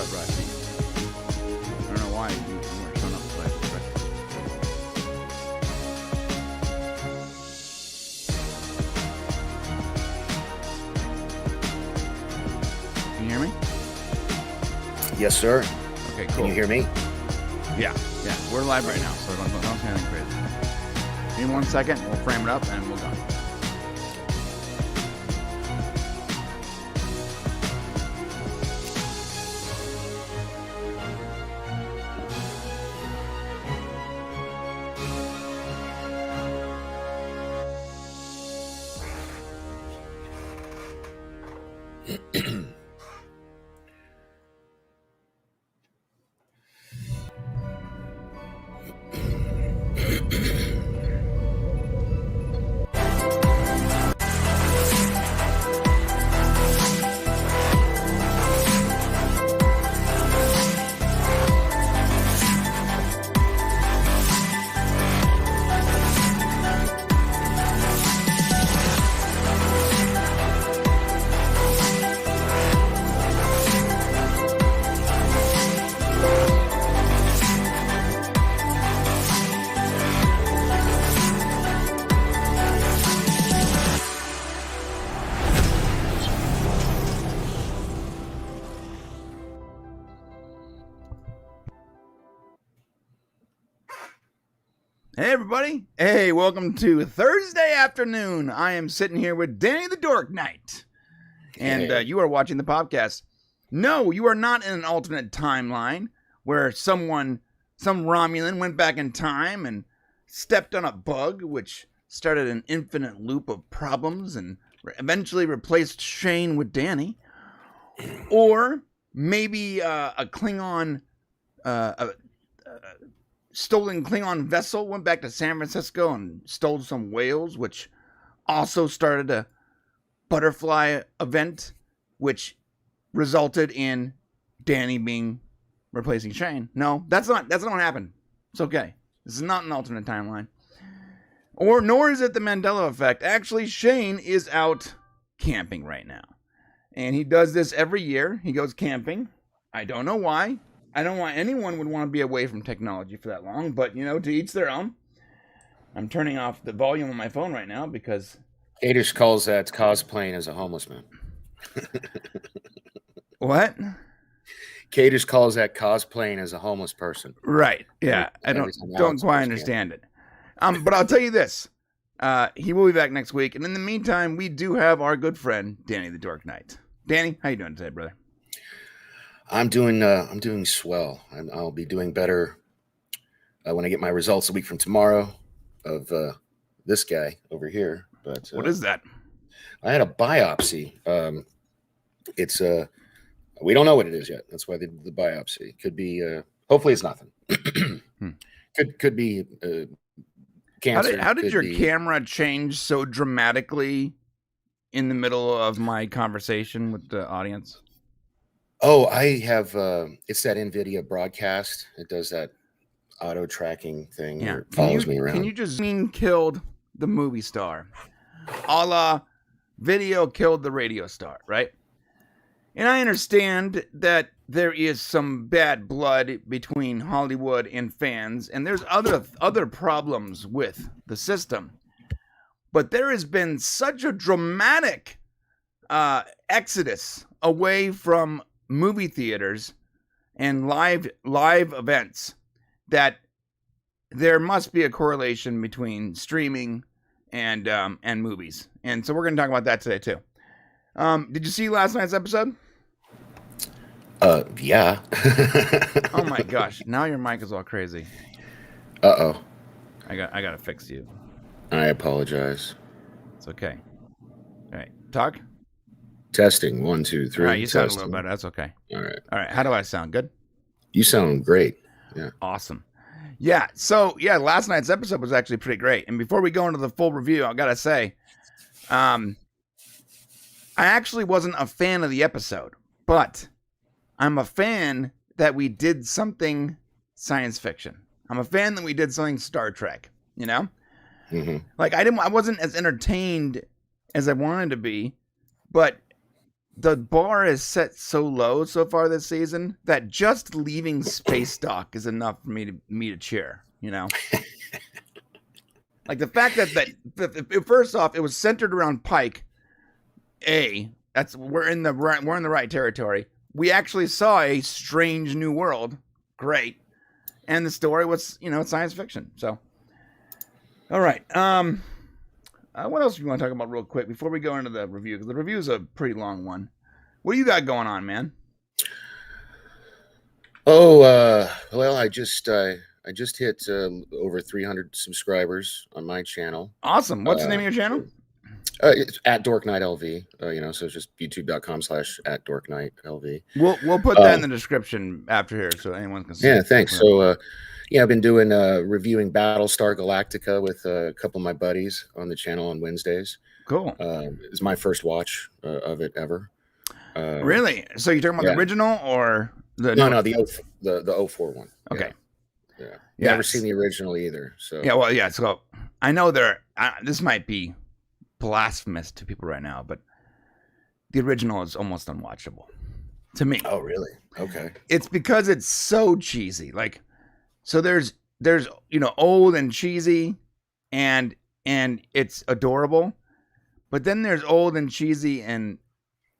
up, Rusty? I don't know why you weren't showing up today. Can you hear me? Yes, sir. Okay, cool. Can you hear me? Yeah. We're live right now, so don't say anything crazy. Give me 1 second, we'll frame it up, and we'll go. Hey everybody! Hey, welcome to Thursday afternoon. I am sitting here with Danny the Dork Knight, and you are watching the Popcast. No, you are not in an alternate timeline where some Romulan went back in time and stepped on a bug, which started an infinite loop of problems and eventually replaced Shane with Danny, or maybe a Klingon. Stolen Klingon vessel went back to San Francisco and stole some whales, which also started a butterfly event, which resulted in Danny replacing Shane. No, that's not what happened. It's okay. This is not an alternate timeline. Nor is it the Mandela effect. Actually, Shane is out camping right now. And he does this every year. He goes camping. I don't know why. I don't want anyone would want to be away from technology for that long, but, to each their own. I'm turning off the volume on my phone right now because... Gators calls that cosplaying as a homeless man. What? Gators calls that cosplaying as a homeless person. Right, yeah. I don't quite understand it. But I'll tell you this. He will be back next week, and in the meantime, we do have our good friend, Danny the Dork Knight. Danny, how you doing today, brother? I'm doing swell. I'll be doing better when I get my results a week from tomorrow of this guy over here. But what is that? I had a biopsy. It's we don't know what it is yet. That's why the biopsy could be. Hopefully, it's nothing. Could be cancer. How did your camera change so dramatically in the middle of my conversation with the audience? Oh, I have, it's that NVIDIA broadcast. It does that auto tracking thing. Yeah. It follows me around. Can you just killed the movie star? A la video killed the radio star, right? And I understand that there is some bad blood between Hollywood and fans, and there's other problems with the system. But there has been such a dramatic exodus away from movie theaters and live events that there must be a correlation between streaming and movies. And so we're going to talk about that today too. Did you see last night's episode? Yeah. Oh my gosh. Now your mic is all crazy. Uh-oh. I got to fix you. I apologize. It's okay. All right. Talk. Testing. 1, 2, 3. All right, you sound a little better. That's okay. All right. How do I sound? Good? You sound great. Yeah. Awesome. Yeah. So, last night's episode was actually pretty great. And before we go into the full review, I got to say, I actually wasn't a fan of the episode, but I'm a fan that we did something science fiction. I'm a fan that we did something Star Trek, Like I wasn't as entertained as I wanted to be, but the bar is set so low so far this season that just leaving Space Dock is enough for me to cheer. You know, like the fact that first off, it was centered around Pike. We're in the right territory. We actually saw a strange new world. Great, and the story was science fiction. So, all right. What else do you want to talk about real quick before we go into the review? Because the review is a pretty long one. What do you got going on, man? Oh, well, I just hit over 300 subscribers on my channel. Awesome. What's the name of your channel? It's at DorkNightLV. So it's just youtube.com/@DorkNightLV. We'll put that in the description after here so anyone can see. Yeah, thanks. So, I've been doing reviewing Battlestar Galactica with a couple of my buddies on the channel on Wednesdays. Cool. It's my first watch of it ever. Really? So you're talking about the original or the no the 04 one. Okay. Yeah. Never seen the original either. So yeah, well, yeah. So I know this might be blasphemous to people right now, but the original is almost unwatchable to me. Oh, really? Okay. It's because it's so cheesy. Like, so there's old and cheesy, and it's adorable, but then there's old and cheesy and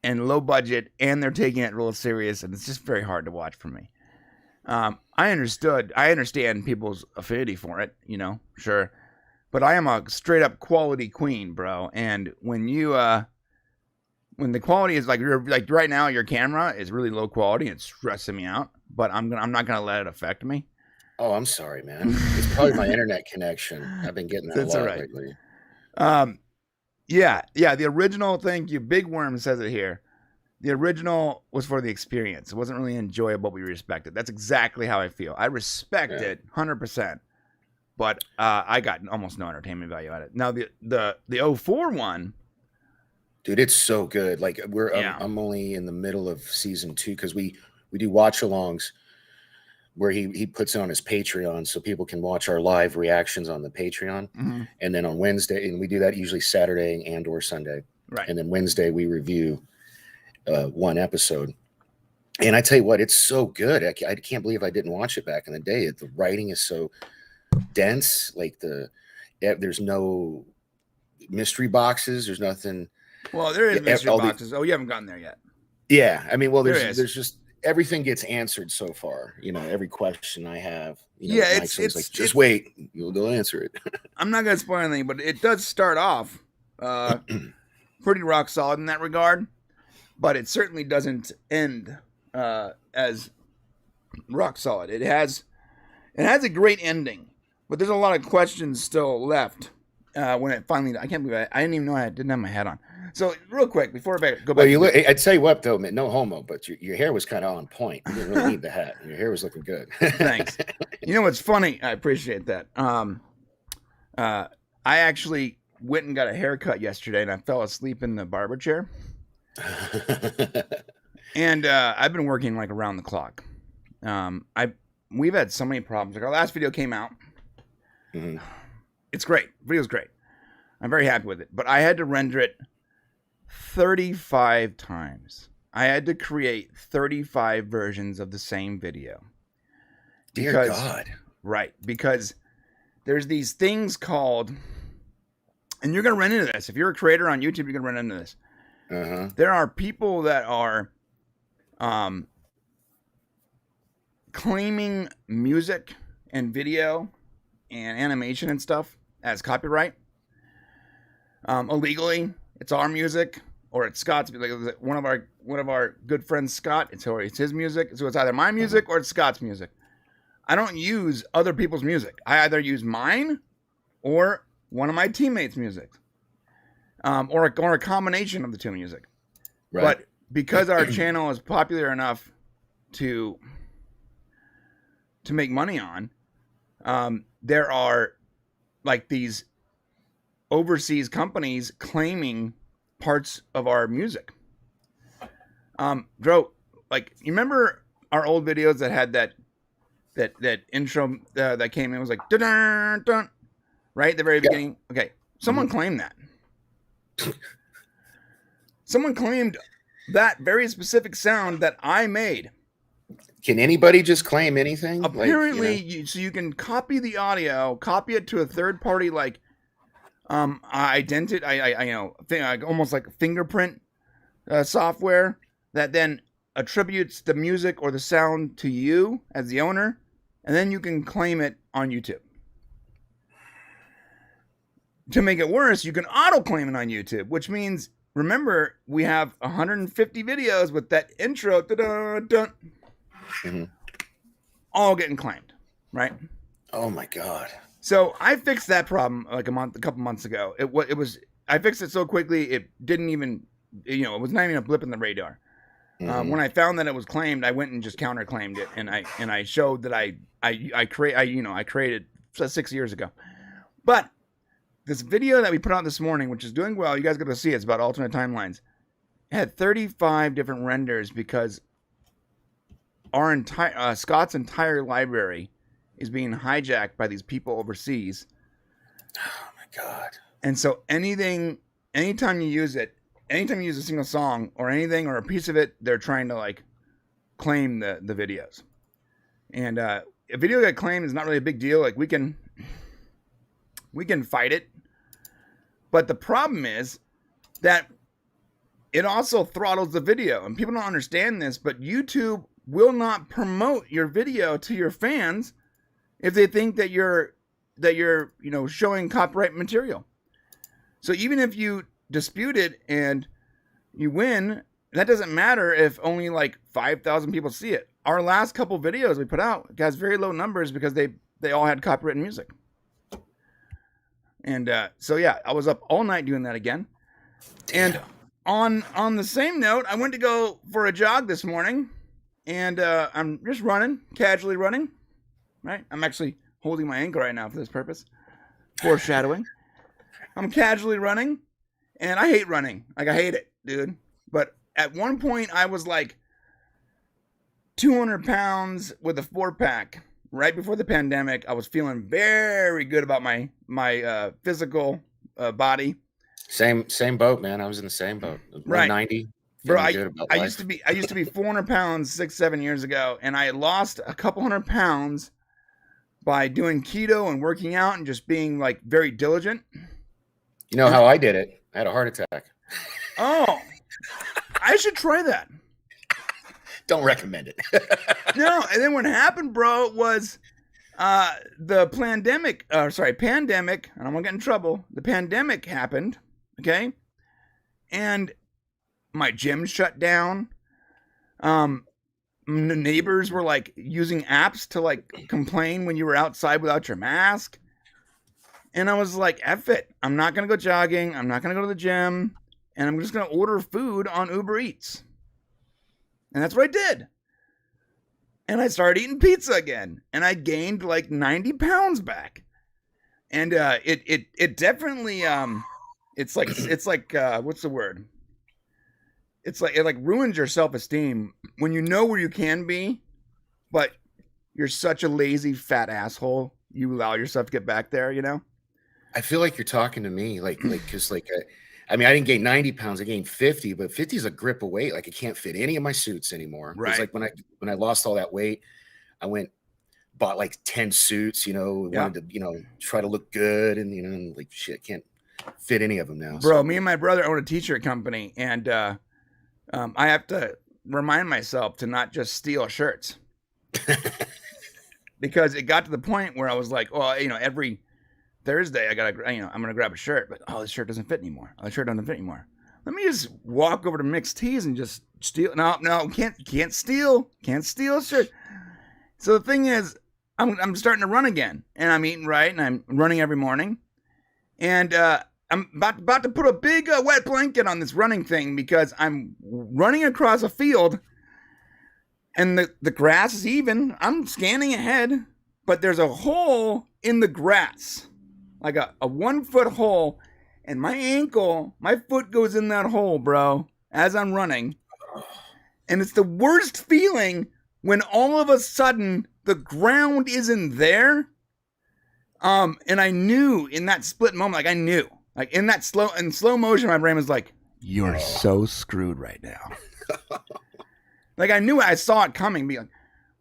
low budget, and they're taking it real serious, and it's just very hard to watch for me. I understand people's affinity for it, sure. But I am a straight up quality queen, bro. And when the quality is like right now, your camera is really low quality. It's stressing me out, but I'm not gonna let it affect me. Oh, I'm sorry, man. It's probably my internet connection. I've been getting that a lot lately. Yeah. The original, thank you. Big Worm says it here. The original was for the experience. It wasn't really enjoyable, but we respect it. That's exactly how I feel. I respect it 100%. But I got almost no entertainment value out of it. Now the 04 one, dude, it's so good. Like I'm only in the middle of season 2 because we do watch-alongs where he puts it on his Patreon so people can watch our live reactions on the Patreon. Mm-hmm. And then on Wednesday, and we do that usually Saturday and or Sunday. Right. And then Wednesday we review one episode. And I tell you what, it's so good. I can't believe I didn't watch it back in the day. The writing is so dense. Like there's no mystery boxes. There's nothing. Well, there is mystery boxes. You haven't gotten there yet. Yeah, I mean, well, there's just everything gets answered so far. Every question I have. It's like just wait, they'll answer it. I'm not gonna spoil anything, but it does start off pretty rock solid in that regard, but it certainly doesn't end as rock solid. It has a great ending. But there's a lot of questions still left when it finally. I can't believe I didn't even know I didn't have my hat on. So real quick before I go back. Well, I'd tell you what though, no homo, but your hair was kind of on point. You didn't really need the hat. Your hair was looking good. Thanks. You know what's funny? I appreciate that. I actually went and got a haircut yesterday, and I fell asleep in the barber chair. And I've been working like around the clock. We've had so many problems. Like our last video came out. Mm-hmm. It's great. Video's great. I'm very happy with it. But I had to render it 35 times. I had to create 35 versions of the same video. Dear God. Right. Because there's these things called, and you're going to run into this. If you're a creator on YouTube, you're going to run into this. Uh-huh. There are people that are claiming music and video and animation and stuff as copyright illegally. It's our music or it's Scott's. Like one of our good friends, Scott. It's his music. So it's either my music or it's Scott's music. I don't use other people's music. I either use mine or one of my teammates' music, or a combination of the two music. Right. But because our channel is popular enough to make money on, there are like these overseas companies claiming parts of our music. Drew, like you remember our old videos that had that intro that came in, it was like dun dun dun, right at the very beginning. Okay, someone claimed that. Someone claimed that very specific sound that I made. Can anybody just claim anything? Apparently, you can copy the audio, copy it to a third party like almost like fingerprint software that then attributes the music or the sound to you as the owner, and then you can claim it on YouTube. To make it worse, you can auto-claim it on YouTube, which means, remember, we have 150 videos with that intro, all getting claimed, right? Oh my God. So I fixed that problem like a couple months ago. I fixed it so quickly, it didn't even, it was not even a blip in the radar. When I found that it was claimed, I went and just counterclaimed it, and I showed that I created 6 years ago. But this video that we put out this morning, which is doing well, you guys got to see it. It's about alternate timelines. It had 35 different renders because our entire Scott's entire library is being hijacked by these people overseas. Oh my God! And so anytime you use a single song or anything or a piece of it, they're trying to like claim the videos. And a video that claimed is not really a big deal. Like we can fight it. But the problem is that it also throttles the video. And people don't understand this, but YouTube will not promote your video to your fans if they think that you're showing copyright material. So even if you dispute it and you win, that doesn't matter if only like 5,000 people see it. Our last couple videos we put out has very low numbers because they all had copyrighted music. And so yeah, I was up all night doing that again. And on the same note, I went to go for a jog this morning, and I'm just running, casually running. Right? I'm actually holding my ankle right now for this purpose. Foreshadowing. I'm casually running, and I hate running. Like, I hate it, dude. But at one point, I was like 200 pounds with a 4-pack. Right before the pandemic, I was feeling very good about my physical body. Same boat, man. I was in the same boat. 190. Bro, I used to be 400 pounds 6-7 years ago, and I lost a couple hundred pounds by doing keto and working out and just being like very diligent. You know how I did it? I had a heart attack. Oh, I should try that. Don't recommend it. No, and then what happened, bro, was the pandemic, and I'm gonna get in trouble. The pandemic happened, okay? And my gym shut down. Neighbors were like using apps to like complain when you were outside without your mask. And I was like, F it. I'm not gonna go jogging. I'm not gonna go to the gym. And I'm just gonna order food on Uber Eats. And that's what I did. And I started eating pizza again. And I gained like 90 pounds back. And it definitely it's like what's the word? It's like it ruins your self-esteem when you know where you can be, but you're such a lazy fat asshole. You allow yourself to get back there, you know? I feel like you're talking to me, because I mean, I didn't gain 90 pounds. I gained 50, but 50 is a grip of weight. Like, I can't fit any of my suits anymore. Right. It's like when I lost all that weight, I bought like 10 suits, wanted to, try to look good. And, and like, shit, can't fit any of them now. Bro, me and my brother own a t-shirt company. And I have to remind myself to not just steal shirts. Because it got to the point where I was like, well, every Thursday I'm gonna grab a shirt, but this shirt doesn't fit anymore. This shirt doesn't fit anymore. Let me just walk over to Mixed Tees and just steal. No, can't steal a shirt. So the thing is, I'm starting to run again, and I'm eating right, and I'm running every morning, and I'm about to put a big wet blanket on this running thing because I'm running across a field, and the grass is even. I'm scanning ahead, but there's a hole in the grass. Like a 1-foot hole, and my foot goes in that hole, bro, as I'm running. And it's the worst feeling when all of a sudden the ground isn't there. And I knew in that split moment, in slow motion, my brain was like, You're so screwed right now. Like, I saw it coming. Be like,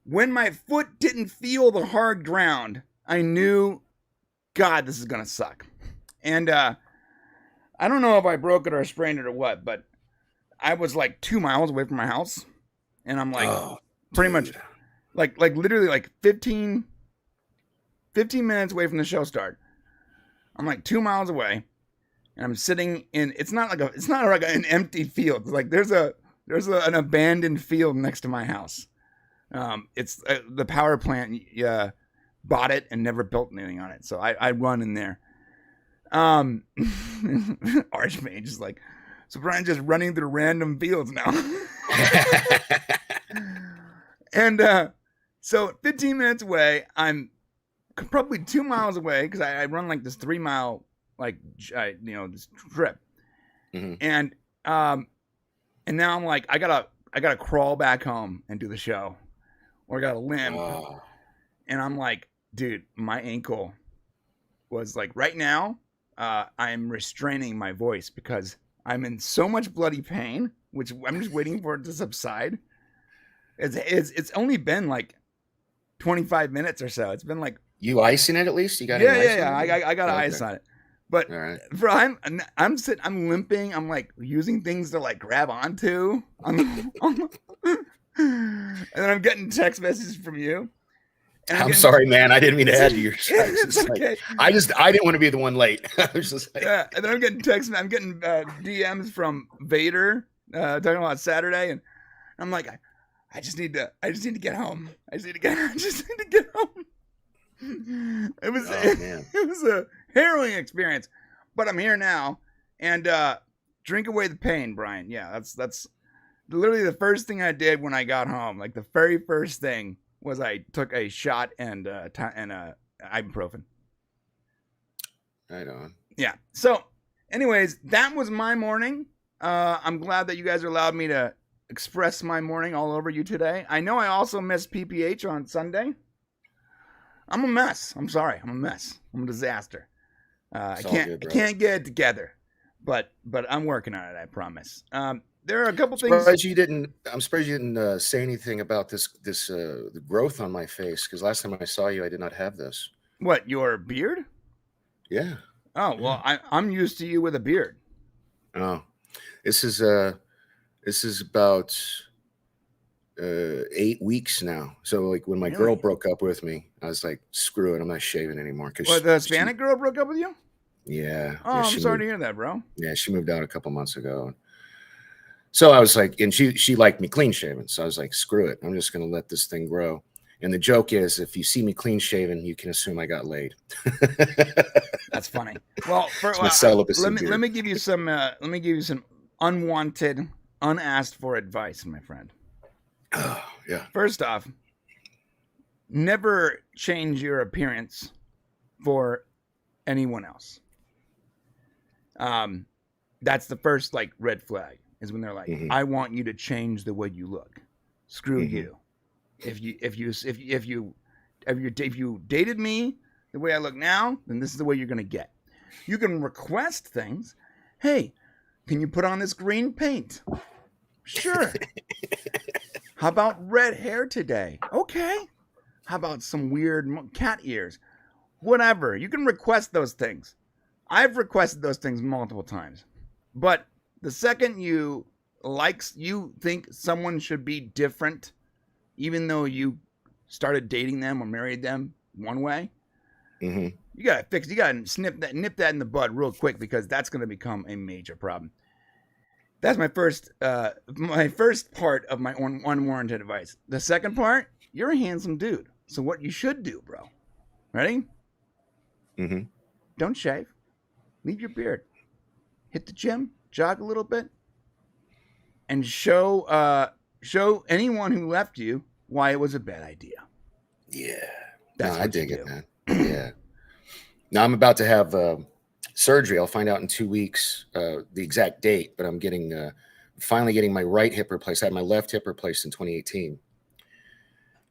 when my foot didn't feel the hard ground, I knew, God, this is going to suck. And I don't know if I broke it or sprained it or what, but I was like 2 miles away from my house. And I'm like, pretty much, like literally like 15 minutes away from the show start. I'm like 2 miles away. And I'm sitting in, it's not like an empty field. Like there's an abandoned field next to my house. It's the power plant bought it and never built anything on it. So I run in there. Archmage is like, so Brian's just running through random fields now. And so 15 minutes away, I'm probably 2 miles away because I run like this 3 mile this trip. Mm-hmm. And now I'm like, I gotta crawl back home and do the show, or I gotta limp. And I'm like, dude, my ankle was like, right now, I'm restraining my voice because I'm in so much bloody pain, which I'm just waiting for it to subside. It's only been like 25 minutes or so. It's been like, you icing it at least? You got yeah. I got ice on it. But all right. Bro, I'm limping. I'm like using things to like grab onto. And then I'm getting text messages from you. I'm sorry, man. I didn't mean to add to your stress. It's okay. I didn't want to be the one late. I was just like, yeah. And then I'm getting texts. I'm getting DMs from Vader talking about Saturday, and I'm like, I just need to get home. I just need to get home. It was a harrowing experience, but I'm here now, and drink away the pain, Brian. Yeah, that's literally the first thing I did when I got home. Like the very first thing was I took a shot and ibuprofen. Right on. Yeah. So, anyways, that was my morning. I'm glad that you guys allowed me to express my morning all over you today. I know I also missed PPH on Sunday. I'm a mess. I'm sorry. I'm a mess. I'm a disaster. I can't get it together, but I'm working on it. I promise. There are a couple things. I'm surprised you didn't say anything about the growth on my face, because last time I saw you, I did not have this. What, your beard? Yeah. Oh well, I'm used to you with a beard. Oh, this is about 8 weeks now. So like when my girl broke up with me, I was like, screw it, I'm not shaving anymore. Well, the Hispanic girl broke up with you? Yeah. Oh, yeah, I'm sorry to hear that, bro. Yeah, she moved out a couple months ago. So I was like, and she liked me clean shaven. So I was like, screw it, I'm just gonna let this thing grow. And the joke is, if you see me clean shaven, you can assume I got laid. That's funny. Well, let me give you some unwanted, unasked for advice, my friend. Oh, yeah. First off, never change your appearance for anyone else. That's the first like red flag, is when they're like, I want you to change the way you look. Screw you. If you dated me the way I look now, then this is the way you're gonna get. You can request things. Hey, can you put on this green paint? Sure. How about red hair today? Okay. How about some weird cat ears? Whatever. You can request those things. I've requested those things multiple times. But the second you think someone should be different, even though you started dating them or married them one way, you gotta nip that in the bud real quick, because that's gonna become a major problem. That's my first part of my unwarranted advice. The second part, you're a handsome dude. So what you should do, bro. Ready? Don't shave. Leave your beard. Hit the gym, jog a little bit, and show anyone who left you why it was a bad idea. Yeah. That's what I dig it, man. Yeah. Now I'm about to have surgery. I'll find out in 2 weeks the exact date, but I'm finally getting my right hip replaced. I had my left hip replaced in 2018.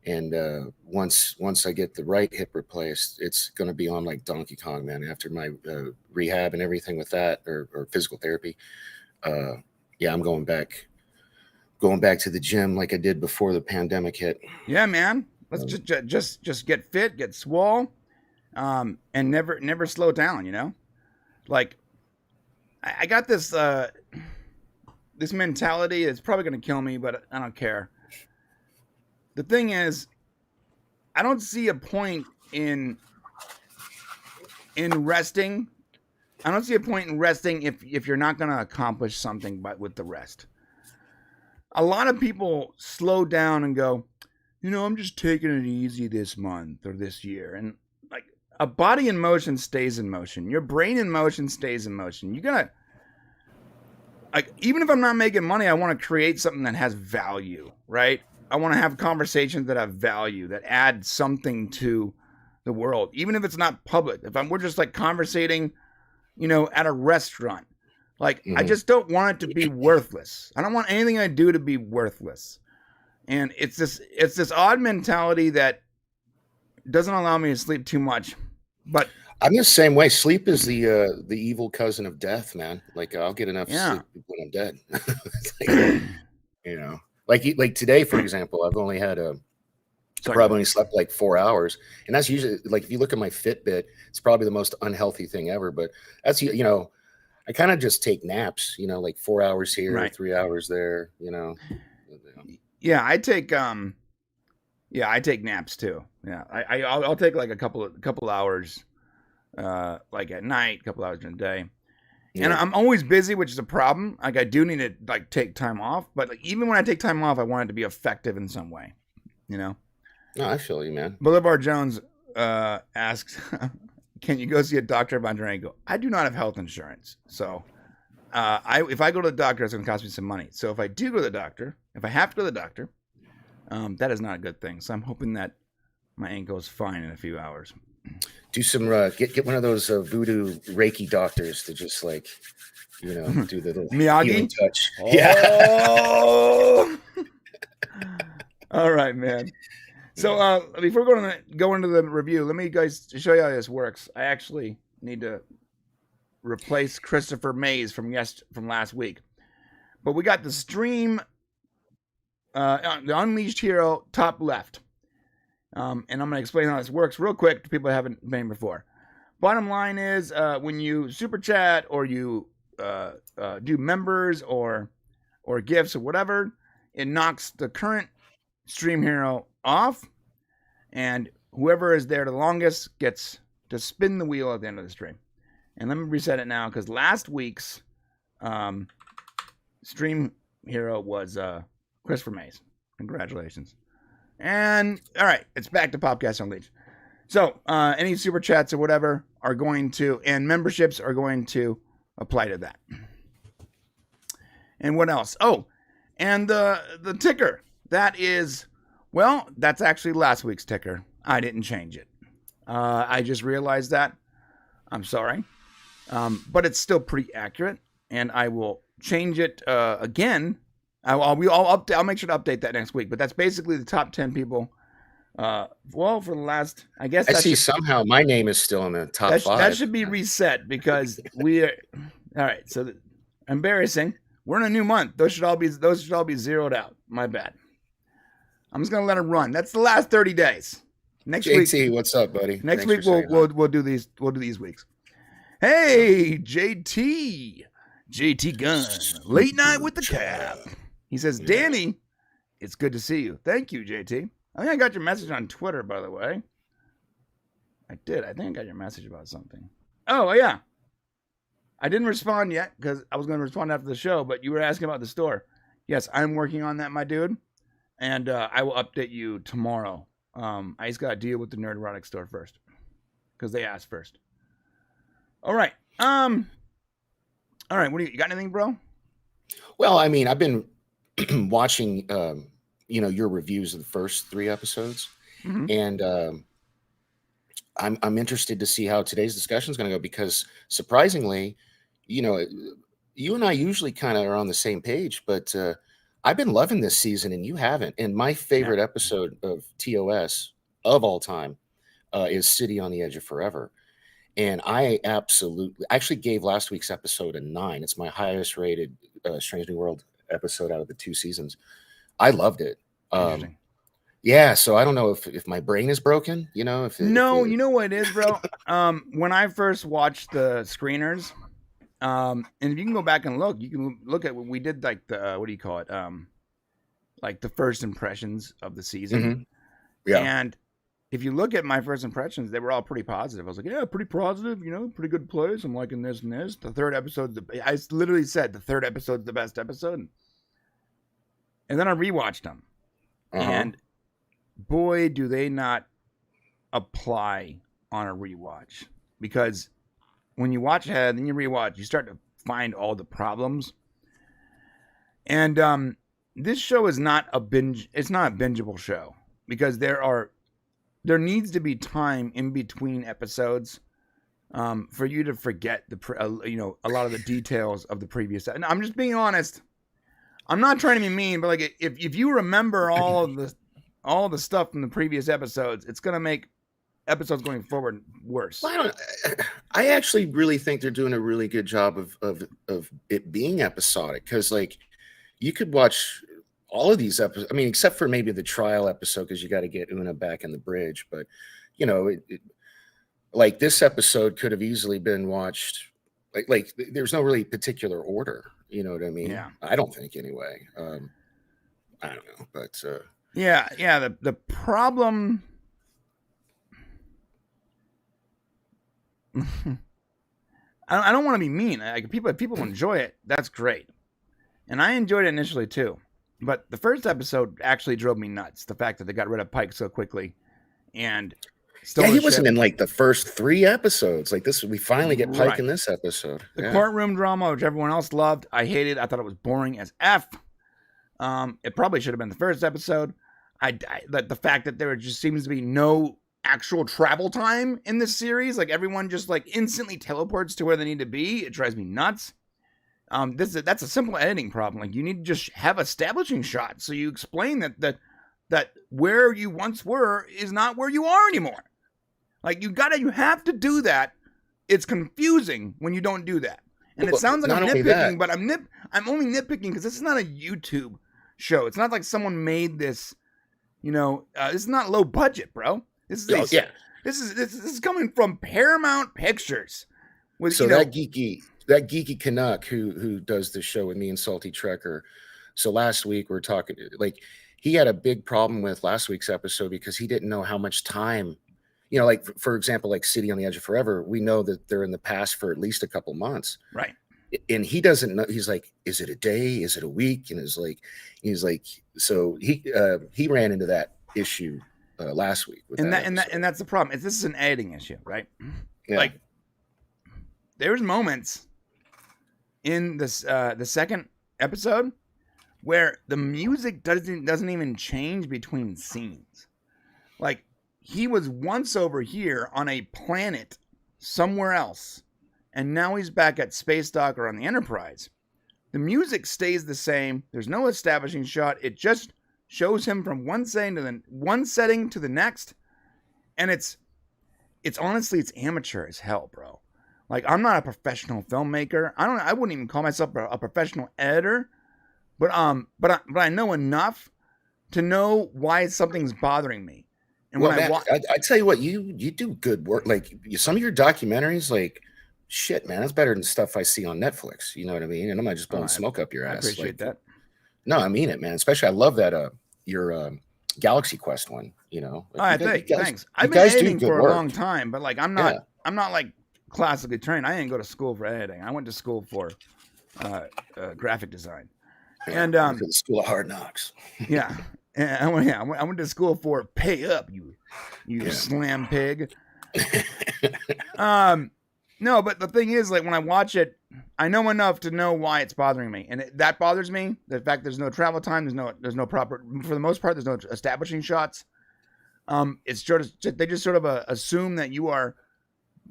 And once I get the right hip replaced, it's going to be on like Donkey Kong, man. After my rehab and everything with that, or physical therapy, Yeah, I'm going back to the gym like I did before the pandemic hit. Yeah, man. Let's just get fit, get swole, and never slow down. You know, like I got this this mentality. It's probably gonna kill me, but I don't care. The thing is, I don't see a point in resting. I don't see a point in resting if you're not gonna accomplish something with the rest. A lot of people slow down and go, I'm just taking it easy this month or this year. And like a body in motion stays in motion. Your brain in motion stays in motion. You're going to, like, even if I'm not making money, I want to create something that has value, right? I want to have conversations that have value, that add something to the world, even if it's not public. We're just like conversating, at a restaurant. Like, I just don't want it to be worthless. I don't want anything I do to be worthless. And it's this odd mentality that doesn't allow me to sleep too much. But I'm the same way. Sleep is the evil cousin of death, man. Like, I'll get enough sleep when I'm dead. Like today, for example, I've only had probably only slept like 4 hours, and that's usually, like, if you look at my Fitbit, it's probably the most unhealthy thing ever. But that's I kind of just take naps, like 4 hours here, 3 hours there, Yeah, I take naps too. Yeah, I'll take like a couple hours, like at night, a couple hours during the day. Yeah. And I'm always busy, which is a problem. Like, I do need to like take time off, but like, even when I take time off, I want it to be effective in some way. No, I feel you, man. Boulevard Jones asks, "Can you go see a doctor about your ankle?" I do not have health insurance, so if I go to the doctor, it's going to cost me some money. So if I do go to the doctor, if I have to go to the doctor, that is not a good thing. So I'm hoping that my ankle is fine in a few hours. Do some get one of those voodoo Reiki doctors to just like, do the little Miyagi touch. Oh! Yeah. All right, man. So before go into the review, let me guys show you how this works. I actually need to replace Christopher Mays from last week, but we got the stream, the Unleashed Hero top left, and I'm going to explain how this works real quick to people who haven't been before. Bottom line is, when you super chat or you do members or gifts or whatever, it knocks the current stream hero off, and whoever is there the longest gets to spin the wheel at the end of the stream. And let me reset it now, because last week's stream hero was Christopher Mays. Congratulations. And all right, it's back to Popcast Unleashed. So any super chats or whatever are going to, and memberships are going to apply to that. And what else? Oh, and the ticker. That is, well, that's actually last week's ticker. I didn't change it. I just realized that. I'm sorry. But it's still pretty accurate, and I will change it again. I'll make sure to update that next week. But that's basically the top 10 people. For the last, I guess. I see somehow my name is still in the top 5. That should be reset, because we are. All right, so embarrassing. We're in a new month. Those should all be zeroed out. My bad. I'm just gonna let them run. That's the last 30 days. Next JT, week, what's up, buddy? Next week we'll do these. We'll do these weeks. Hey, JT Gunn, late night with the cap. He says, Danny, it's good to see you. Thank you, JT. I think I got your message on Twitter, by the way. I did. I think I got your message about something. Oh, yeah. I didn't respond yet, because I was going to respond after the show, but you were asking about the store. Yes, I'm working on that, my dude. And I will update you tomorrow. I just got to deal with the Nerderotic store first, because they asked first. All right. All right. What do you got? Anything, bro? Well, I mean, I've been watching, your reviews of the first 3 episodes, and I'm interested to see how today's discussion is going to go, because surprisingly, you and I usually kind of are on the same page, but I've been loving this season and you haven't. And my favorite episode of TOS of all time is City on the Edge of Forever. And I actually gave last week's episode a 9. It's my highest rated Strange New World episode out of the 2 seasons. I loved it. Interesting. Yeah, so I don't know if my brain is broken, you know. You know what it is, bro? When I first watched the screeners, and if you can go back and look, you can look at what we did, like the what do you call it? Like the first impressions of the season. Mm-hmm. Yeah. And if you look at my first impressions, they were all pretty positive. I was like, yeah, pretty positive, you know, pretty good plays. I'm liking this and this. The third episode, I literally said the third episode's the best episode. And then I rewatched them. And boy, do they not apply on a rewatch. Because when you watch ahead and you rewatch, you start to find all the problems. And this show is not a binge. It's not a bingeable show because there needs to be time in between episodes for you to forget a lot of the details of the previous. And I'm just being honest. I'm not trying to be mean, but like if you remember all the stuff from the previous episodes, it's gonna make episodes going forward worse. Well, I actually really think they're doing a really good job of it being episodic, because like you could watch all of these episodes. I mean, except for maybe the trial episode, because you got to get Una back in the bridge. But you know, like this episode could have easily been watched. Like there's no really particular order. You know what I mean? Yeah. I don't think anyway. I don't know, but yeah. The problem. I don't want to be mean. Like people enjoy it. That's great, and I enjoyed it initially too. But the first episode actually drove me nuts. The fact that they got rid of Pike so quickly, and he wasn't in like the first 3 episodes. Like this, we finally get Pike in this episode. The courtroom drama, which everyone else loved, I hated. I thought it was boring as F. It probably should have been the first episode. The fact that there just seems to be no actual travel time in this series, like everyone just like instantly teleports to where they need to be. It drives me nuts. That's a simple editing problem. Like you need to just have establishing shots so you explain that where you once were is not where you are anymore. Like you have to do that. It's confusing when you don't do that. And it sounds like I'm nitpicking, but I'm only nitpicking because this is not a YouTube show. It's not like someone made this, this is not low budget, bro. This is coming from Paramount Pictures. That geeky Canuck who does the show with me and Salty Trekker. So last week we're talking, like he had a big problem with last week's episode because he didn't know how much time, like for example, like City on the Edge of Forever, we know that they're in the past for at least a couple months. Right. And he doesn't know. He's like, is it a day? Is it a week? And he's like, so he ran into that issue last week. And that's the problem. This is an editing issue, right? Yeah. Like there's moments in this the second episode where the music doesn't even change between scenes. Like he was once over here on a planet somewhere else, and now he's back at Space Dock or on the Enterprise. The music stays the same. There's no establishing shot. It just shows him from one setting to the next, and it's honestly it's amateur as hell, bro. Like I'm not a professional filmmaker. I wouldn't even call myself a professional editor, but I know enough to know why something's bothering me. And well, I tell you what, you do good work. Like some of your documentaries, like shit, man, that's better than stuff I see on Netflix. You know what I mean? And I'm not just blowing smoke up your ass. I appreciate that. No, I mean it, man. Especially, I love that your Galaxy Quest one. Like, thanks. I've been editing for a long time, but like I'm not like classically trained. I didn't go to school for editing. I went to school for graphic design, and the School of Hard Knocks. Yeah, I went to school for pay up, you slam pig. No, but the thing is, like when I watch it, I know enough to know why it's bothering me, and that bothers me. The fact there's no travel time, there's no proper, for the most part, there's no establishing shots. It's they just sort of assume that you are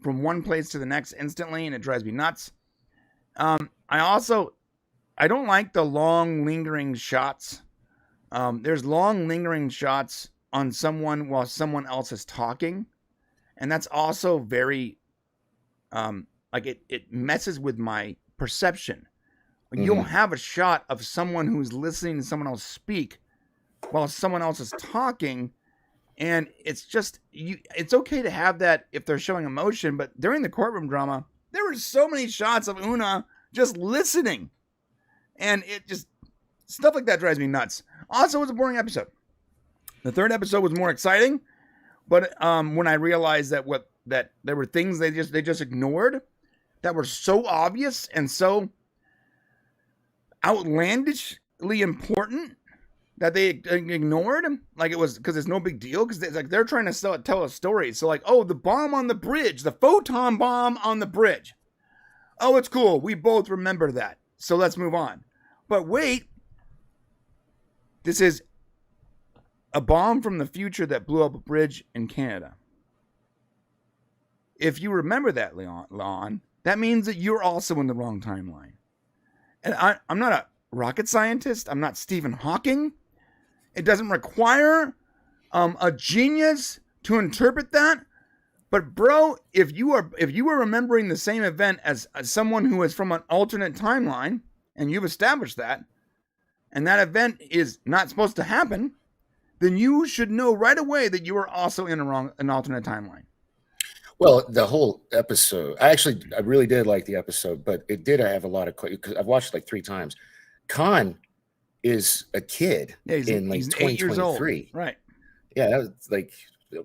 from one place to the next instantly, and it drives me nuts. I don't like the long lingering shots. There's long lingering shots on someone while someone else is talking, and that's also very like it messes with my perception. Mm-hmm. You'll have a shot of someone who's listening to someone else speak while someone else is talking, and it's just it's okay to have that if they're showing emotion, but during the courtroom drama, there were so many shots of Una just listening, and it just stuff like that drives me nuts. Also, it was a boring episode. The third episode was more exciting, but when I realized that there were things they just ignored that were so obvious and so outlandishly important that they ignored, like it was because it's no big deal, because they're trying to tell a story. So like, oh, the bomb on the bridge, the photon bomb on the bridge. Oh, it's cool. We both remember that. So let's move on. But wait, this is a bomb from the future that blew up a bridge in Canada. If you remember that, Leon, that means that you're also in the wrong timeline. And I'm not a rocket scientist. I'm not Stephen Hawking. It doesn't require a genius to interpret that. But bro, if you are remembering the same event as someone who is from an alternate timeline, and you've established that, and that event is not supposed to happen, then you should know right away that you are also in an alternate timeline. Well, the whole episode, I really did like the episode, but it did have a lot of questions because I've watched it like 3 times. Khan is a kid in like 2023. Right. Yeah, that was like,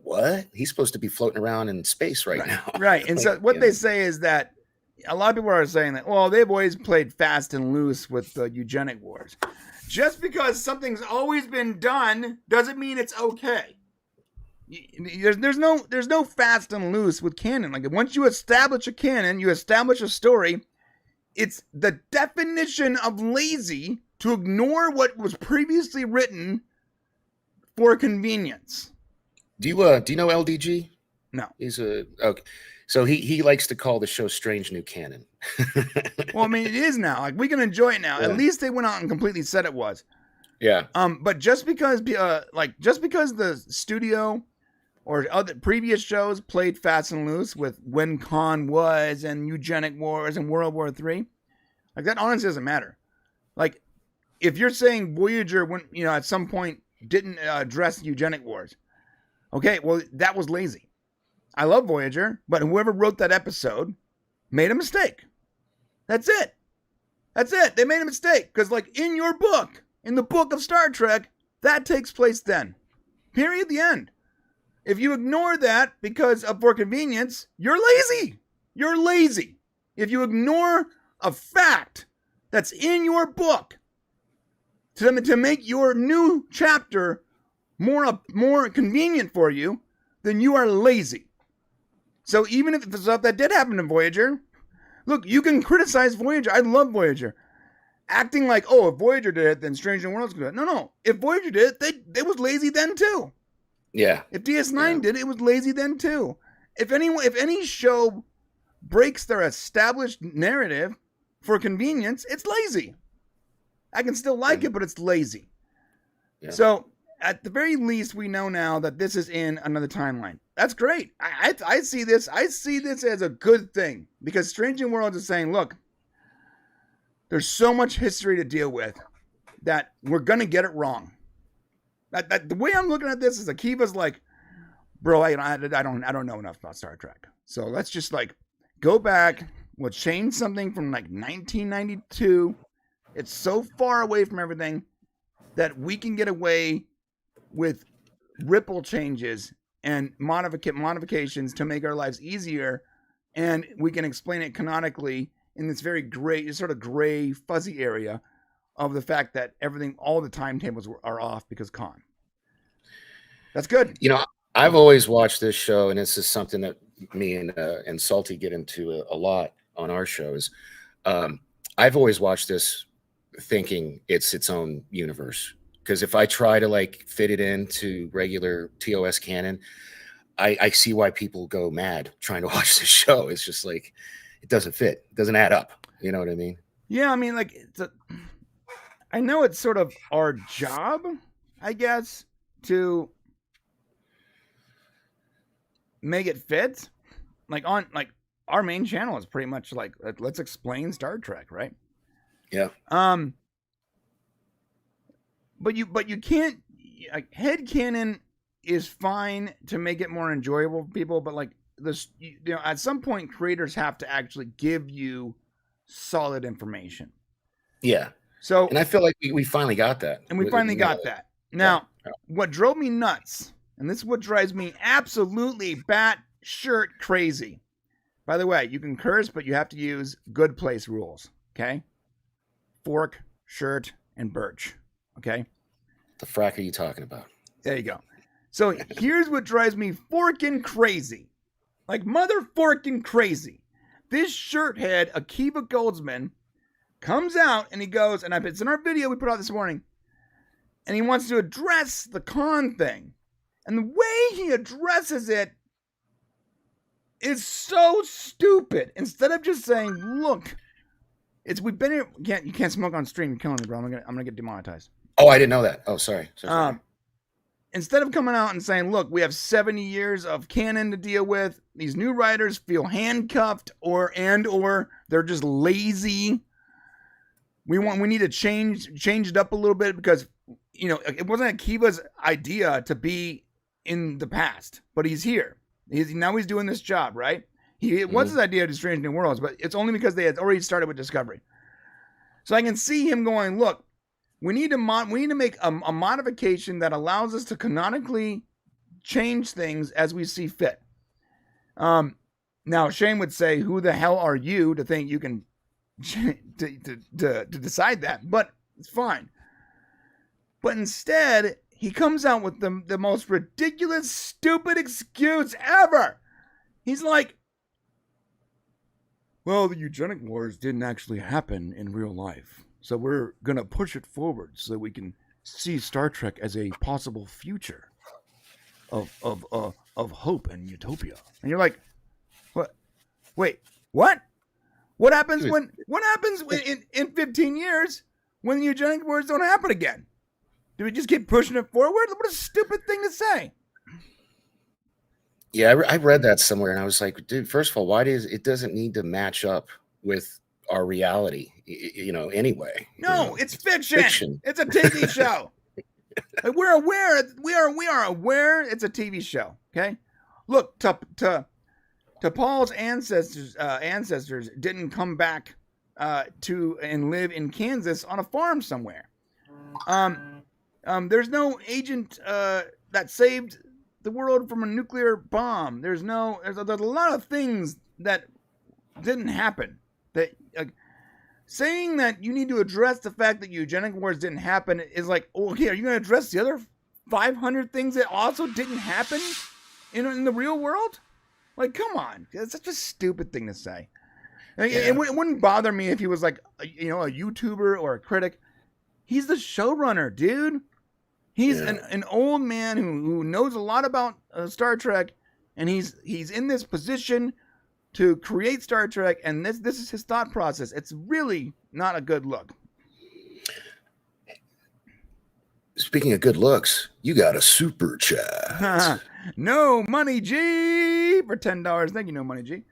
what? He's supposed to be floating around in space right now. Right. And so what they say is that a lot of people are saying that, well, they've always played fast and loose with the eugenic wars. Just because something's always been done doesn't mean it's okay. There's no fast and loose with canon. Like once you establish a canon, you establish a story, it's the definition of lazy to ignore what was previously written for convenience. Do you know LDG? No. He's okay. So he likes to call the show Strange New Canon. Well, I mean, it is now. Like we can enjoy it now. Yeah. At least they went out and completely said it was. Yeah. But just because the studio or other previous shows played fast and loose with when Khan was and eugenic wars and World War III, like that honestly doesn't matter. Like if you're saying Voyager at some point didn't address eugenic wars, okay, well that was lazy. I love Voyager, but whoever wrote that episode made a mistake. That's it. They made a mistake because like in your book, in the book of Star Trek, that takes place then. Period. The end. If you ignore that because for convenience, you're lazy. You're lazy. If you ignore a fact that's in your book to make your new chapter more convenient for you, then you are lazy. So even if the stuff that did happen in Voyager, look, you can criticize Voyager. I love Voyager. Acting like, oh, if Voyager did it, then Strange New Worlds could do it. No. If Voyager did it, they was lazy then too. Yeah. If DS9 did it was lazy then too. If any show breaks their established narrative for convenience, it's lazy. I can still like it, but it's lazy. Yeah. So at the very least, we know now that this is in another timeline. That's great. I see this. I see this as a good thing because Strange New Worlds is saying, look, there's so much history to deal with that we're gonna get it wrong. The way I'm looking at this is Akiva's like, bro, I don't know enough about Star Trek. So let's just like go back. We'll change something from like 1992. It's so far away from everything that we can get away with ripple changes and modifications to make our lives easier, and we can explain it canonically in this very gray, fuzzy area of the fact that all the timetables are off because Khan. That's good. I've always watched this show, and this is something that me and Salty get into a lot on our shows. I've always watched this thinking it's its own universe. Because if I try to like fit it into regular TOS canon, I see why people go mad trying to watch this show. It's just like, it doesn't fit. It doesn't add up. You know what I mean? Yeah, I mean, like, I know it's sort of our job, I guess, to make it fit. Like our main channel is pretty much like, let's explain Star Trek, right? Yeah. But you can't, like, headcanon is fine to make it more enjoyable for people, but like this, at some point creators have to actually give you solid information. Yeah. So, and I feel like we finally got that. And we finally got that. Now, what drove me nuts, and this is what drives me absolutely bat-shirt crazy. By the way, you can curse, but you have to use good place rules, okay? Fork, shirt, and birch, okay? The frack are you talking about? There you go. So here's what drives me forking crazy. Like mother forking crazy. This shirt head, Akiva Goldsman, comes out and he goes, and it's in our video we put out this morning, and he wants to address the Khan thing. And the way he addresses it is so stupid. Instead of just saying, look, we've been here, you can't smoke on stream, you're killing me, bro. I'm gonna get demonetized. Oh, I didn't know that. Oh, sorry. Instead of coming out and saying, look, we have 70 years of canon to deal with, these new writers feel handcuffed or they're just lazy. We need to change it up a little bit because, it wasn't Akiva's idea to be in the past, but he's here. Now he's doing this job, right? It was his idea to Strange New Worlds, but it's only because they had already started with Discovery. So I can see him going, look, we need to make a modification that allows us to canonically change things as we see fit. Now Shane would say, who the hell are you to think you can to decide that? But it's fine. But instead, he comes out with the most ridiculous, stupid excuse ever. He's like, well, the eugenic wars didn't actually happen in real life. So we're going to push it forward so that we can see Star Trek as a possible future of hope and utopia. And you're like, what? Wait, what? What happens in 15 years when the eugenic wars don't happen again? Do we just keep pushing it forward? What a stupid thing to say. Yeah, I read that somewhere, and I was like, dude, first of all, why it doesn't need to match up with our reality, anyway. No, it's fiction. It's a TV show. Like, we're aware. We are aware it's a TV show. Okay, look, to Paul's ancestors didn't come back to and live in Kansas on a farm somewhere. There's no agent that saved the world from a nuclear bomb. There's a lot of things that didn't happen. That saying that you need to address the fact that eugenic wars didn't happen is like, okay, are you going to address the other 500 things that also didn't happen in the real world? Like, come on, it's such a stupid thing to say. It wouldn't bother me if he was like, a YouTuber or a critic. He's the showrunner, dude. He's an old man who knows a lot about Star Trek, and he's in this position to create Star Trek, and this is his thought process. It's really not a good look. Speaking of good looks, you got a super chat. No Money G for $10. Thank you, No Money G.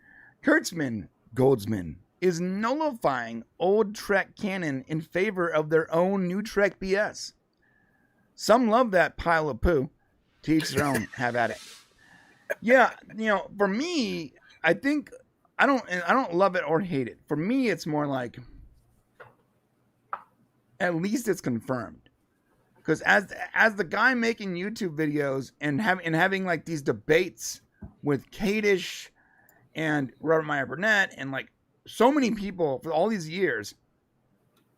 Goldsman is nullifying old Trek canon in favor of their own new Trek BS. Some love that pile of poo. To each their own. Have at it. Yeah, for me, I think I don't love it or hate it. For me, it's more like at least it's confirmed. Because as the guy making YouTube videos and having like these debates with Kadish and Robert Meyer Burnett and like so many people for all these years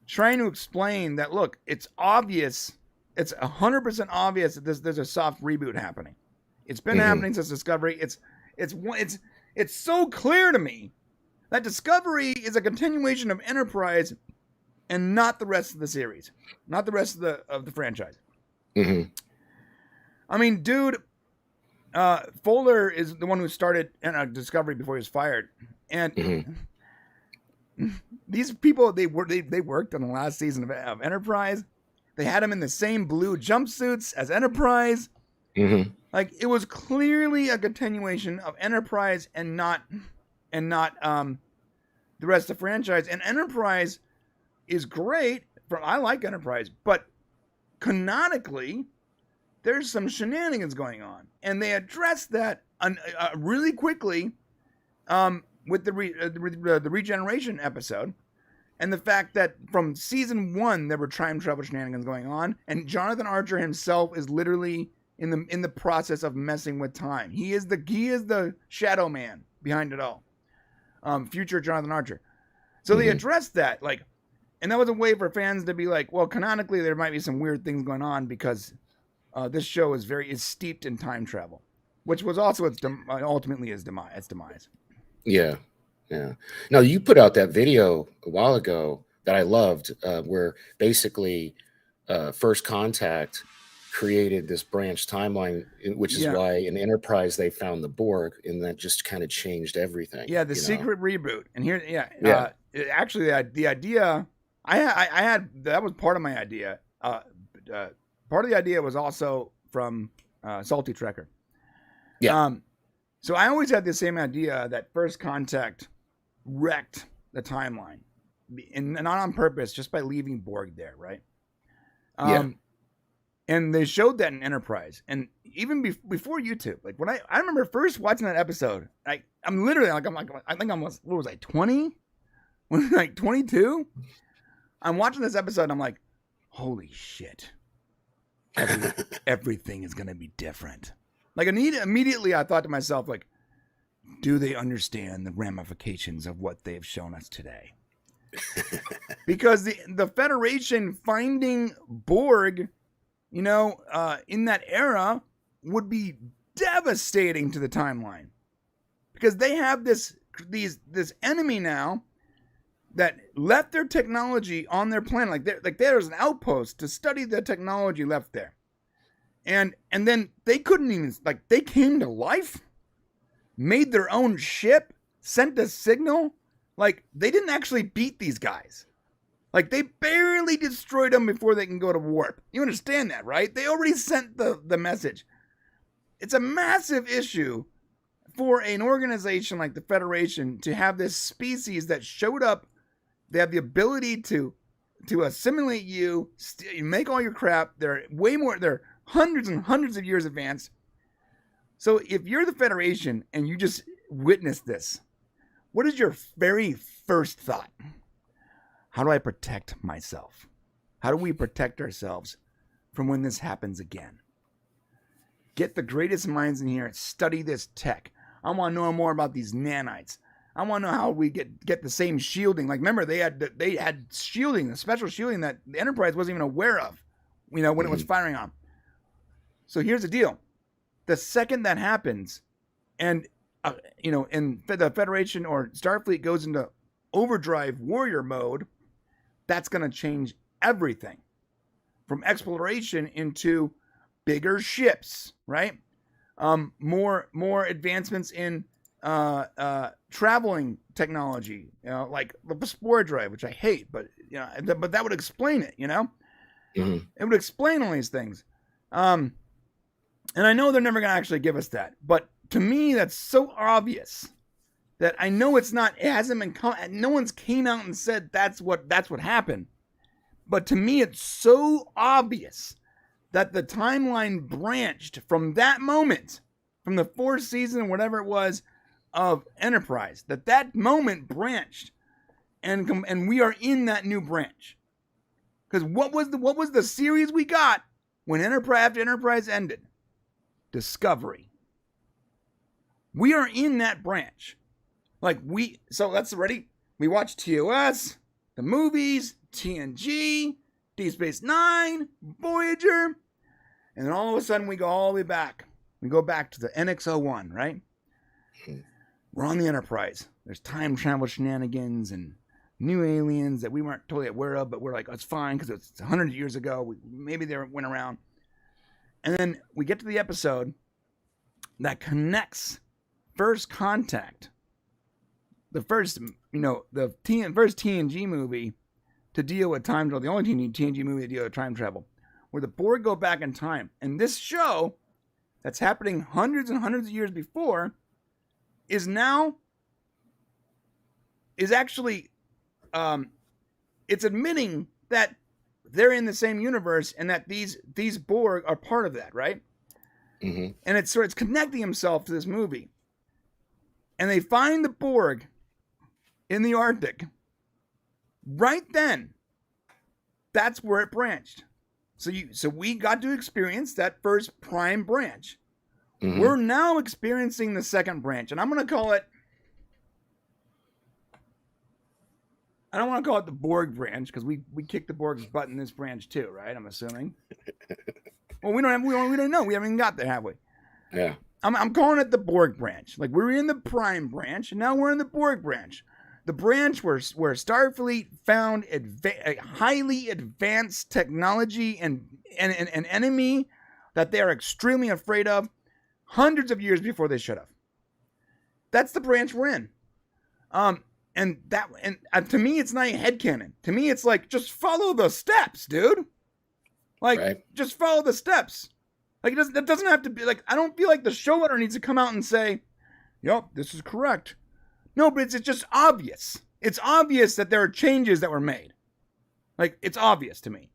trying to explain that, look, it's obvious, it's 100% obvious that there's a soft reboot happening. It's been happening since Discovery. It's so clear to me that Discovery is a continuation of Enterprise and not the rest of the series, not the rest of the franchise. Mm-hmm. I mean, dude, Fuller is the one who started Discovery before he was fired, and these people they worked on the last season of Enterprise. They had them in the same blue jumpsuits as Enterprise. Mm-hmm. Like, it was clearly a continuation of Enterprise and not and not the rest of the franchise. And Enterprise is great. I like Enterprise, but canonically, there's some shenanigans going on, and they address that really quickly with the regeneration episode, and the fact that from season 1 there were time travel shenanigans going on, and Jonathan Archer himself is literally in the process of messing with time. He is the shadow man behind it all. Future Jonathan Archer. So they addressed that, like, and that was a way for fans to be like, well, canonically there might be some weird things going on because this show is steeped in time travel, which was also ultimately its demise. Yeah. Now, you put out that video a while ago that I loved, where basically First Contact created this branch timeline, which is why in Enterprise they found the Borg, and that just kind of changed everything. Yeah, the secret reboot. And here, actually, the idea I had that was part of my idea. Part of the idea was also from Salty Trekker. Yeah. So I always had the same idea that First Contact wrecked the timeline, and not on purpose, just by leaving Borg there, right? And they showed that in Enterprise, and even before YouTube, like when I remember first watching that episode, I'm literally I think I was, what was I, 20? When like 22? I'm watching this episode, and I'm like, holy shit. Everything is going to be different. Like immediately I thought to myself, like, do they understand the ramifications of what they've shown us today? Because the Federation finding Borg, in that era would be devastating to the timeline, because they have this enemy now that left their technology on their planet. There's an outpost to study the technology left there. And then they couldn't even, they came to life, made their own ship, sent a signal. Like, they didn't actually beat these guys. Like, they barely destroyed them before they can go to warp. You understand that, right? They already sent the message. It's a massive issue for an organization like the Federation to have this species that showed up. They have the ability to assimilate you, make all your crap. They're hundreds and hundreds of years advanced. So if you're the Federation and you just witnessed this, what is your very first thought? How do I protect myself? How do we protect ourselves from when this happens again? Get the greatest minds in here and study this tech. I want to know more about these nanites. I want to know how we get the same shielding. Like, remember, they had shielding, a special shielding that the Enterprise wasn't even aware of, when it was firing on. So here's the deal. The second that happens, and the Federation or Starfleet goes into overdrive warrior mode, that's going to change everything. From exploration into bigger ships, right? More advancements in traveling technology, like the spore drive, which I hate, but but that would explain it, It would explain all these things. And I know they're never going to actually give us that, but to me, that's so obvious that I know it's not. It hasn't been. No one's came out and said that's what happened. But to me, it's so obvious that the timeline branched from that moment, from the 4th season, whatever it was, of Enterprise. That moment branched, and we are in that new branch. Because what was the series we got when Enterprise ended? Discovery. We are in that branch. So let's ready. We watched TOS, the movies, TNG, Deep Space Nine, Voyager, and then all of a sudden we go all the way back. We go back to the NX-01, right? We're on the Enterprise. There's time travel shenanigans and new aliens that we weren't totally aware of, but we're like, oh, it's fine because it's 100 years ago. Maybe they went around. And then we get to the episode that connects First Contact, the first TNG movie to deal with time travel, the only TNG movie to deal with time travel, where the Borg go back in time. And this show that's happening hundreds and hundreds of years before is now is actually, it's admitting that they're in the same universe and that these Borg are part of that, right? Mm-hmm. And it's connecting himself to this movie. And they find the Borg in the Arctic. Right then, that's where it branched. So we got to experience that first prime branch. Mm-hmm. We're now experiencing the second branch, and I'm going to call it. I don't want to call it the Borg branch because we kicked the Borg's butt in this branch too, right? I'm assuming. Well, we don't know. We haven't even got there, have we? Yeah. I'm calling it the Borg branch. Like, we're in the prime branch, and now we're in the Borg branch. The branch where Starfleet found highly advanced technology and an enemy that they are extremely afraid of hundreds of years before they should have. That's the branch we're in. And to me, it's not headcanon. To me, it's like, just follow the steps, dude. Like, right. Just follow the steps. Like, it doesn't have to be, like, I don't feel like the showrunner needs to come out and say, yep, this is correct. No, but it's just obvious. It's obvious that there are changes that were made. Like, it's obvious to me.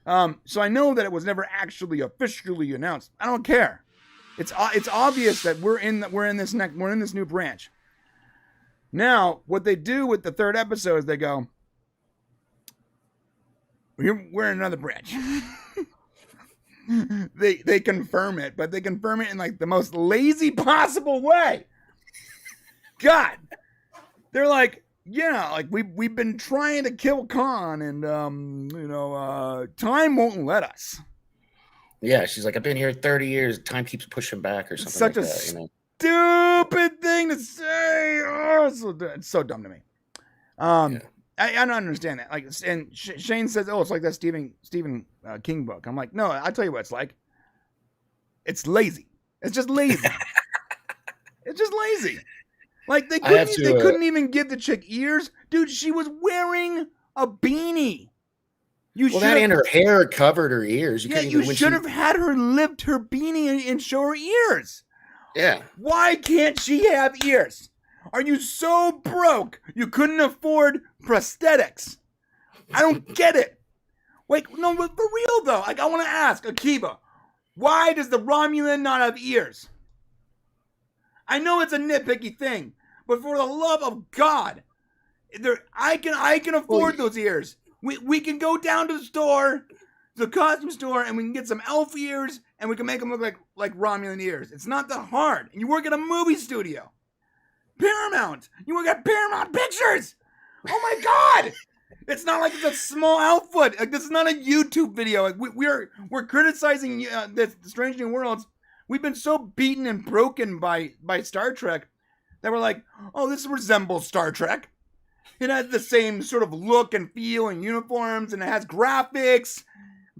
So I know that it was never actually officially announced. I don't care. It's obvious that we're in this new branch. Now, what they do with the third episode is they go, we're in another branch. They confirm it, but they confirm it in like the most lazy possible way. God. They're like, yeah, like we've been trying to kill Khan, and time won't let us. Yeah, she's like, I've been here 30 years. Time keeps pushing back, or something. Such like that, stupid thing to say. Oh, it's so dumb to me. Yeah. I don't understand that. Like, and Shane says, "Oh, it's like that Stephen King book." I'm like, no, I'll tell you what it's like. It's lazy. It's just lazy. It's just lazy. Like, they couldn't even give the chick ears. Dude, she was wearing a beanie. That and her hair covered her ears. You should have had her lift her beanie and show her ears. Yeah. Why can't she have ears? Are you so broke you couldn't afford prosthetics? I don't get it. Wait, no, but for real though. Like, I want to ask Akiva, why does the Romulan not have ears? I know it's a nitpicky thing, but for the love of God, I can afford those ears. We can go down to the store, the costume store, and we can get some elf ears, and we can make them look like Romulan ears. It's not that hard. And you work at a movie studio. Paramount. You work at Paramount Pictures. Oh my God. It's not like it's a small outfit. Like, this is not a YouTube video. Like, we're criticizing the Strange New Worlds. We've been so beaten and broken by Star Trek that we're like, oh, this resembles Star Trek. It has the same sort of look and feel and uniforms, and it has graphics,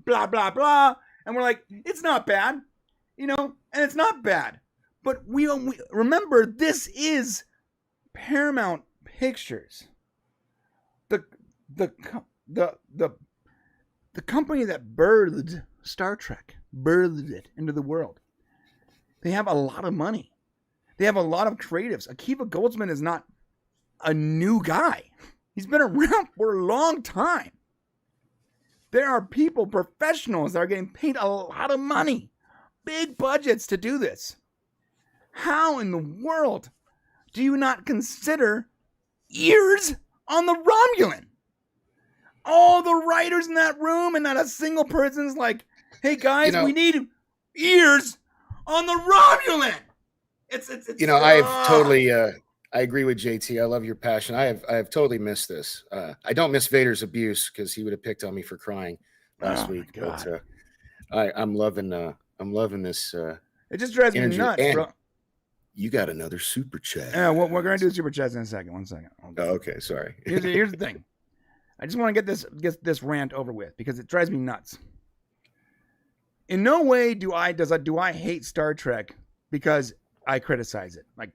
blah, blah, blah. And we're like, it's not bad, and it's not bad. But we remember, this is Paramount Pictures. The company that birthed Star Trek, birthed it into the world. They have a lot of money. They have a lot of creatives. Akiva Goldsman is not a new guy. He's been around for a long time. There are people, professionals, that are getting paid a lot of money, big budgets to do this. How in the world do you not consider ears on the Romulan? All the writers in that room, and not a single person's like, hey guys, we need ears on the Romulan. It's I've totally I agree with JT. I love your passion. I have totally missed this. I don't miss Vader's abuse, because he would have picked on me for crying last week. But I'm loving this. It just drives me nuts, bro. You got another super chat. Yeah, we're gonna do super chats in a second. 1 second. Okay, sorry. Here's the thing. I just want to get this rant over with, because it drives me nuts. In no way do I hate Star Trek because I criticize it. Like,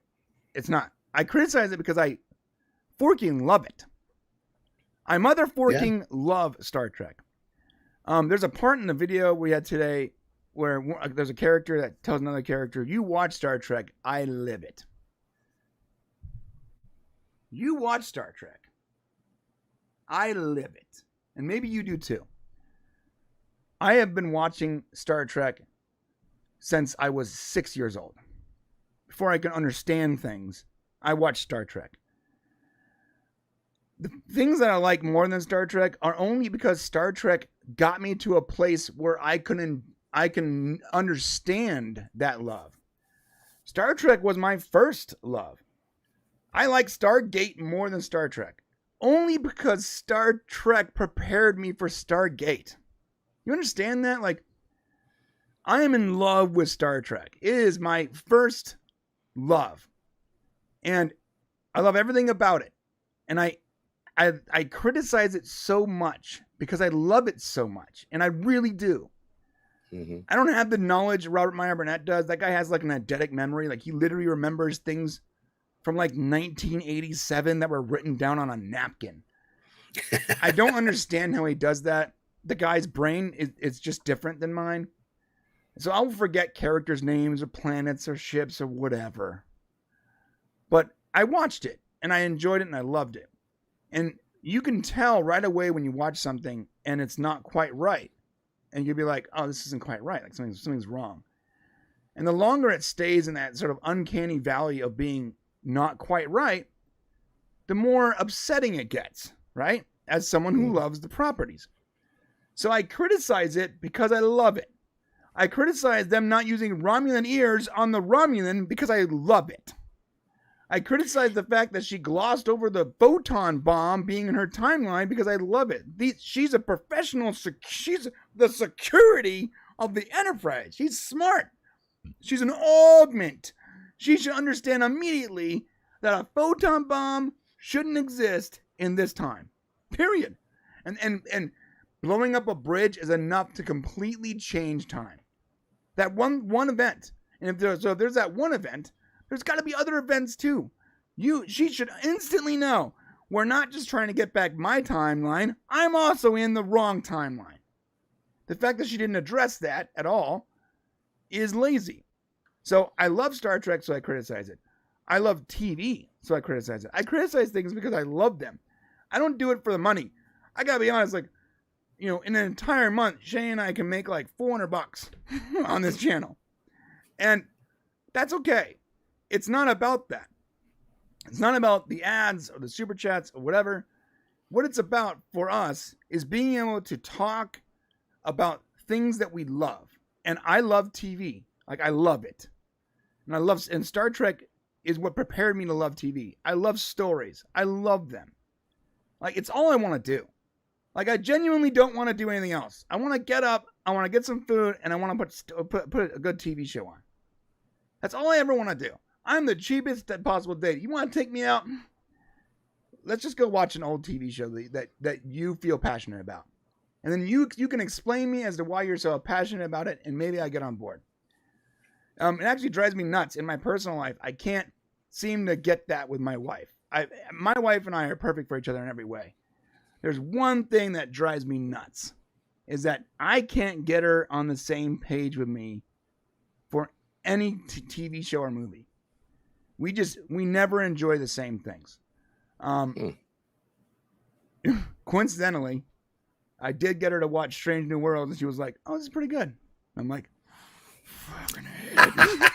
it's not. I criticize it because I forking love it. I mother forking love Star Trek. There's a part in the video we had today where there's a character that tells another character, you watch Star Trek, I live it. You watch Star Trek. I live it. And maybe you do too. I have been watching Star Trek since I was 6 years old. Before I can understand things, I watched Star Trek. The things that I like more than Star Trek are only because Star Trek got me to a place where I can understand that love. Star Trek was my first love. I like Stargate more than Star Trek. Only because Star Trek prepared me for Stargate. You understand that? Like, I am in love with Star Trek. It is my first love. And I love everything about it. And I criticize it so much because I love it so much. And I really do. Mm-hmm. I don't have the knowledge Robert Meyer Burnett does. That guy has like an eidetic memory. Like, he literally remembers things from like 1987 that were written down on a napkin. I don't understand how he does that. The guy's brain is just different than mine. So I'll forget characters' names or planets or ships or whatever. But I watched it and I enjoyed it and I loved it. And you can tell right away when you watch something and it's not quite right. And you'll be like, oh, this isn't quite right. Like something's wrong. And the longer it stays in that sort of uncanny valley of being not quite right, the more upsetting it gets, right? As someone who loves the properties. So I criticize it because I love it. I criticize them not using Romulan ears on the Romulan because I love it. I criticize the fact that she glossed over the photon bomb being in her timeline because I love it. She's a professional. She's the security of the Enterprise. She's smart. She's an augment. She should understand immediately that a photon bomb shouldn't exist in this time. Period. And blowing up a bridge is enough to completely change time. That one event. And if there's that one event, there's got to be other events too. She should instantly know we're not just trying to get back my timeline. I'm also in the wrong timeline. The fact that she didn't address that at all is lazy. So I love Star Trek, so I criticize it. I love TV, so I criticize it. I criticize things because I love them. I don't do it for the money. I gotta be honest, like, in an entire month, Shay and I can make like $400 on this channel. And that's okay. It's not about that. It's not about the ads or the super chats or whatever. What it's about for us is being able to talk about things that we love. And I love TV. Like, I love it. And Star Trek is what prepared me to love TV. I love stories. I love them. Like, it's all I want to do. Like, I genuinely don't want to do anything else. I want to get up, I want to get some food, and I want to put a good TV show on. That's all I ever want to do. I'm the cheapest possible date. You want to take me out? Let's just go watch an old TV show that you feel passionate about. And then you can explain me as to why you're so passionate about it, and maybe I get on board. It actually drives me nuts in my personal life. I can't seem to get that with my wife. My wife and I are perfect for each other in every way. There's one thing that drives me nuts, is that I can't get her on the same page with me for any TV show or movie. We never enjoy the same things. Coincidentally, I did get her to watch Strange New Worlds, and she was like, "Oh, this is pretty good." I'm like, "Fucking head."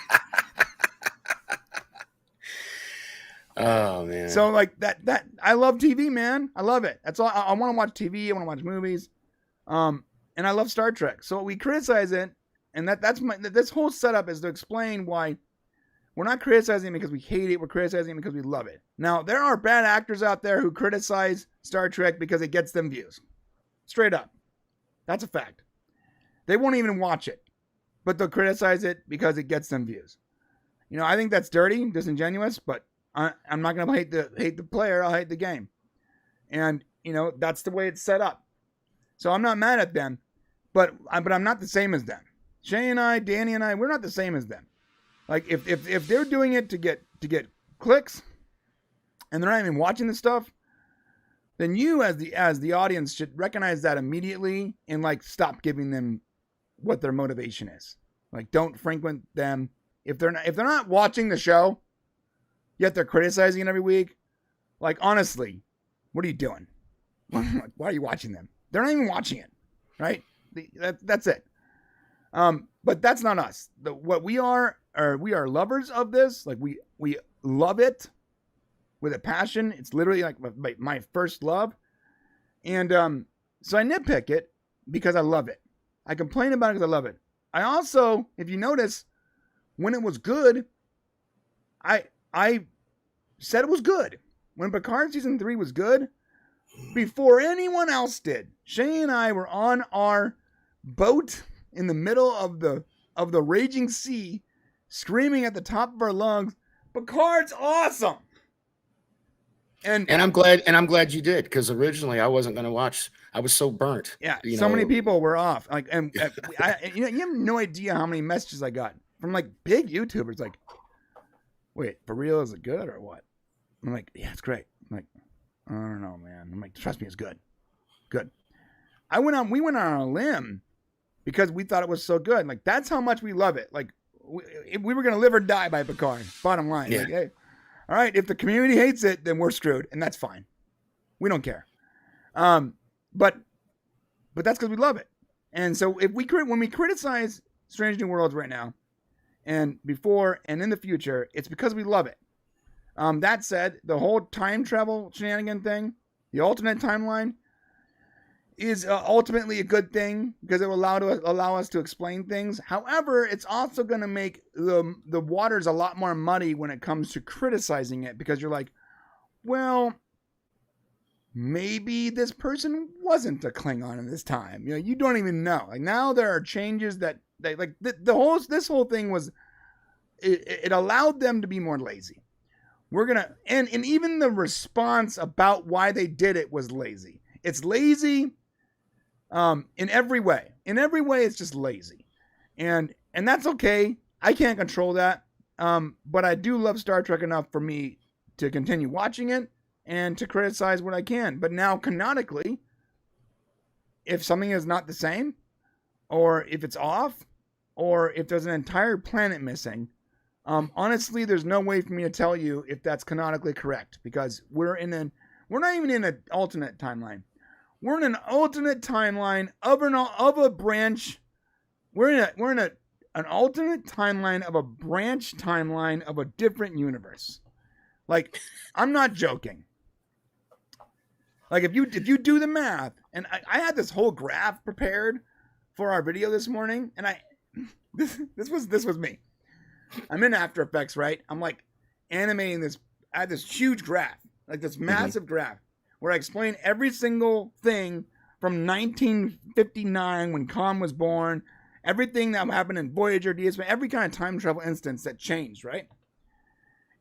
Oh man. So like that I love TV, man. I love it. That's all. I want to watch TV. I want to watch movies. And I love Star Trek. So we criticize it, and this whole setup is to explain why we're not criticizing it because we hate it. We're criticizing it because we love it. Now, there are bad actors out there who criticize Star Trek because it gets them views. Straight up. That's a fact. They won't even watch it, but they'll criticize it because it gets them views. I think that's dirty, disingenuous, but I'm not going to hate the player. I'll hate the game. And, that's the way it's set up. So I'm not mad at them, but I'm not the same as them. Shay and I, Danny and I, we're not the same as them. Like, if they're doing it to get clicks and they're not even watching the stuff, then you as the audience should recognize that immediately and like stop giving them what their motivation is. Like, don't frequent them if they're not watching the show, yet they're criticizing it every week. Like, honestly, what are you doing? Why are you watching them? They're not even watching it, right? That's it. But that's not us. What we are lovers of this. Like, we love it with a passion. It's literally like my first love. And so I nitpick it because I love it. I complain about it because I love it. I also, if you notice, when it was good, I said it was good. When Picard season 3 was good, before anyone else did, Shay and I were on our boat in the middle of the raging sea, screaming at the top of our lungs, "Picard's awesome!" And I'm glad you did, because originally I wasn't going to watch. I was so burnt. Yeah, so many people were off. Like, and you have no idea how many messages I got from like big YouTubers. Like, wait, for real? Is it good or what? I'm like, yeah, it's great. I'm like, I don't know, man. I'm like, trust me, it's good. Good. We went on a limb because we thought it was so good. Like, that's how much we love it. Like, we were going to live or die by Picard. Bottom line. Yeah. Like, hey, all right, if the community hates it, then we're screwed, and that's fine. We don't care. But that's because we love it. And so when we criticize Strange New Worlds right now, and before and in the future, it's because we love it. That said, the whole time travel shenanigan thing, the alternate timeline, is ultimately a good thing because it will allow us to explain things. However, it's also going to make the waters a lot more muddy when it comes to criticizing it, because you're like, well, maybe this person wasn't a Klingon in this time. You know, you don't even know. Like, now there are changes that like this whole thing was it allowed them to be more lazy. We're gonna and even the response about why they did it was lazy. It's lazy in every way. In every way, it's just lazy, and that's okay. I can't control that, but I do love Star Trek enough for me to continue watching it and to criticize what I can. But now, canonically, if something is not the same, or if it's off, or if there's an entire planet missing, honestly, there's no way for me to tell you if that's canonically correct, because we're not even in an alternate timeline. We're in an alternate timeline of a branch. We're in an alternate timeline of a branch timeline of a different universe. Like, I'm not joking. Like, if you do the math, and I had this whole graph prepared for our video this morning, and this was me. I'm in After Effects, right? I'm like animating this. I had this huge graph, like this massive graph, where I explain every single thing from 1959 when Khan was born, everything that happened in Voyager, DS, every kind of time travel instance that changed, right?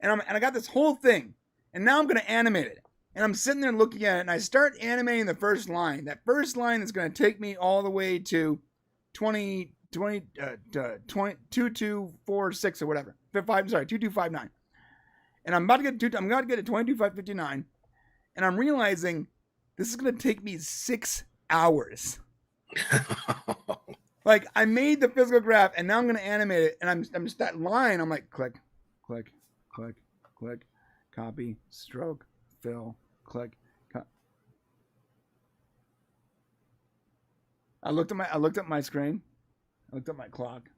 And I got this whole thing, and now I'm going to animate it. And I'm sitting there looking at it, and I start animating the first line. That first line is going to take me all the way to 2246 or whatever. 2259. And I'm about to get to 22559, and I'm realizing this is going to take me 6 hours. Like, I made the physical graph, and now I'm going to animate it, and I'm just that line. I'm like, click, click, click, click, copy, stroke, fill, click. I looked at my screen. I looked at my clock.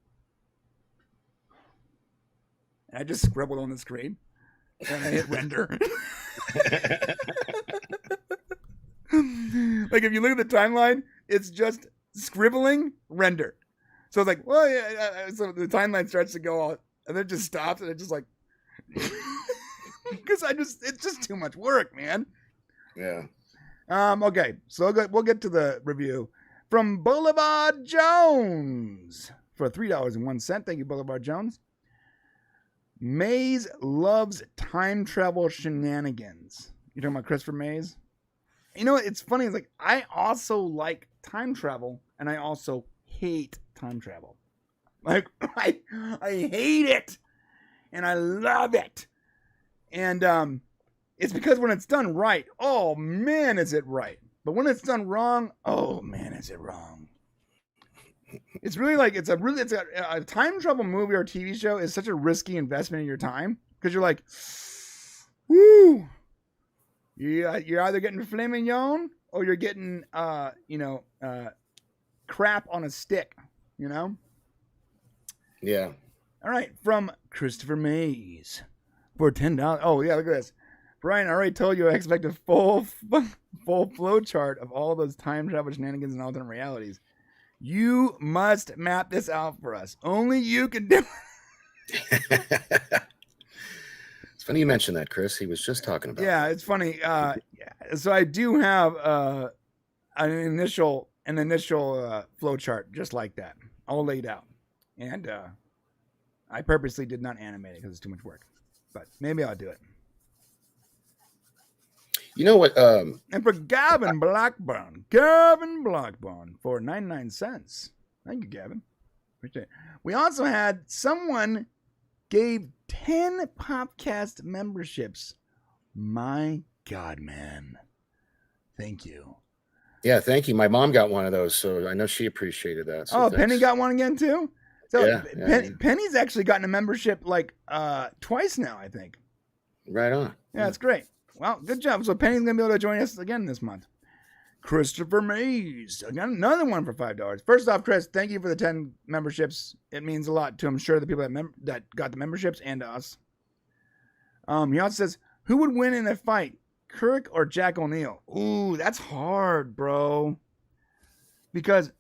And I just scribbled on the screen. And I hit render. Like, if you look at the timeline, it's just scribbling, render. So it's like, well, yeah. So the timeline starts to go all, and then it just stops, and it just like, because it's just too much work, man. Yeah. Okay, so we'll get to the review from Boulevard Jones for $3.01. Thank you, Boulevard Jones. Maze loves time travel shenanigans. You talking about Christopher Maze? You know, it's funny. It's like, I also like time travel, and I also hate time travel. Like, I hate it, and I love it. And it's because when it's done right, oh man, is it right. But when it's done wrong, oh man, is it wrong. It's really like, it's a time travel movie or TV show is such a risky investment in your time, because you're like, woo, You're either getting filet mignon or you're getting crap on a stick. You know. Yeah. All right, from Christopher Mays for $10. Oh yeah, look at this. Brian, I already told you I expect a full flow chart of all those time travel shenanigans and alternate realities. You must map this out for us. Only you can do it. It's funny you mentioned that, Chris. He was just talking about Yeah, it's funny. So I do have an initial flow chart just like that, all laid out. And I purposely did not animate it because it's too much work. But maybe I'll do it. You know what? And for Gavin Blackburn for 99 cents. Thank you, Gavin. Appreciate it. We also had someone gave 10 Popcast memberships. My God, man. Thank you. Yeah, thank you. My mom got one of those, so I know she appreciated that. So thanks. Penny got one again too? So yeah. Penny's actually gotten a membership like twice now, I think. Right on. Yeah, that's great. Well, good job. So Penny's going to be able to join us again this month. Christopher Mays. Again, another one for $5. First off, Chris, thank you for the 10 memberships. It means a lot to, I'm sure, the people that got the memberships and to us. He also says, who would win in a fight, Kirk or Jack O'Neill? Ooh, that's hard, bro. Because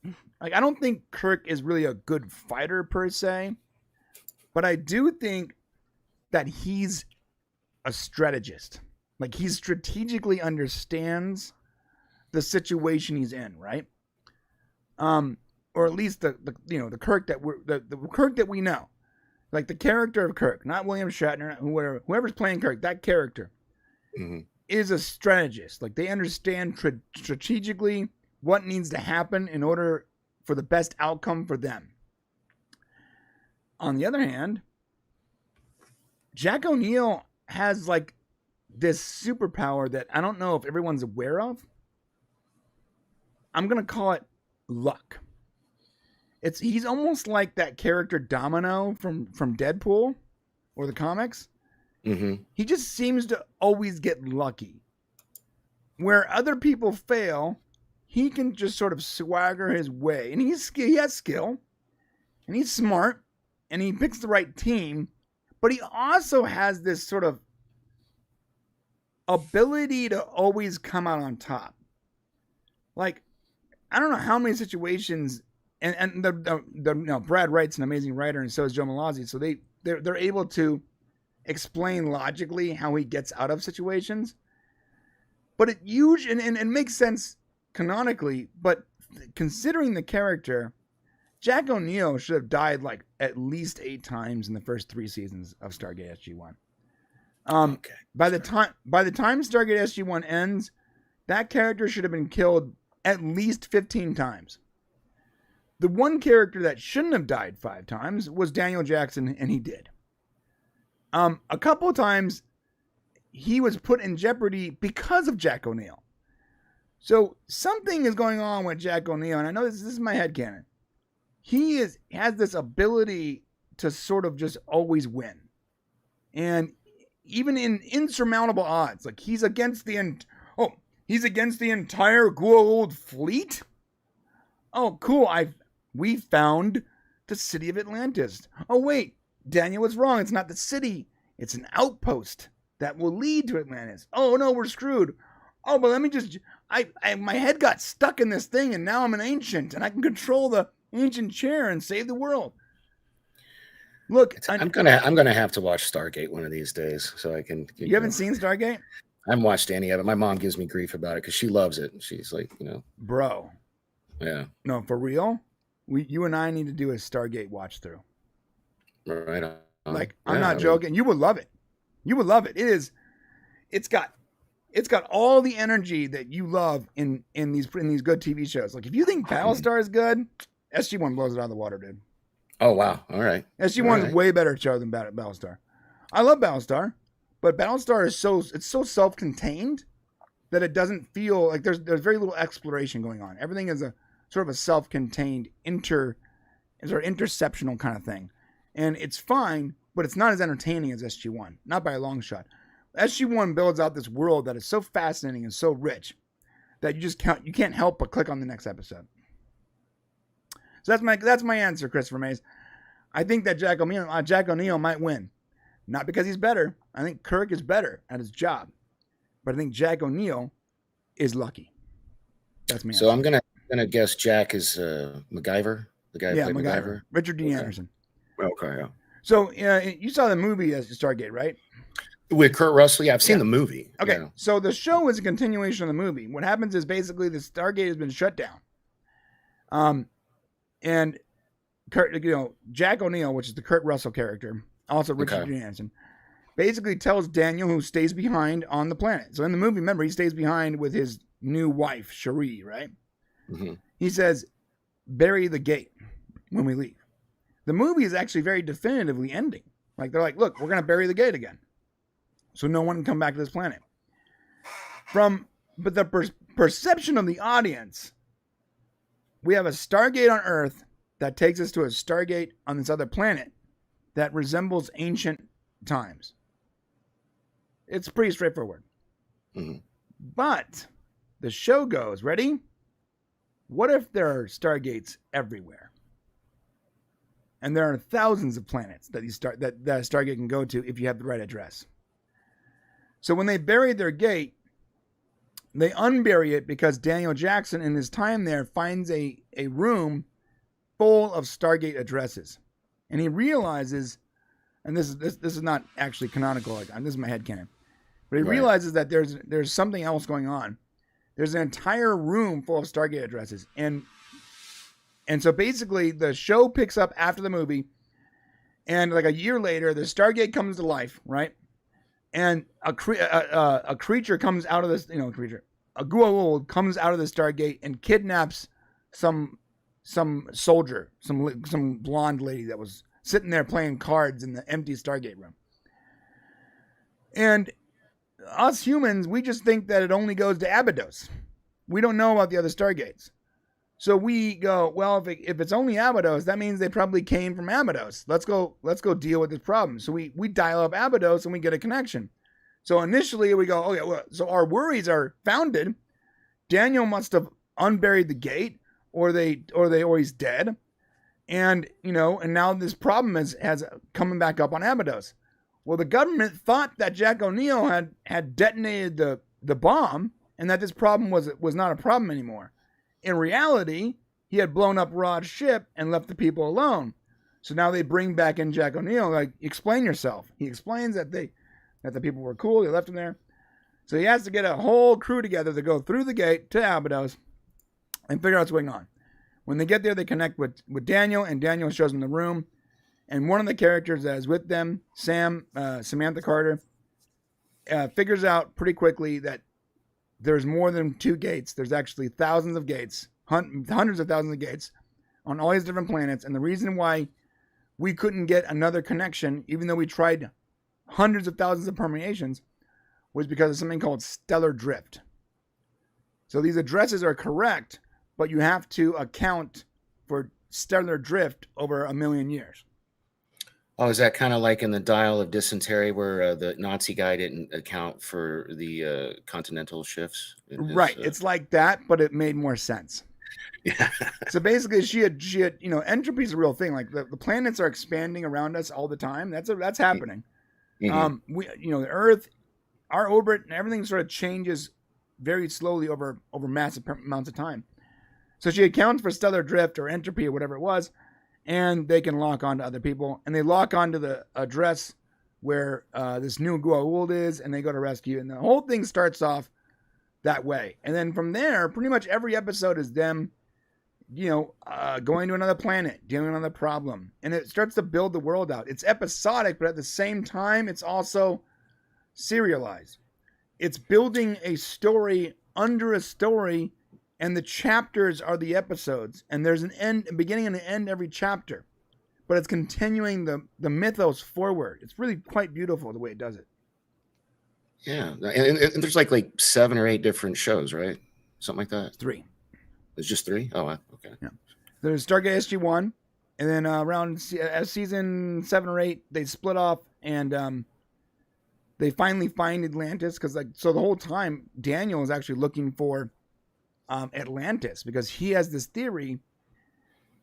I don't think Kirk is really a good fighter per se. But I do think that he's a strategist. He strategically understands the situation he's in, right? Or at least the Kirk that the Kirk that we know, like the character of Kirk, not William Shatner, whoever's playing Kirk, that character is a strategist. Like they understand strategically what needs to happen in order for the best outcome for them. On the other hand, Jack O'Neill has this superpower that I don't know if everyone's aware of. I'm going to call it luck. He's almost like that character Domino from Deadpool or the comics. Mm-hmm. He just seems to always get lucky. Where other people fail, he can just sort of swagger his way. And he has skill, and he's smart, and he picks the right team, but he also has this sort of ability to always come out on top. I don't know how many situations, and Brad Wright's an amazing writer, and so is Joe Malazzi. So they're able to explain logically how he gets out of situations. But it usually and makes sense canonically. But considering the character, Jack O'Neill should have died at least 8 times in the first 3 seasons of Stargate SG-1. Okay. By the time Stargate SG-1 ends, that character should have been killed at least 15 times. The one character that shouldn't have died 5 times was Daniel Jackson, and he did. A couple of times, he was put in jeopardy because of Jack O'Neill. So something is going on with Jack O'Neill, and I know this is my headcanon. He has this ability to sort of just always win. And even in insurmountable odds, he's against the entire Goa'uld fleet. Oh, cool! We found the city of Atlantis. Oh wait, Daniel was wrong. It's not the city. It's an outpost that will lead to Atlantis. Oh no, we're screwed. Oh, but let me just. My head got stuck in this thing, and now I'm an ancient, and I can control the ancient chair and save the world. Look, I'm gonna have to watch Stargate one of these days, so I can. You haven't seen Stargate? I haven't watched any of it. My mom gives me grief about it because she loves it. She's like, bro. Yeah. No, for real. You and I need to do a Stargate watch through. Right on. I'm not joking. You would love it. You would love it. It's got all the energy that you love in these good TV shows. If you think Battlestar is good, SG-1 blows it out of the water, dude. Oh wow! All right. SG-1 is way better show than Battlestar. I love Battlestar, but Battlestar is so self-contained that it doesn't feel like there's very little exploration going on. Everything is a sort of a self-contained interceptional kind of thing, and it's fine, but it's not as entertaining as SG-1, not by a long shot. SG-1 builds out this world that is so fascinating and so rich that you can't help but click on the next episode. So that's my answer, Christopher Mays. I think that Jack O'Neill might win. Not because he's better. I think Kirk is better at his job. But I think Jack O'Neill is lucky. That's me. So I'm gonna guess Jack is MacGyver, the guy who played MacGyver. Richard D. Anderson. Okay, yeah. So you saw the movie as Stargate, right? With Kurt Russell, yeah, I've seen the movie. Okay, so the show is a continuation of the movie. What happens is basically the Stargate has been shut down. And Jack O'Neill, which is the Kurt Russell character, also Richard D. Anderson, basically tells Daniel, who stays behind on the planet. So in the movie, remember, he stays behind with his new wife, Cherie, right? Mm-hmm. He says, bury the gate when we leave. The movie is actually very definitively ending. Like, they're like, look, we're going to bury the gate again, so no one can come back to this planet. But the perception of the audience, we have a Stargate on Earth that takes us to a Stargate on this other planet that resembles ancient times. It's pretty straightforward. Mm-hmm. But the show goes, ready? What if there are Stargates everywhere? And there are thousands of planets that that a Stargate can go to if you have the right address. So when they buried their gate, they unbury it because Daniel Jackson, in his time there, finds a room full of Stargate addresses. And he realizes, and this is not actually canonical, this is my headcanon, but he realizes that there's something else going on. There's an entire room full of Stargate addresses. And so basically the show picks up after the movie, and like a year later, the Stargate comes to life, right? And a creature comes out of this, a Goa'uld comes out of the Stargate and kidnaps some soldier, some blonde lady that was sitting there playing cards in the empty Stargate room. And us humans, we just think that it only goes to Abydos. We don't know about the other Stargates. So we go, well, if it's only Abydos, that means they probably came from Abydos. Let's go deal with this problem. So we dial up Abydos and we get a connection. So initially we go, okay, well, so our worries are founded. Daniel must have unburied the gate, or he's dead. And now this problem has coming back up on Abydos. Well, the government thought that Jack O'Neill had detonated the bomb, and that this problem was not a problem anymore. In reality, he had blown up Rod's ship and left the people alone. So now they bring back in Jack O'Neill, like, explain yourself. He explains that the people were cool, they left him there. So he has to get a whole crew together to go through the gate to Abydos and figure out what's going on. When they get there, they connect with Daniel, and Daniel shows them the room. And one of the characters that is with them, Samantha Carter, figures out pretty quickly that there's more than two gates. There's actually thousands of gates, hundreds of thousands of gates on all these different planets. And the reason why we couldn't get another connection, even though we tried hundreds of thousands of permeations, was because of something called stellar drift. So these addresses are correct, but you have to account for stellar drift over 1 million years. Oh, is that kind of like in the Dial of Dysentery, where the Nazi guy didn't account for the continental shifts? Right. It's like that, but it made more sense. Yeah. So basically, she had entropy is a real thing. Like the planets are expanding around us all the time. That's happening. Mm-hmm. The Earth, our orbit, and everything sort of changes very slowly over massive amounts of time. So she accounts for stellar drift or entropy or whatever it was, and they can lock on to other people. And they lock onto the address where this new Goa'uld is, and they go to rescue. And the whole thing starts off that way. And then from there, pretty much every episode is them, going to another planet, dealing with another problem. And it starts to build the world out. It's episodic, but at the same time, it's also serialized. It's building a story under a story, and the chapters are the episodes, and there's a beginning and an end every chapter, but it's continuing the mythos forward. It's really quite beautiful the way it does it. Yeah, and there's like 7 or 8 different shows, right? Something like that. 3. It's just 3? Oh, okay. Yeah. There's Stargate SG-1, and then around season 7 or 8, they split off, and they finally find Atlantis because so the whole time Daniel is actually looking for Atlantis because he has this theory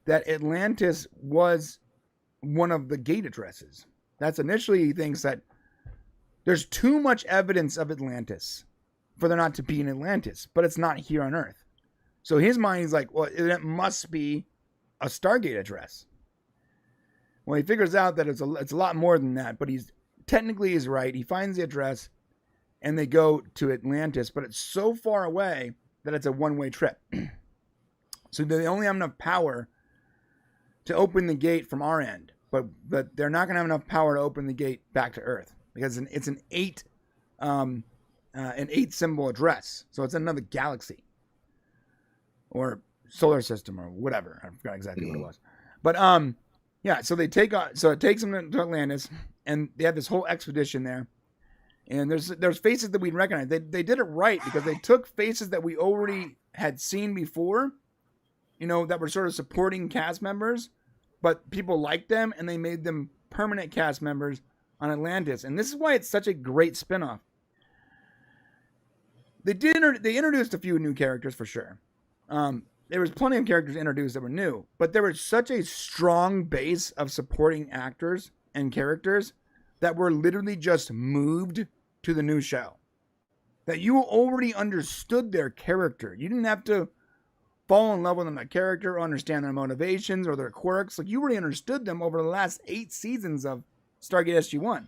that Atlantis was one of the gate addresses. That's initially he thinks that there's too much evidence of Atlantis for there not to be an Atlantis, but it's not here on Earth. So his mind is like, well, it must be a Stargate address. Well, he figures out that it's a lot more than that, but he's right. He finds the address and they go to Atlantis, but it's so far away that it's a one-way trip. So they only have enough power to open the gate from our end, but they're not going to have enough power to open the gate back to Earth because it's an 8 symbol address. So it's another galaxy or solar system or whatever. I forgot exactly what it was, but yeah. So they take on. So it takes them to Atlantis, and they have this whole expedition there. And there's faces that we'd recognize. They did it right because they took faces that we already had seen before, that were sort of supporting cast members, but people liked them, and they made them permanent cast members on Atlantis. And this is why it's such a great spinoff. They introduced a few new characters for sure. There was plenty of characters introduced that were new, but there was such a strong base of supporting actors and characters that were literally just moved to the new show. That you already understood their character. You didn't have to fall in love with them, that character, or understand their motivations or their quirks. Like, you already understood them over the last 8 seasons of Stargate SG-1.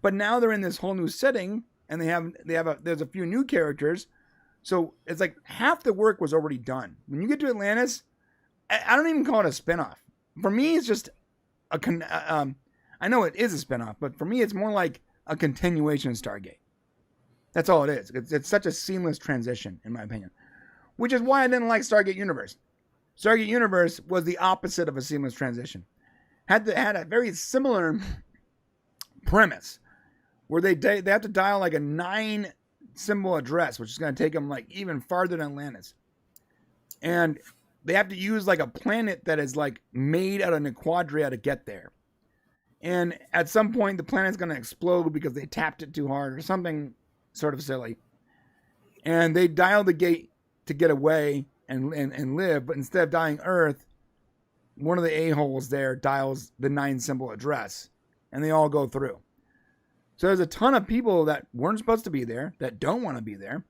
But now they're in this whole new setting, and there's a few new characters. So it's like half the work was already done. When you get to Atlantis, I don't even call it a spinoff. For me, it's just I know it is a spinoff, but for me, it's more like a continuation of Stargate. That's all it is. It's such a seamless transition, in my opinion. Which is why I didn't like Stargate Universe. Stargate Universe was the opposite of a seamless transition. Had a very similar premise, where they have to dial like a 9 symbol address, which is going to take them like even farther than Atlantis. And they have to use like a planet that is like made out of Nequadria to get there. And at some point, the planet's going to explode because they tapped it too hard or something sort of silly. And they dial the gate to get away and live. But instead of dialing Earth, one of the a-holes there dials the 9 symbol address. And they all go through. So there's a ton of people that weren't supposed to be there, that don't want to be there,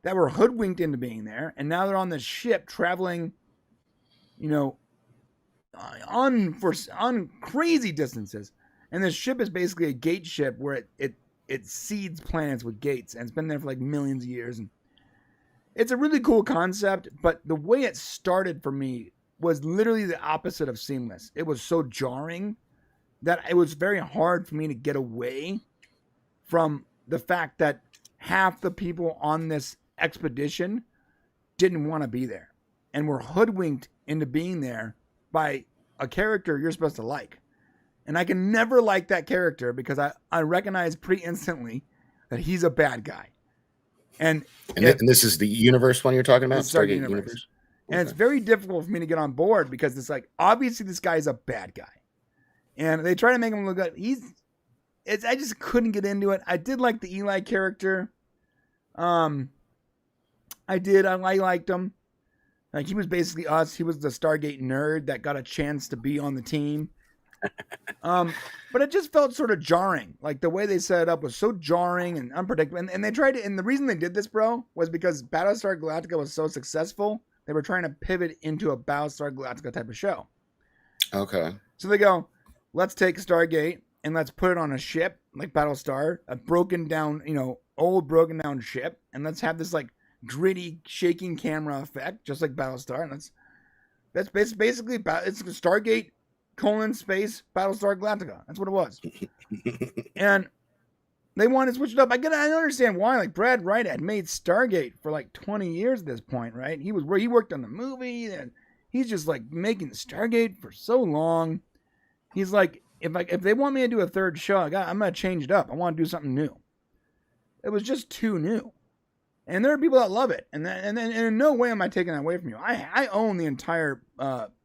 that were hoodwinked into being there. And now they're on this ship traveling, on crazy distances. And this ship is basically a gate ship where it seeds planets with gates, and it's been there for like millions of years. And it's a really cool concept, but the way it started for me was literally the opposite of seamless. It was so jarring that it was very hard for me to get away from the fact that half the people on this expedition didn't want to be there and were hoodwinked into being there by a character you're supposed to like. And I can never like that character because I recognize pretty instantly that he's a bad guy. And this is the universe one you're talking about? Stargate Universe. And it's very difficult for me to get on board because it's like, obviously this guy's a bad guy. And they try to make him look like I just couldn't get into it. I did like the Eli character. I liked him. Like, he was basically us. He was the Stargate nerd that got a chance to be on the team. But it just felt sort of jarring. Like, the way they set it up was so jarring and unpredictable. And they tried to, and the reason they did this, bro, was because Battlestar Galactica was so successful, they were trying to pivot into a Battlestar Galactica type of show. Okay. So they go, let's take Stargate and let's put it on a ship like Battlestar, a broken down, old broken down ship. And let's have this like gritty shaking camera effect, just like Battlestar. And that's basically it's Stargate : space Battlestar Galactica. That's what it was. And they wanted to switch it up. I understand why. Like, Brad Wright had made Stargate for like 20 years at this point, right? He worked on the movie, and he's just like making Stargate for so long. He's like, if they want me to do a third show, I'm gonna change it up. I want to do something new. It was just too new. And there are people that love it, and in no way am I taking that away from you. I own the entire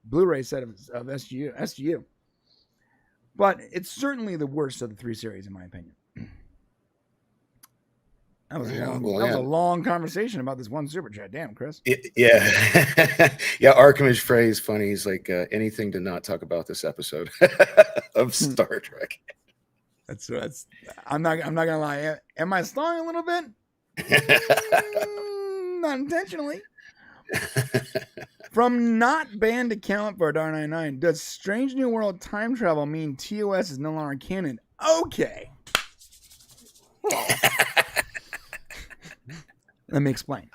Blu-ray set of SGU, but it's certainly the worst of the 3 series in my opinion. That was a Yeah, long, well, that was yeah. a long conversation about this one super chat. Damn, Chris. Yeah. Yeah. Archimage phrase funny. He's like, anything to not talk about this episode of Star Trek. That's. I'm not gonna lie. Am I stalling a little bit? Not intentionally. From not banned account for Dar99, does Strange New World time travel mean TOS is no longer canon? Okay. Let me explain.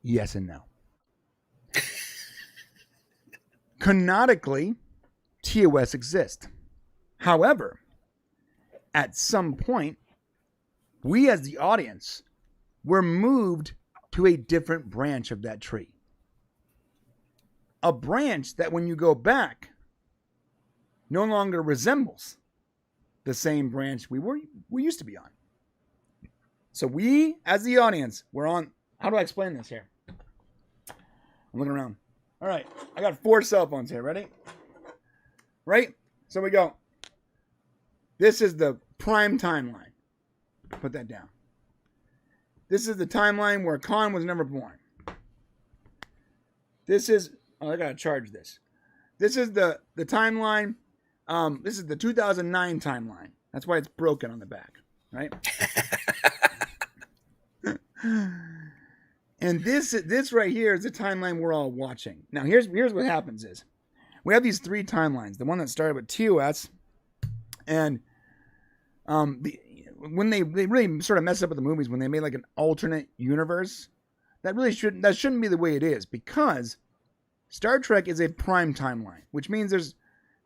Yes and no. Canonically, TOS exists. However, at some point, we as the audience were moved to a different branch of that tree. A branch that when you go back no longer resembles the same branch we used to be on. So we as the audience were on, how do I explain this here? I'm looking around. All right, I got 4 cell phones here, ready? Right? So we go. This is the prime timeline. Put that down. This is the timeline where Khan was never born. This is, I gotta charge this. This is the timeline. This is the 2009 timeline. That's why it's broken on the back, right? And this right here is the timeline we're all watching. Now here's what happens is we have these 3 timelines. The one that started with TOS, and when they really sort of mess up with the movies when they made like an alternate universe, that shouldn't be the way it is, because Star Trek is a prime timeline, which means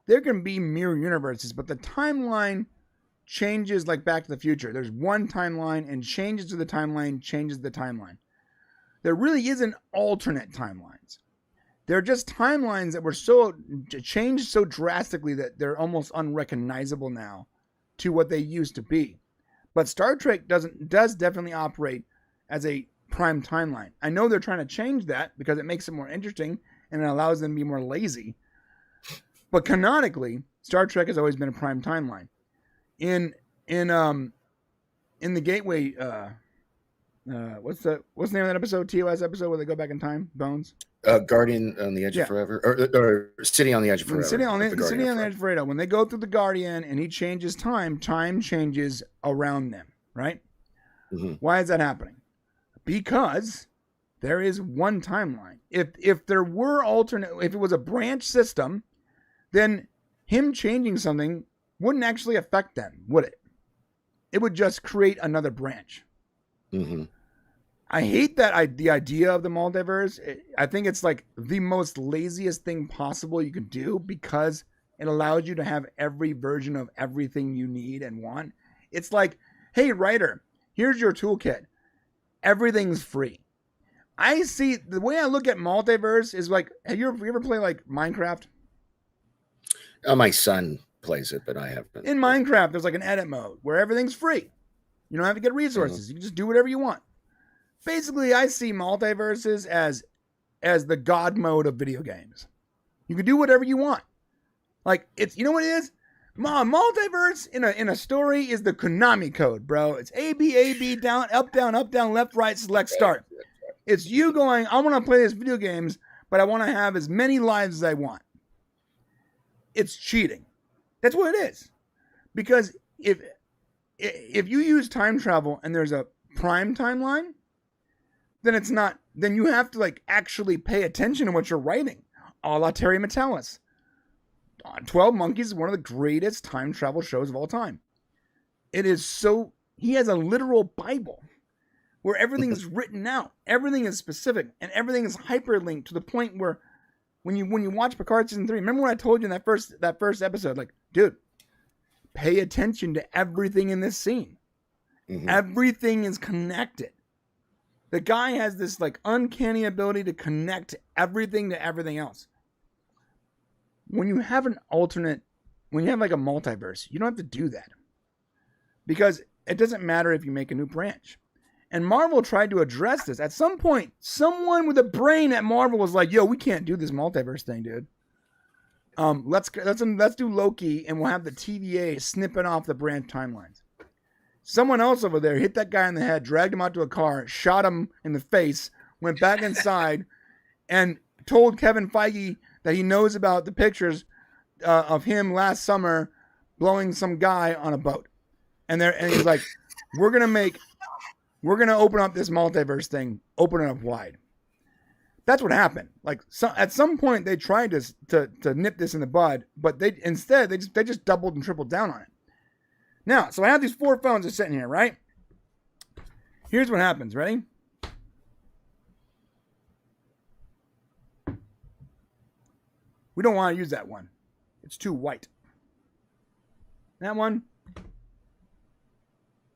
there can be mirror universes, but the timeline changes like Back to the Future. There's one timeline and changes to the timeline, changes the timeline. There really isn't alternate timelines. They're just timelines that were so changed so drastically that they're almost unrecognizable now to what they used to be. But Star Trek does definitely operate as a prime timeline. I know they're trying to change that because it makes it more interesting and it allows them to be more lazy. But canonically, Star Trek has always been a prime timeline. In the Gateway, what's the name of that episode? TOS episode where they go back in time? Bones. Guardian on the Edge of Forever, or City on the Edge of Forever. City on the Edge of Forever. When they go through the Guardian and he changes time changes around them, right? Mm-hmm. Why is that happening? Because there is one timeline. If there were if it was a branch system, then him changing something wouldn't actually affect them, would it? It would just create another branch. Mm-hmm. I hate the idea of the multiverse. I think it's like the most laziest thing possible you can do, because it allows you to have every version of everything you need and want. It's like, hey, writer, here's your toolkit. Everything's free. I see the way I look at multiverse is like, have you ever played like Minecraft? My son plays it, but I haven't. In Minecraft, there's like an edit mode where everything's free. You don't have to get resources. Mm-hmm. You can just do whatever you want. Basically, I see multiverses as the God mode of video games. You can do whatever you want. Like, it's, you know what it is? Multiverse in a story is the Konami code, bro. It's A, B, down, up, left, right, select, start. It's you going, I want to play this video games, but I want to have as many lives as I want. It's cheating. That's what it is. Because if you use time travel and there's a prime timeline, then it's not, then you have to like actually pay attention to what you're writing. A la Terry Metalis. 12 Monkeys is one of the greatest time travel shows of all time. It is so, he has a literal Bible where everything is written out. Everything is specific and everything is hyperlinked to the point where when you watch Picard season 3, remember what I told you in that first episode, like, dude, pay attention to everything in this scene. Mm-hmm. Everything is connected. The guy has this like uncanny ability to connect everything to everything else. When you have an alternate, when you have like a multiverse, you don't have to do that. Because it doesn't matter if you make a new branch. And Marvel tried to address this. At some point, someone with a brain at Marvel was like, yo, we can't do this multiverse thing, dude. Let's do Loki, and we'll have the TVA snipping off the branch timelines. Someone else over there hit that guy in the head, dragged him out to a car, shot him in the face, went back inside, and told Kevin Feige that he knows about the pictures of him last summer blowing some guy on a boat. And he's like, we're gonna open up this multiverse thing, open it up wide. That's what happened. Like, at some point they tried to nip this in the bud, but they just doubled and tripled down on it. Now, so I have these 4 phones that's sitting here, right? Here's what happens. Ready? We don't want to use that one. It's too white. That one,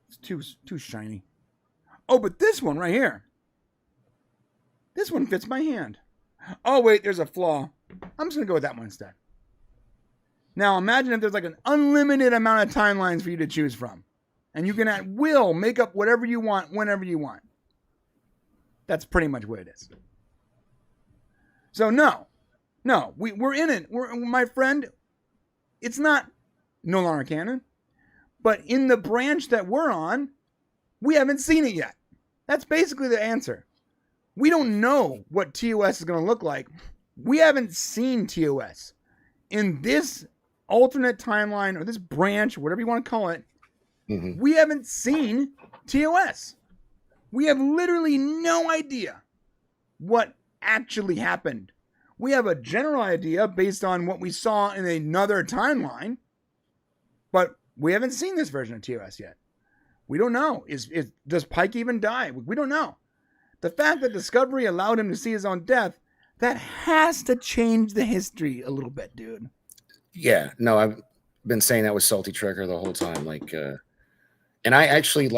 it's too shiny. Oh, but this one right here. This one fits my hand. Oh, wait, there's a flaw. I'm just going to go with that one instead. Now, imagine if there's like an unlimited amount of timelines for you to choose from. And you can at will make up whatever you want, whenever you want. That's pretty much what it is. So, no, we're in it. My friend, it's not no longer canon. But in the branch that we're on, we haven't seen it yet. That's basically the answer. We don't know what TOS is going to look like. We haven't seen TOS. In this alternate timeline, or this branch, whatever you want to call it, we haven't seen TOS. We have literally no idea what actually happened. We have a general idea based on what we saw in another timeline, but we haven't seen this version of TOS yet. We don't know. Does Pike even die? We don't know. The fact that Discovery allowed him to see his own death, that has to change the history a little bit, dude. Yeah, no, I've been saying that with Salty Trekker the whole time. Like, and I actually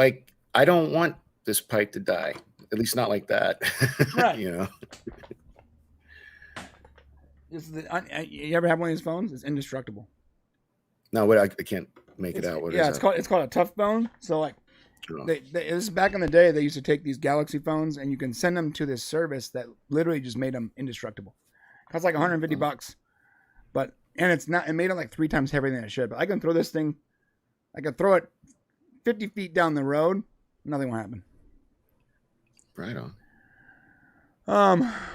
I don't want this Pike to die. At least not like that. Right. You know. You ever have one of these phones? It's indestructible. No, wait, I can't make it out. What is that? It's called a tough phone. So like, this is back in the day. They used to take these Galaxy phones and you can send them to this service that literally just made them indestructible. Costs like $150, and it made it like 3 times heavier than it should. But I can throw this thing, I can throw it 50 feet down the road, nothing will happen. Right on.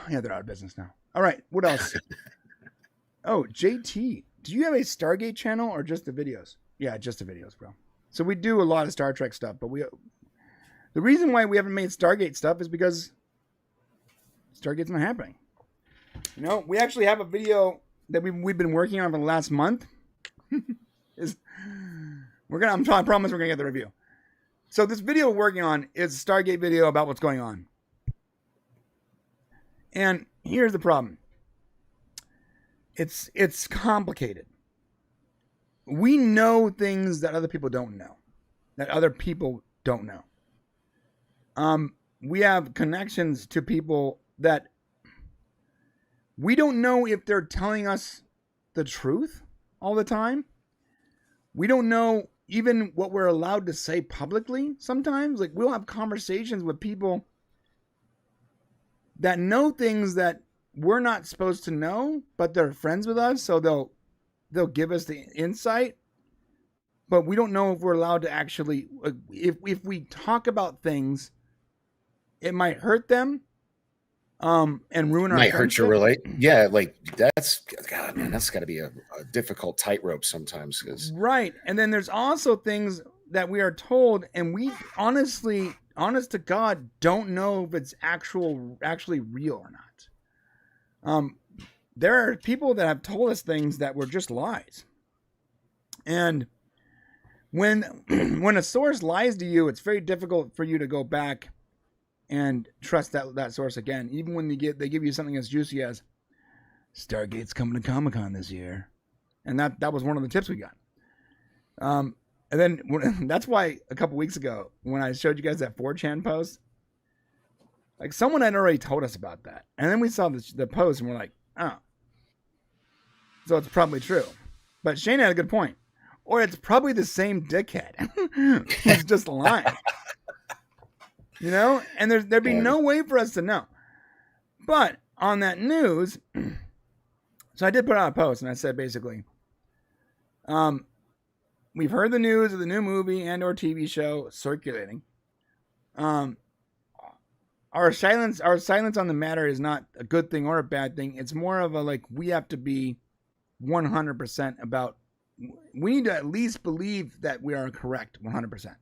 Yeah, they're out of business now. All right, what else? Oh, JT, do you have a Stargate channel or just the videos? Yeah, just the videos, bro. So we do a lot of Star Trek stuff, but the reason why we haven't made Stargate stuff is because Stargate's not happening. You know, we actually have a video that we've been working on for the last month. I promise we're gonna get the review. So this video we're working on is a Stargate video about what's going on. And here's the problem. It's complicated. We know things that other people don't know. We have connections to people that we don't know if they're telling us the truth all the time. We don't know even what we're allowed to say publicly sometimes. Like, we'll have conversations with people that know things that we're not supposed to know, but they're friends with us, so they'll give us the insight. But we don't know if we're allowed to actually, if we talk about things, it might hurt them, and ruin our might friendship. hurt your relate. Yeah, like that's God, man. That's got to be a difficult tightrope sometimes. Right, and then there's also things that we are told, and we honest to God, don't know if it's actually real or not. There are people that have told us things that were just lies, and when a source lies to you, it's very difficult for you to go back and trust that source again, even when they give you something as juicy as Stargate's coming to Comic-Con this year, and that was one of the tips we got. And then that's why a couple weeks ago when I showed you guys that 4chan post, like, someone had already told us about that, and then we saw the post and we're like, oh, so it's probably true. But Shane had a good point, or it's probably the same dickhead who's just lying. You know, and there'd be no way for us to know. But on that news, So I did put out a post, and I said basically, we've heard the news of the new movie and or TV show circulating. Our silence on the matter is not a good thing or a bad thing. It's more of a like we have to be 100% about. We need to at least believe that we are correct 100%.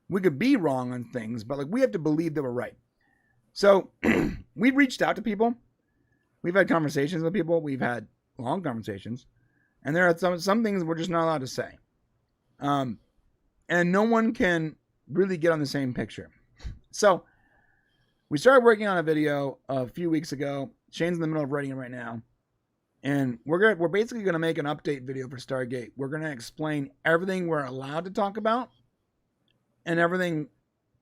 We could be wrong on things, but like we have to believe that we're right. So we've reached out to people. We've had conversations with people. We've had long conversations, and there are some things we're just not allowed to say. And no one can really get on the same picture. So we started working on a video a few weeks ago. Shane's in the middle of writing it right now. And we're basically going to make an update video for Stargate. We're going to explain everything we're allowed to talk about, and everything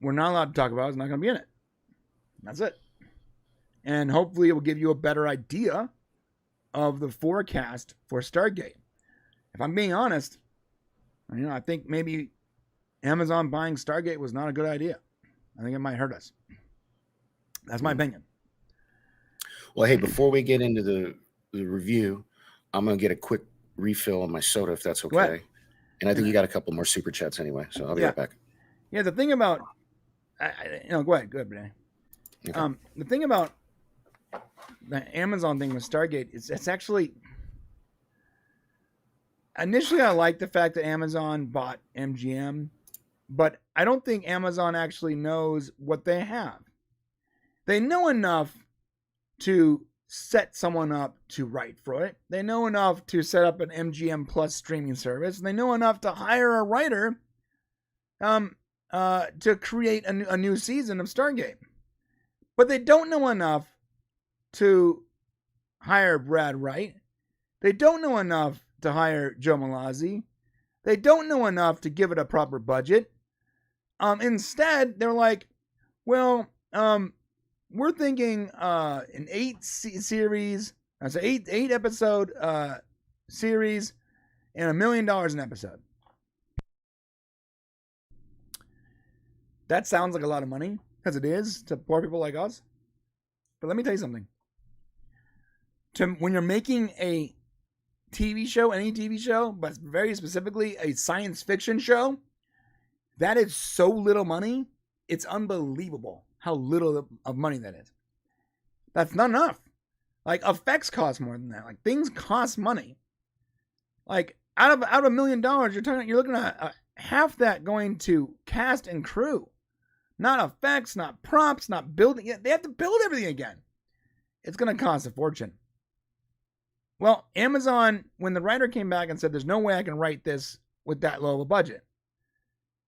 we're not allowed to talk about is not going to be in it. That's it. And hopefully it will give you a better idea of the forecast for Stargate. If I'm being honest, I think maybe Amazon buying Stargate was not a good idea. I think it might hurt us. That's my opinion. Well, hey, before we get into the review, I'm going to get a quick refill on my soda, if that's okay. And I think you got a couple more super chats anyway, so I'll be right back. Yeah, the thing about, go ahead, Benny. Okay. The thing about the Amazon thing with Stargate is it's actually, initially I liked the fact that Amazon bought MGM, but I don't think Amazon actually knows what they have. They know enough to set someone up to write for it. They know enough to set up an MGM Plus streaming service. They know enough to hire a writer to create a new season of Stargate. But they don't know enough to hire Brad Wright. They don't know enough to hire Joe Malazzi. They don't know enough to give it a proper budget. Instead, they're like, well, we're thinking an 8 episode series and $1 million an episode. That sounds like a lot of money, because it is to poor people like us. But let me tell you something. When you're making a TV show, any TV show, but very specifically a science fiction show, that is so little money, it's unbelievable how little of money that is. That's not enough. Like, effects cost more than that. Like, things cost money. Like, out of $1 million, you're looking at half that going to cast and crew. Not effects, not props, not building. They have to build everything again. It's going to cost a fortune. Well, Amazon, when the writer came back and said, there's no way I can write this with that low of a budget,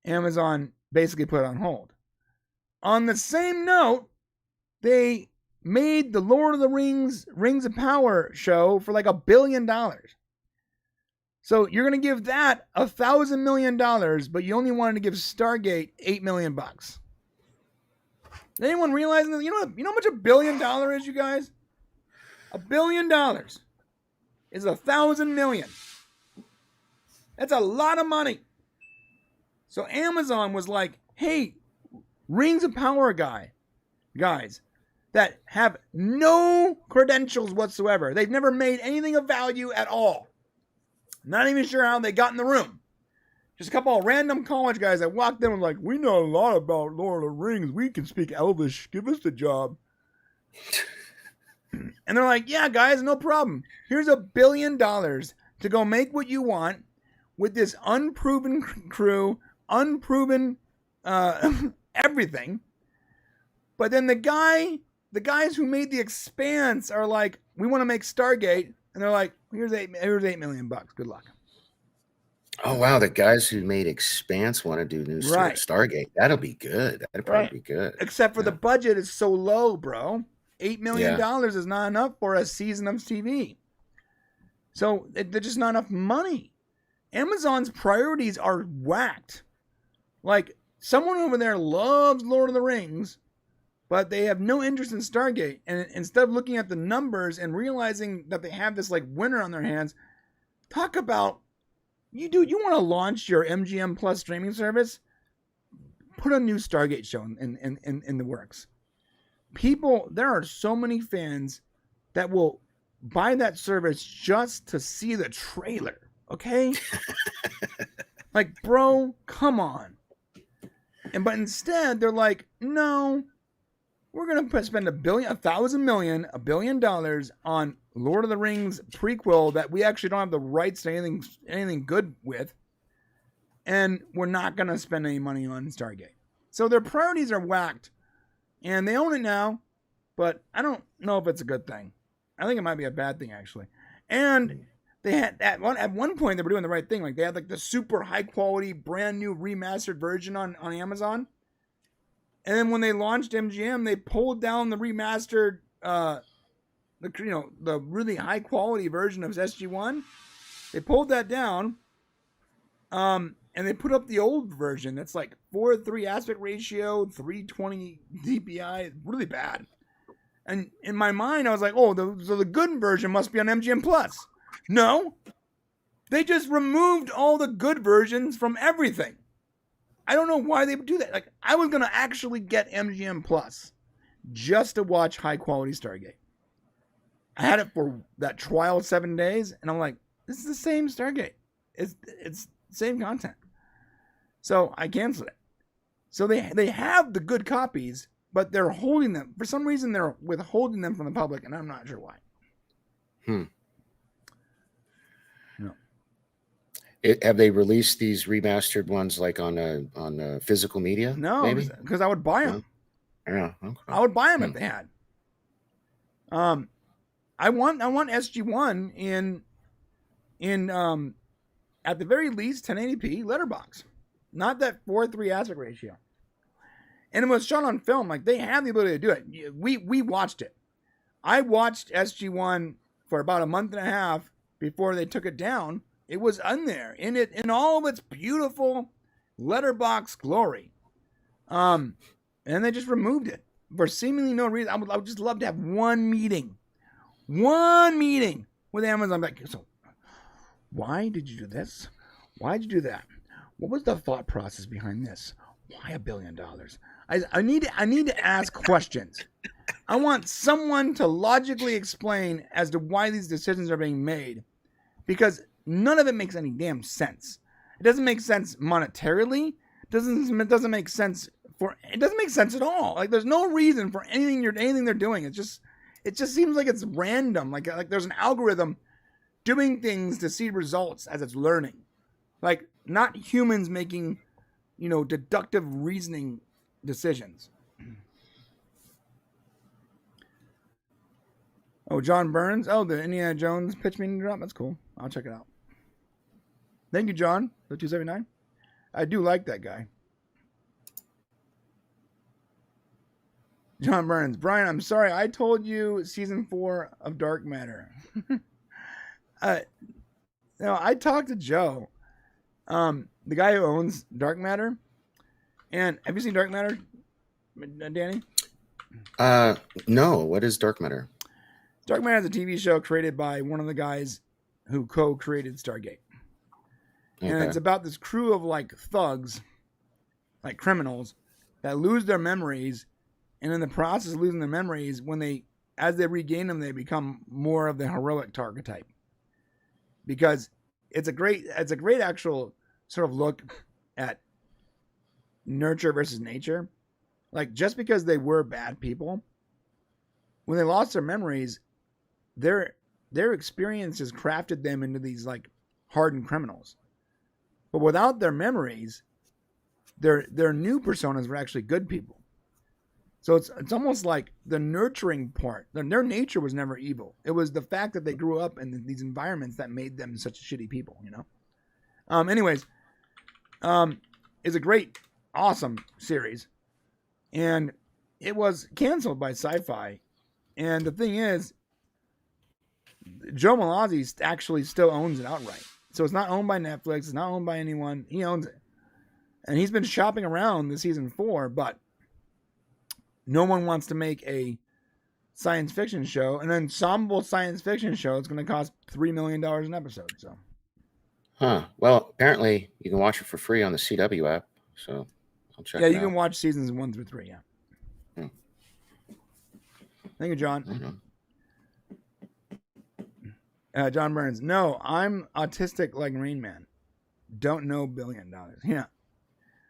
Amazon basically put it on hold. On the same note, they made the Lord of the Rings of Power show for like $1 billion. So you're going to give that $1,000 million, but you only wanted to give Stargate $8 million. Anyone realizing that? You know how much $1 billion is, you guys? $1 billion is 1,000 million. That's a lot of money. So Amazon was like, hey, Rings of Power guys that have no credentials whatsoever. They've never made anything of value at all. Not even sure how they got in the room. Just a couple of random college guys that walked in and were like, we know a lot about Lord of the Rings. We can speak Elvish. Give us the job. And they're like, yeah, guys, no problem. Here's $1 billion to go make what you want with this unproven crew, unproven everything. But then the guys who made The Expanse are like, we want to make Stargate. And they're like, here's $8 million. Good luck. Oh, wow. The guys who made Expanse want to do new Stargate. That'll be good. That'll probably be good. Except for the budget is so low, bro. $8 million is not enough for a season of TV. So there's just not enough money. Amazon's priorities are whacked. Like, someone over there loves Lord of the Rings, but they have no interest in Stargate. And instead of looking at the numbers and realizing that they have this like winner on their hands, talk about, you want to launch your MGM Plus streaming service? Put a new Stargate show in the works. People, there are so many fans that will buy that service just to see the trailer, okay? Like, bro, come on. But instead, they're like, no, we're going to spend $1 billion on Lord of the Rings prequel that we actually don't have the rights to anything good with. And we're not going to spend any money on Stargate. So their priorities are whacked. And they own it now. But I don't know if it's a good thing. I think it might be a bad thing, actually. And they had at one point they were doing the right thing. Like they had like the super high quality, brand new remastered version on Amazon. And then when they launched MGM, they pulled down the remastered, the really high quality version of SG1. They pulled that down. And they put up the old version that's like 4:3 aspect ratio, 320 DPI, really bad. And in my mind, I was like, oh, so the good version must be on MGM Plus. No, they just removed all the good versions from everything. I don't know why they would do that. Like, I was gonna actually get MGM Plus just to watch high quality Stargate. I had it for that trial 7 days, and I'm like, this is the same Stargate. It's the same content. So I canceled it. So they have the good copies, but they're holding them. For some reason, they're withholding them from the public, and I'm not sure why. No. Have they released these remastered ones like on physical media? No, because I would buy them. Yeah, okay. I would buy them if they had. I want SG1 in at the very least 1080p letterbox, not that 4:3 aspect ratio. And it was shot on film. Like they have the ability to do it. We watched it. I watched SG1 for about a month and a half before they took it down. It was in there in all of its beautiful letterbox glory. And they just removed it for seemingly no reason. I would just love to have one meeting with Amazon. Like, so why did you do this? Why did you do that? What was the thought process behind this? Why $1 billion? I need to ask questions. I want someone to logically explain as to why these decisions are being made, because none of it makes any damn sense. It doesn't make sense monetarily. It doesn't make sense at all. Like there's no reason for anything they're doing. It just seems like it's random. Like there's an algorithm doing things to see results as it's learning. Like not humans making, deductive reasoning decisions. Oh, John Burns. Oh, the Indiana Jones pitch meeting drop. That's cool. I'll check it out. Thank you, John. The 279. I do like that guy. John Burns. Brian, I'm sorry. I told you season 4 of Dark Matter. I talked to Joe, the guy who owns Dark Matter. And have you seen Dark Matter, Danny? No. What is Dark Matter? Dark Matter is a TV show created by one of the guys who co-created Stargate. Okay. And it's about this crew of like thugs, like criminals, that lose their memories. And in the process of losing their memories, as they regain them, they become more of the heroic archetype. Because it's a great actual sort of look at nurture versus nature. Like just because they were bad people, when they lost their memories, their experiences crafted them into these like hardened criminals. But without their memories, their new personas were actually good people. So it's almost like the nurturing part. Their nature was never evil. It was the fact that they grew up in these environments that made them such shitty people, Anyways, it's a great, awesome series. And it was canceled by Sci-Fi. And the thing is, Joe Malazzi actually still owns it outright. So it's not owned by Netflix. It's not owned by anyone. He owns it. And he's been shopping around the season 4, but no one wants to make a science fiction show, an ensemble science fiction show. It's going to cost $3 million an episode. So, well, apparently you can watch it for free on the CW app. So I'll check. Yeah, you can watch seasons 1 through 3. Yeah. Thank you, John. Mm-hmm. John Burns. No, I'm autistic like Rain Man. Don't know $1 billion. Yeah.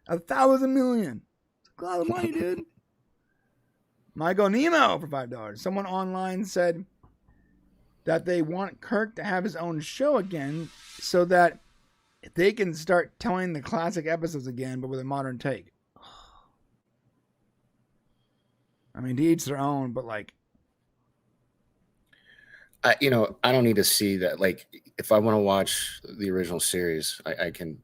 1,000 million. It's a lot of money, dude. Michael Nemo for $5. Someone online said that they want Kirk to have his own show again so that they can start telling the classic episodes again, but with a modern take. I mean, to each their own, but like, I don't need to see that. Like, if I want to watch the original series, I can,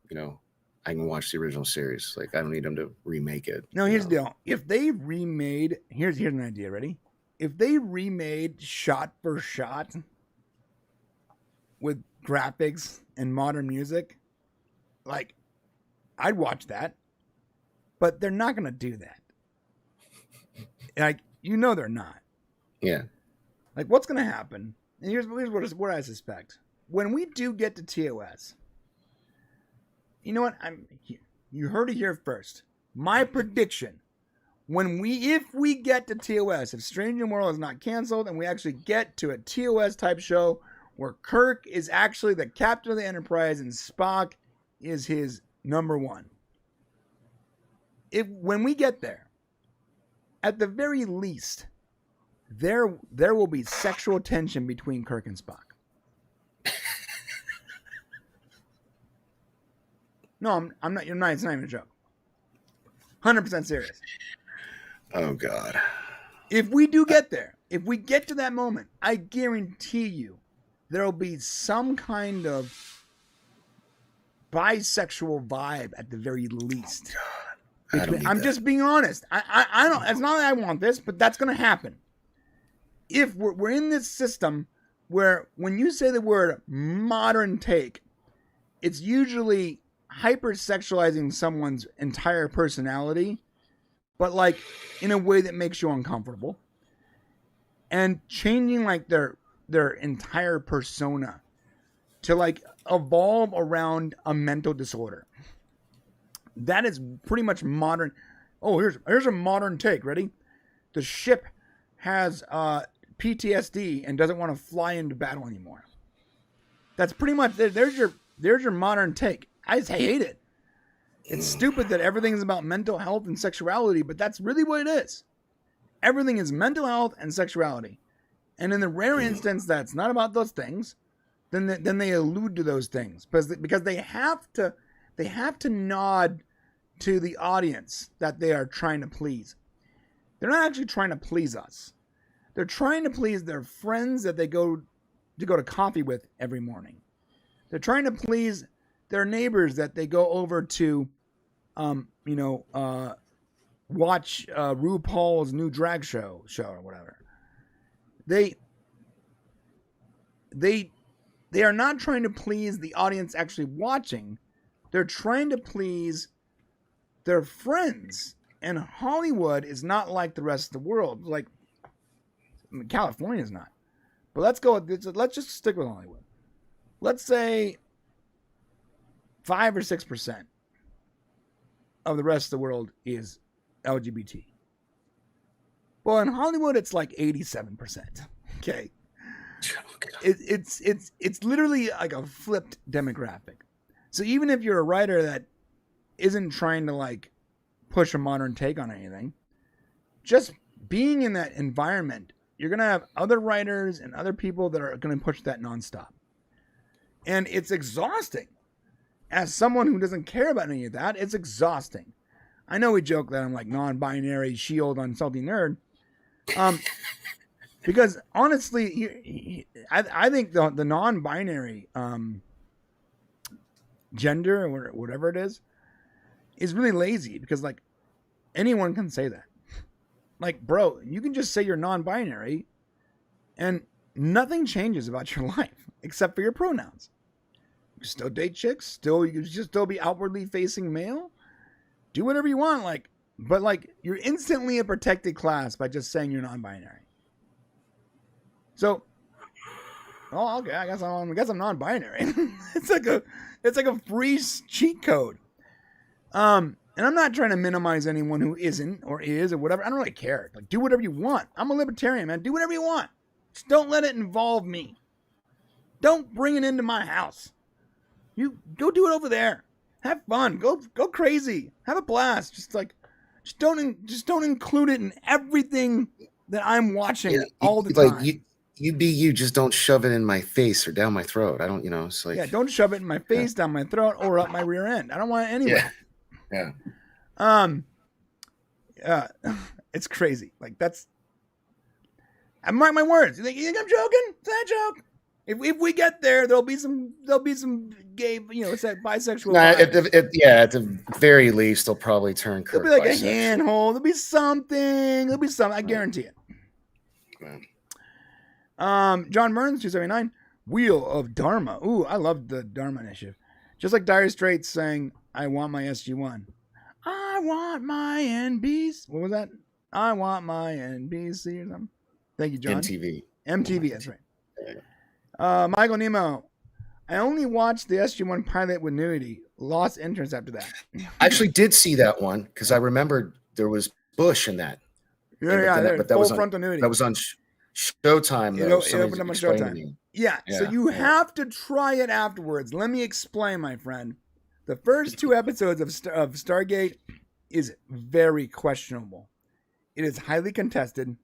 I can watch the original series. Like, I don't need them to remake it. No, here's the deal. If they remade, here's an idea. Ready? If they remade shot for shot with graphics and modern music, like, I'd watch that. But they're not going to do that. Like, they're not. Yeah. Like, what's going to happen? And here's what I suspect. When we do get to TOS, you know what? You heard it here first. My prediction: if we get to TOS, if Strange New World is not canceled, and we actually get to a TOS type show where Kirk is actually the captain of the Enterprise and Spock is his number one. When we get there, at the very least, there will be sexual tension between Kirk and Spock. No, I'm not. You're not. It's not even a joke. 100% serious. Oh God. If we do get there, if we get to that moment, I guarantee you, there will be some kind of bisexual vibe at the very least. Oh, God. I'm just being honest. I don't. It's not that I want this, but that's going to happen. If we're in this system where when you say the word modern take, it's usually hypersexualizing someone's entire personality, but like in a way that makes you uncomfortable, and changing like their entire persona to like evolve around a mental disorder. That is pretty much modern. Oh, here's a modern take. Ready? The ship has PTSD and doesn't want to fly into battle anymore. That's pretty much there's your modern take. I just hate it. It's stupid that everything is about mental health and sexuality, but that's really what it is. Everything is mental health and sexuality. And in the rare instance that's not about those things, then they allude to those things because they have to nod to the audience that they are trying to please. They're not actually trying to please us. They're trying to please their friends that they go to coffee with every morning. They're trying to please their neighbors that they go over to, watch RuPaul's new drag show or whatever. They are not trying to please the audience actually watching. They're trying to please their friends. And Hollywood is not like the rest of the world. Like, California is not. But let's just stick with Hollywood. Let's say 5 or 6% of the rest of the world is LGBT. Well, in Hollywood, it's like 87%. Okay, it's literally like a flipped demographic. So even if you're a writer that isn't trying to like push a modern take on anything, just being in that environment, you're gonna have other writers and other people that are gonna push that nonstop, and it's exhausting. As someone who doesn't care about any of that, it's exhausting. I know we joke that I'm like non-binary, shield on salty nerd. Because honestly, I think the non-binary gender or whatever it is really lazy because like anyone can say that. Like, bro, you can just say you're non-binary and nothing changes about your life except for your pronouns. You still date chicks, you can just still be outwardly facing male. Do whatever you want, but you're instantly a protected class by just saying you're non-binary. So, okay, I guess I'm non-binary. It's like a free cheat code. And I'm not trying to minimize anyone who isn't or is or whatever. I don't really care. Like, do whatever you want. I'm a libertarian, man. Do whatever you want. Just don't let it involve me. Don't bring it into my house. You go do it over there. Have fun. Go crazy. Have a blast. Just don't include it in everything that I'm watching all the time. Like you just don't shove it in my face or down my throat. I don't, it's like, don't shove it in my face, down my throat, or up my rear end. I don't want it anywhere. Yeah. It's crazy. Like I mark my words. You think I'm joking? It's not a joke. If we get there, there'll be some gay, bisexual. Nah, at the very least, they'll probably turn Kirk. There'll be like a handhold. There'll be something. I guarantee it. Man. John Burns 279. Wheel of Dharma. Ooh, I love the Dharma initiative. Just like Dire Straits saying, "I want my SG1. I want my NBC." What was that? I want my NBC or something. Thank you, John. MTV. That's right. Michael Nemo. I only watched the SG1 pilot with nudity. Lost interest after that. I actually did see that one because I remembered there was Bush in that. But that was frontal nudity. That was on Showtime. It opened up on Showtime. Yeah, so you have to try it afterwards. Let me explain, my friend. The first 2 episodes of Stargate is very questionable. It is highly contested.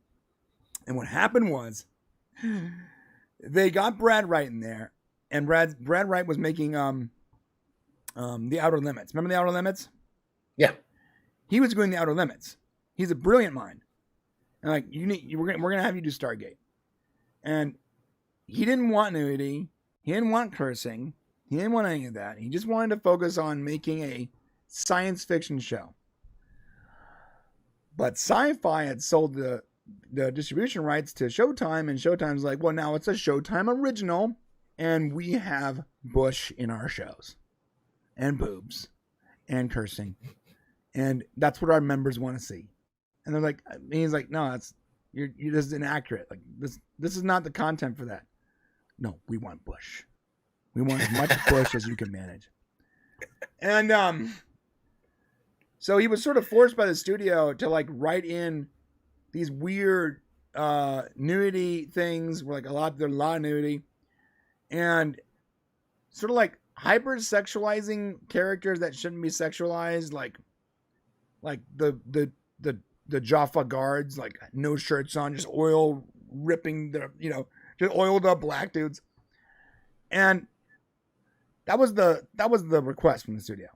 And what happened was they got Brad Wright in there, and Brad Wright was making The Outer Limits. Remember The Outer Limits? Yeah. He was doing The Outer Limits. He's a brilliant mind. And like we're gonna have you do Stargate. And he didn't want nudity. He didn't want cursing. He didn't want any of that. He just wanted to focus on making a science fiction show. But Sci-Fi had sold the distribution rights to Showtime, and Showtime's like, well, now it's a Showtime original, and we have Bush in our shows, and boobs, and cursing, and that's what our members want to see. And they're like, and he's like, no, this is inaccurate. Like this is not the content for that. No, we want Bush. We want as much Bush as you can manage. And so he was sort of forced by the studio to like write in these weird nudity things, where like there's a lot of nudity, and sort of like hyper-sexualizing characters that shouldn't be sexualized, like the Jaffa guards, like no shirts on, just oil ripping just oiled up black dudes. And that was the request from the studio.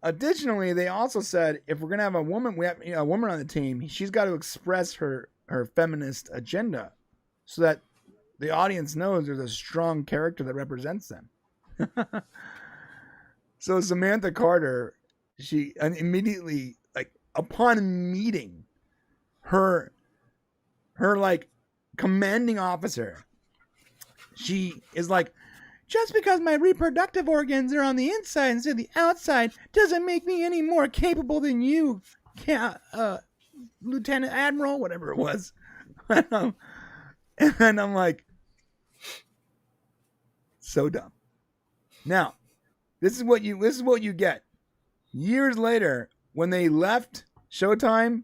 Additionally, they also said, if we're gonna have a woman, we have a woman on the team, she's got to express her feminist agenda, so that the audience knows there's a strong character that represents them. So Samantha Carter, she immediately, like upon meeting her like commanding officer, she is like, just because my reproductive organs are on the inside instead of the outside doesn't make me any more capable than you, Lieutenant Admiral, whatever it was. And I'm like, so dumb. Now, this is what you get. Years later, when they left Showtime,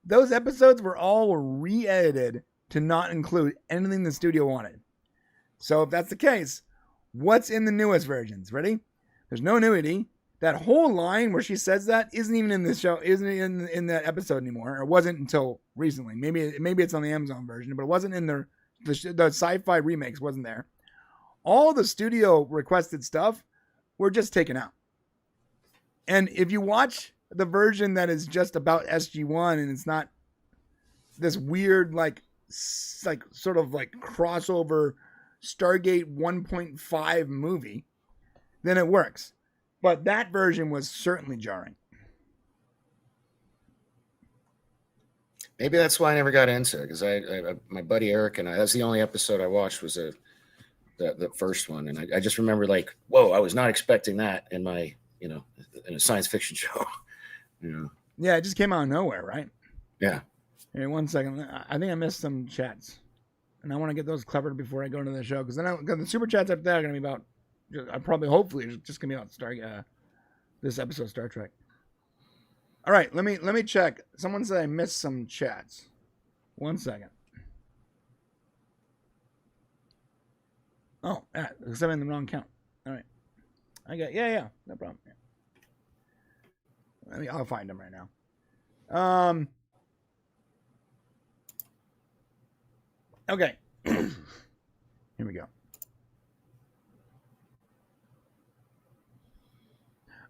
those episodes were all re-edited to not include anything the studio wanted. So if that's the case, what's in the newest versions? Ready? There's no nudity. That whole line where she says that isn't even in this show, isn't in that episode anymore. It wasn't until recently. Maybe it's on the Amazon version, but it wasn't in the Sci-Fi remakes. Wasn't there? All the studio requested stuff were just taken out. And if you watch the version that is just about SG1 and it's not this weird like sort of like crossover Stargate 1.5 movie, then it works. But that version was certainly jarring. Maybe that's why I never got into it, because my buddy Eric and that's the only episode I watched was the first one, and I just remember like, whoa, I was not expecting that in my in a science fiction show. Yeah, it just came out of nowhere, right? Yeah. Hey, 1 second. I think I missed some chats, and I want to get those covered before I go into the show, because then the super chats after that are going to be about. Hopefully, it's just going to be about this episode of Star Trek. All right, let me check. Someone said I missed some chats. 1 second. Oh, yeah, because I'm in the wrong count. All right. I got, yeah, no problem. Yeah. I'll find them right now. Okay. Here we go.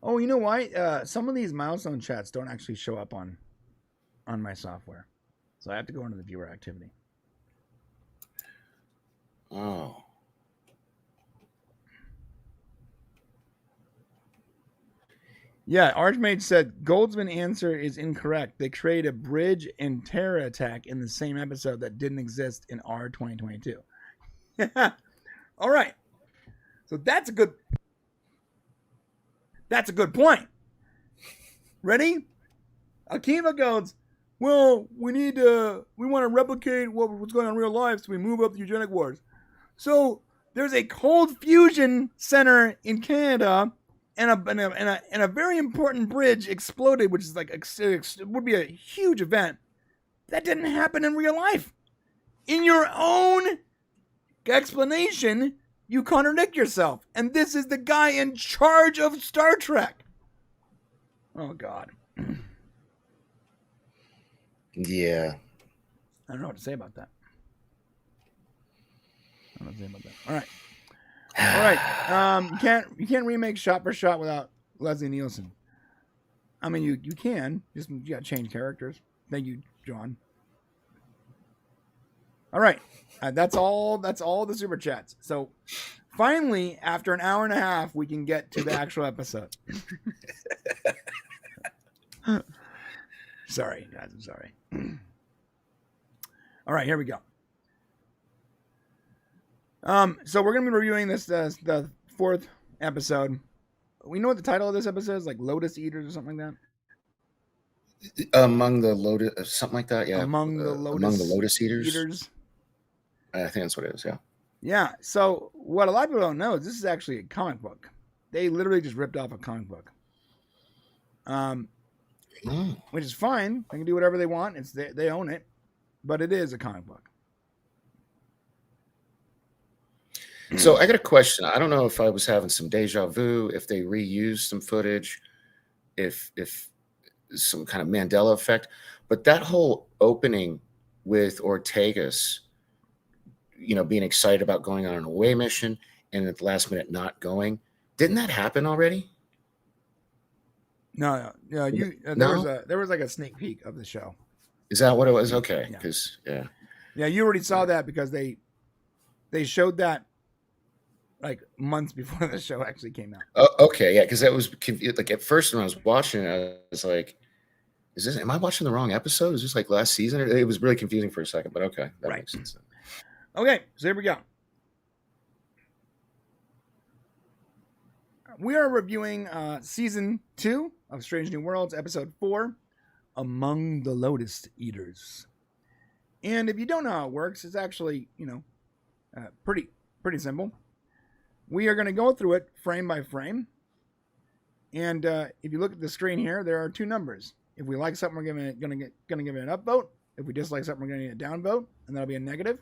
Oh, you know why? Some of these milestone chats don't actually show up on my software. So I have to go into the viewer activity. Oh. Yeah, Archmage said Goldsman's answer is incorrect. They create a bridge and terror attack in the same episode that didn't exist in R 2022. All right. So that's a good point. Ready? Akiva goes, well, we want to replicate what's going on in real life, so we move up the eugenic wars. So there's a cold fusion center in Canada, and a very important bridge exploded, which is like would be a huge event. That didn't happen in real life. In your own explanation, you contradict yourself, and this is the guy in charge of Star Trek. Oh God. Yeah. I don't know what to say about that. All right. You can't remake shot for shot without Leslie Nielsen. I mean, you can. Just you got to change characters. Thank you, John. All right. That's all the super chats. So finally, after an hour and a half, we can get to the actual episode. Sorry, guys. I'm sorry. All right, here we go. So we're gonna be reviewing this the fourth episode. We know what the title of this episode is, like Lotus Eaters or something like that. Among the Lotus, something like that. Yeah. Among the Lotus Eaters. I think that's what it is. Yeah. Yeah. So what a lot of people don't know is this is actually a comic book. They literally just ripped off a comic book. Which is fine. They can do whatever they want. They own it, but it is a comic book. So I got a question. I don't know if I was having some deja vu, if they reused some footage, if some kind of Mandela effect, but that whole opening with Ortegas, being excited about going on an away mission and at the last minute not going, didn't that happen already? No. There was like a sneak peek of the show. Is that what it was? Okay, because yeah, you already saw that because they showed that like months before the show actually came out. Oh, okay, yeah, because that was like at first when I was watching it, I was like, am I watching the wrong episode? Is this like last season? It was really confusing for a second, but okay, that makes sense. Okay, so here we go. We are reviewing season 2 of Strange New Worlds, episode 4, Among the Lotus Eaters. And if you don't know how it works, it's actually, pretty simple. We are going to go through it frame by frame. And if you look at the screen here, there are 2 numbers. If we like something, we're going to give it an upvote. If we dislike something, we're going to get a downvote, and that'll be a negative.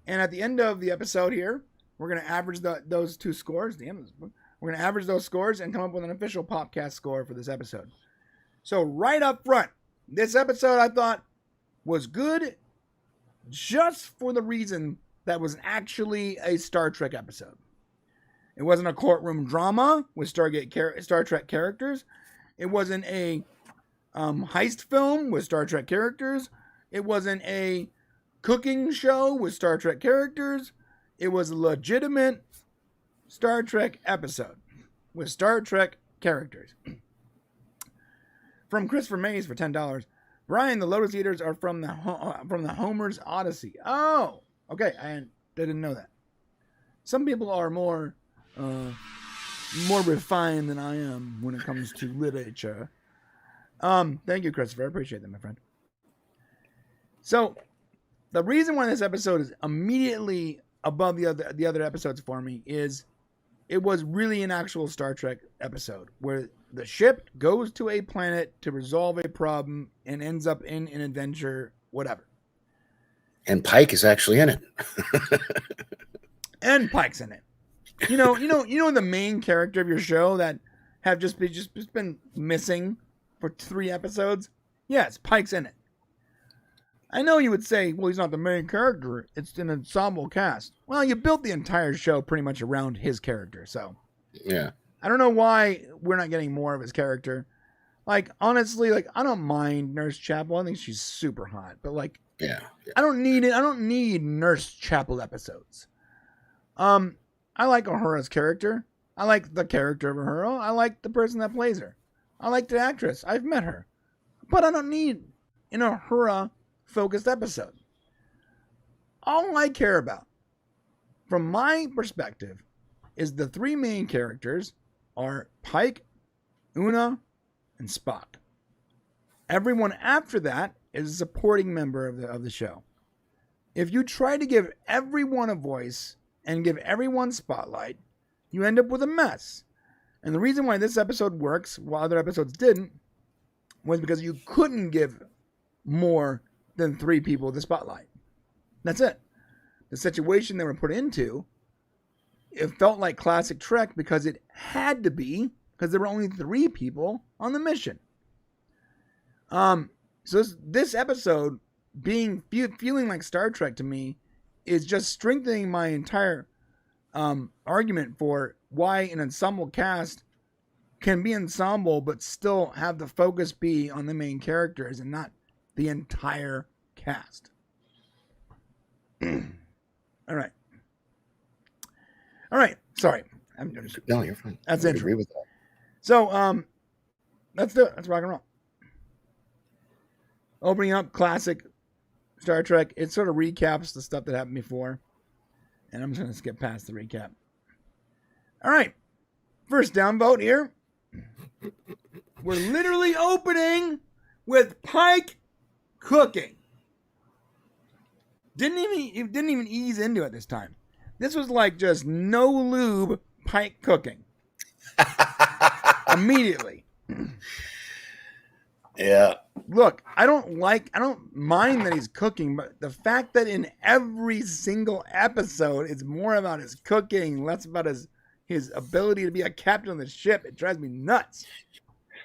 And at the end of the episode here, we're going to average those 2 scores. We're going to average those scores and come up with an official Popcast score for this episode. So right up front, this episode I thought was good just for the reason that was actually a Star Trek episode. It wasn't a courtroom drama with Star Trek characters. It wasn't a heist film with Star Trek characters. It wasn't a cooking show with Star Trek characters. It was a legitimate Star Trek episode with Star Trek characters. From Christopher Mays for $10. Brian, the Lotus Eaters are from the Homer's Odyssey. Oh, okay. I didn't know that. Some people are more refined than I am when it comes to literature. Thank you, Christopher. I appreciate that, my friend. So, the reason why this episode is immediately above the other episodes for me is it was really an actual Star Trek episode where the ship goes to a planet to resolve a problem and ends up in an adventure, whatever. And Pike is actually in it. And Pike's in it. You know the main character of your show that have just been missing for 3 episodes? Yes, Pike's in it. I know you would say, well, he's not the main character. It's an ensemble cast. Well, you built the entire show pretty much around his character, so. Yeah. I don't know why we're not getting more of his character. Like, honestly, like, I don't mind Nurse Chapel. I think she's super hot. But, like, Yeah. I don't need it. I don't need Nurse Chapel episodes. I like Uhura's character. I like the character of Uhura. I like the person that plays her. I like the actress. I've met her. But I don't need an Uhura-focused episode. All I care about, from my perspective, is the 3 main characters are Pike, Una, and Spock. Everyone after that is a supporting member of the show. If you try to give everyone a voice and give everyone spotlight, you end up with a mess. And the reason why this episode works while other episodes didn't was because you couldn't give more than 3 people the spotlight. That's it. The situation they were put into, it felt like classic Trek because it had to be, because there were only 3 people on the mission. So this episode feeling like Star Trek to me is just strengthening my entire argument for why an ensemble cast can be ensemble but still have the focus be on the main characters and not the entire cast. All right. Sorry. No, you're fine. That's I intro. agree with that. So, let's do it. Let's rock and roll. Opening up classic Star Trek. It sort of recaps the stuff that happened before. And I'm just going to skip past the recap. All right. First downvote here. We're literally opening with Pike cooking. Didn't even ease into it this time. This was like just no lube Pike cooking. Immediately. Yeah. Look, I don't mind that he's cooking, but the fact that in every single episode it's more about his cooking, less about his ability to be a captain of the ship, it drives me nuts.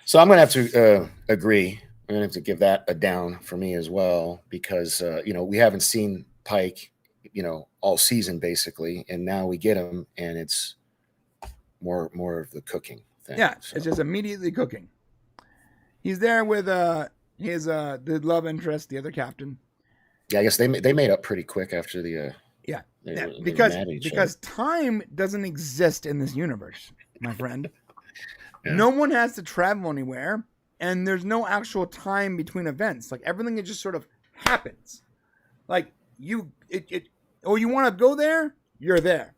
So I'm going to have to agree. I'm going to have to give that a down for me as well, because, we haven't seen Pike, all season basically. And now we get him and it's more of the cooking thing. Yeah. So. It's just immediately cooking. He's there with his the love interest, the other captain. Yeah. I guess they made up pretty quick after the, because time doesn't exist in this universe, my friend. Yeah. No one has to travel anywhere, and there's no actual time between events. Like everything, it just sort of happens. Like you want to go there, you're there,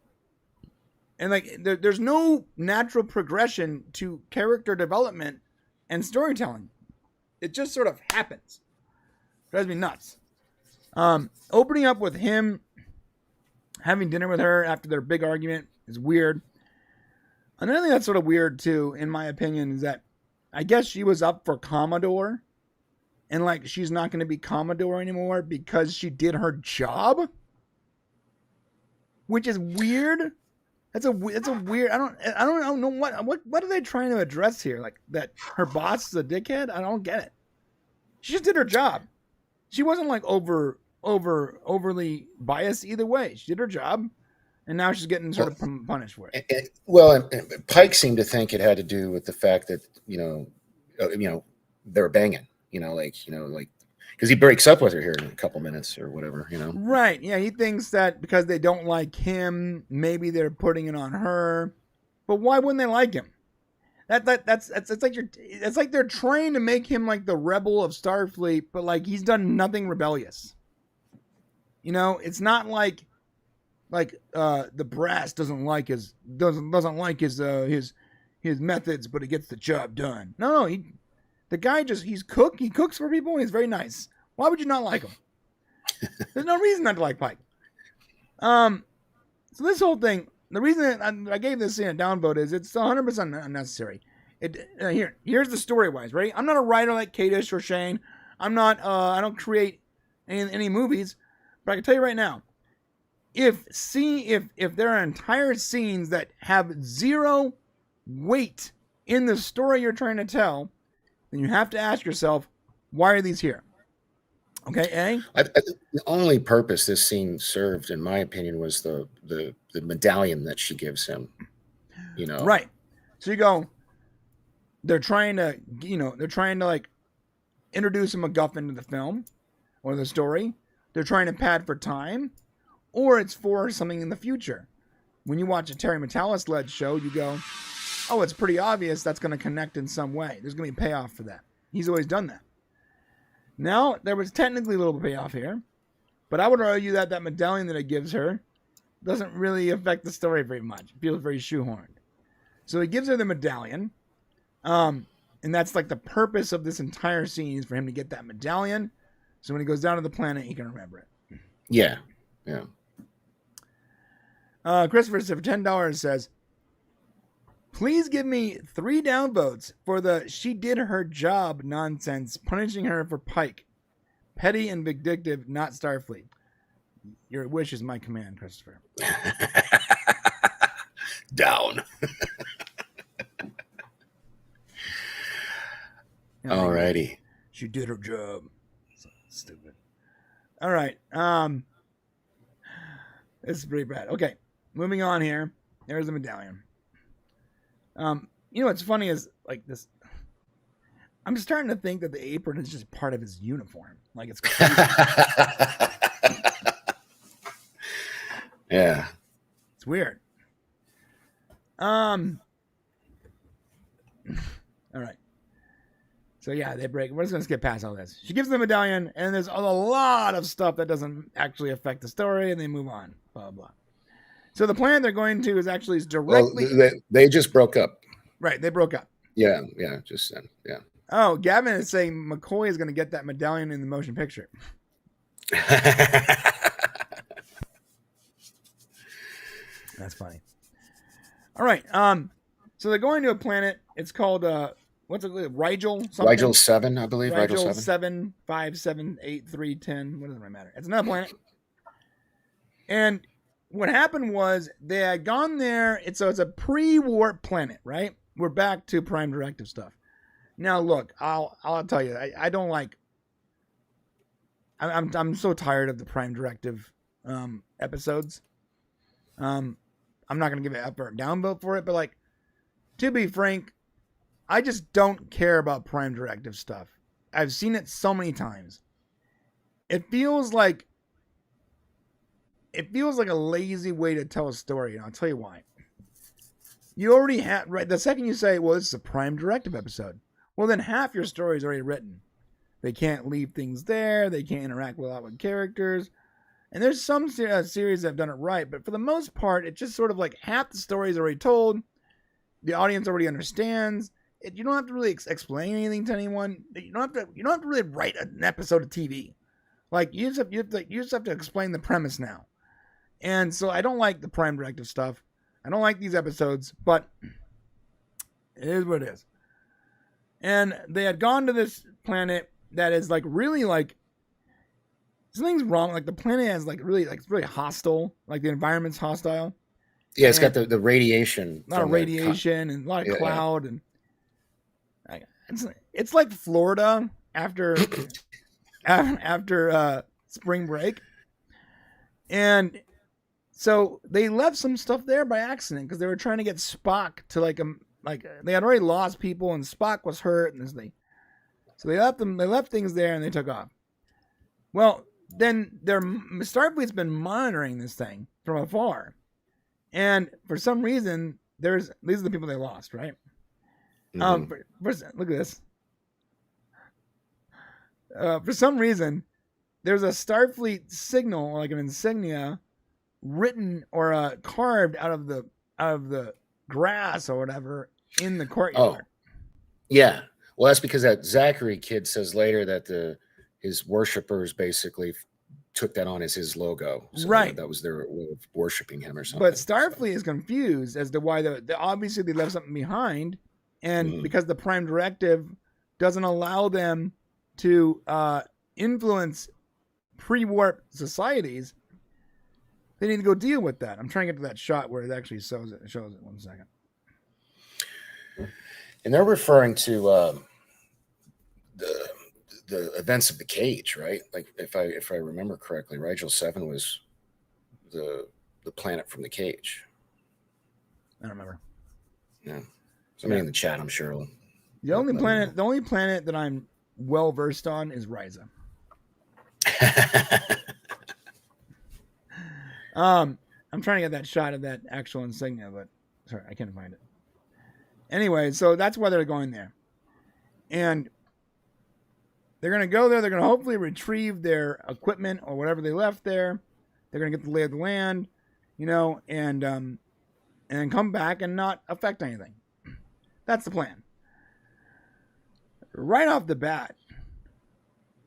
and like there's no natural progression to character development and storytelling. It just sort of happens. Drives me nuts. Opening up with him having dinner with her after their big argument is weird. Another thing that's sort of weird too, in my opinion, is that I guess she was up for Commodore, and like she's not going to be Commodore anymore because she did her job, which is weird. It's a weird. I don't know what are they trying to address here? Like that her boss is a dickhead? I don't get it. She just did her job. She wasn't like overly biased either way. She did her job. And now she's getting sort of punished for it. And Pike seemed to think it had to do with the fact that they're banging. Because he breaks up with her here in a couple minutes or whatever. Right? Yeah, he thinks that because they don't like him, maybe they're putting it on her. But why wouldn't they like him? It's like they're trying to make him like the rebel of Starfleet, but like he's done nothing rebellious. It's not like the brass doesn't like his methods, but he gets the job done. No, the guy he cooks for people and he's very nice. Why would you not like him? There's no reason not to like Pike. So this whole thing, the reason I gave this scene a downvote is it's 100% unnecessary. Here's the story wise, right? I'm not a writer like Kadish or Shane. I'm not. I don't create any movies, but I can tell you right now. if there are entire scenes that have zero weight in the story you're trying to tell, then you have to ask yourself, why are these here? Okay, I think the only purpose this scene served, in my opinion, was the medallion that she gives him. You know, right? So you go. They're trying to like introduce a MacGuffin to the film or the story. They're trying to pad for time, or it's for something in the future. When you watch a Terry Metalis-led show, you go, oh, it's pretty obvious that's going to connect in some way. There's going to be a payoff for that. He's always done that. Now, there was technically a little payoff here, but I would argue that that medallion that it gives her doesn't really affect the story very much. It feels very shoehorned. So he gives her the medallion, and that's like the purpose of this entire scene is for him to get that medallion, so when he goes down to the planet, he can remember it. Yeah. Christopher for $10 says, please give me 3 downvotes for the she did her job nonsense, punishing her for Pike. Petty and vindictive, not Starfleet. Your wish is my command, Christopher. Down. Alrighty. She did her job. So stupid. All right. This is pretty bad. Okay. Moving on here. There's the medallion. You know what's funny is like this. I'm starting to think that the apron is just part of his uniform. Like it's yeah. It's weird. All right. So yeah, they break. We're just gonna skip past all this. She gives the medallion, and there's a lot of stuff that doesn't actually affect the story, and they move on. Blah blah. So the planet they're going to is actually directly. Well, they just broke up. Right, they broke up. Yeah, just yeah. Oh, Gavin is saying McCoy is going to get that medallion in the motion picture. That's funny. All right. So they're going to a planet. It's called what's it called? Rigel something? Rigel 7, I believe. Rigel 7, 5, 7, 8, 3, 10. What does it matter? It's another planet. And what happened was they had gone there. It's a pre-warp planet, right? We're back to Prime Directive stuff. Now, look, I'll tell you, I don't like. I'm so tired of the Prime Directive episodes. I'm not gonna give it up or a down vote for it, but like, to be frank, I just don't care about Prime Directive stuff. I've seen it so many times. It feels like a lazy way to tell a story, and I'll tell you why. You already have, right, the second you say, well, this is a Prime Directive episode, well, then half your story is already written. They can't leave things there. They can't interact with characters. And there's some series that have done it right, but for the most part, it's just sort of like half the story is already told. The audience already understands. You don't have to really explain anything to anyone. You don't have to really write an episode of TV. Like you just have to explain the premise now. And so I don't like the Prime Directive stuff. I don't like these episodes, but it is what it is. And they had gone to this planet that is like really like something's wrong. Like the planet has like really it's really hostile. Like the environment's hostile. Yeah, it's got the radiation. A lot of radiation and a lot of cloud and it's like Florida after spring break. And so they left some stuff there by accident because they were trying to get Spock to like they had already lost people and Spock was hurt and so they left things there and they took off. Well, then Starfleet's been monitoring this thing from afar, and for some reason these are the people they lost, right? Mm-hmm. Look at this. For some reason, there's a Starfleet signal, like an insignia, written or carved out of the grass or whatever in the courtyard. Oh, yeah. Well, that's because that Zachary kid says later that his worshippers basically took that on as his logo. So right. That was their way of worshiping him or something. But Starfleet is confused as to why obviously they left something behind, and because the Prime Directive doesn't allow them to influence pre-warp societies, They need to go deal with that. I'm trying to get to that shot where it actually shows it. 1 second. And they're referring to the events of the cage, right? Like if I remember correctly, Rigel 7 was the planet from the cage. I don't remember. Yeah. Somebody in the chat, I'm sure. The only planet that I'm well versed on is Ryza. I'm trying to get that shot of that actual insignia, but sorry, I can't find it. Anyway, so that's why they're going there. And they're going to go there. They're going to hopefully retrieve their equipment or whatever they left there. They're going to get the lay of the land, and then come back and not affect anything. That's the plan. Right off the bat,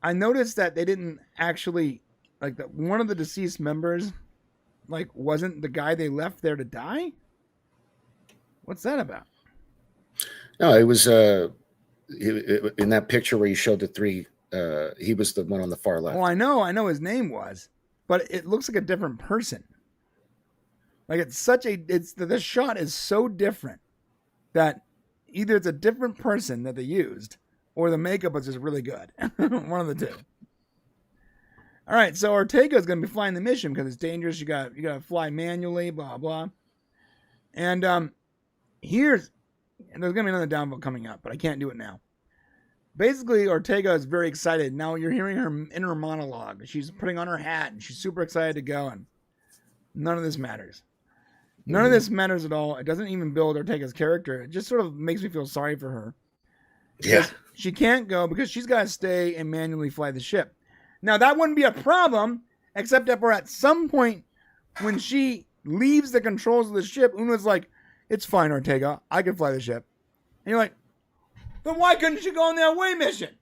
I noticed that they didn't actually, one of the deceased members, wasn't the guy they left there to die? What's that about? No, it was in that picture where you showed the three. He was the one on the far left. Well, I know his name was, but it looks like a different person. The shot is so different that either it's a different person that they used, or the makeup was just really good. One of the two. All right, so Ortega is going to be flying the mission because it's dangerous. You got to fly manually, blah blah. And there's going to be another downvote coming up, but I can't do it now. Basically, Ortega is very excited. Now you're hearing her inner monologue. She's putting on her hat and she's super excited to go. And none of this matters. None of this matters at all. It doesn't even build Ortega's character. It just sort of makes me feel sorry for her. Yeah. She can't go because she's got to stay and manually fly the ship. Now, that wouldn't be a problem, except if we're at some point when she leaves the controls of the ship, Una's like, it's fine, Ortega. I can fly the ship. And you're like, then why couldn't she go on the away mission?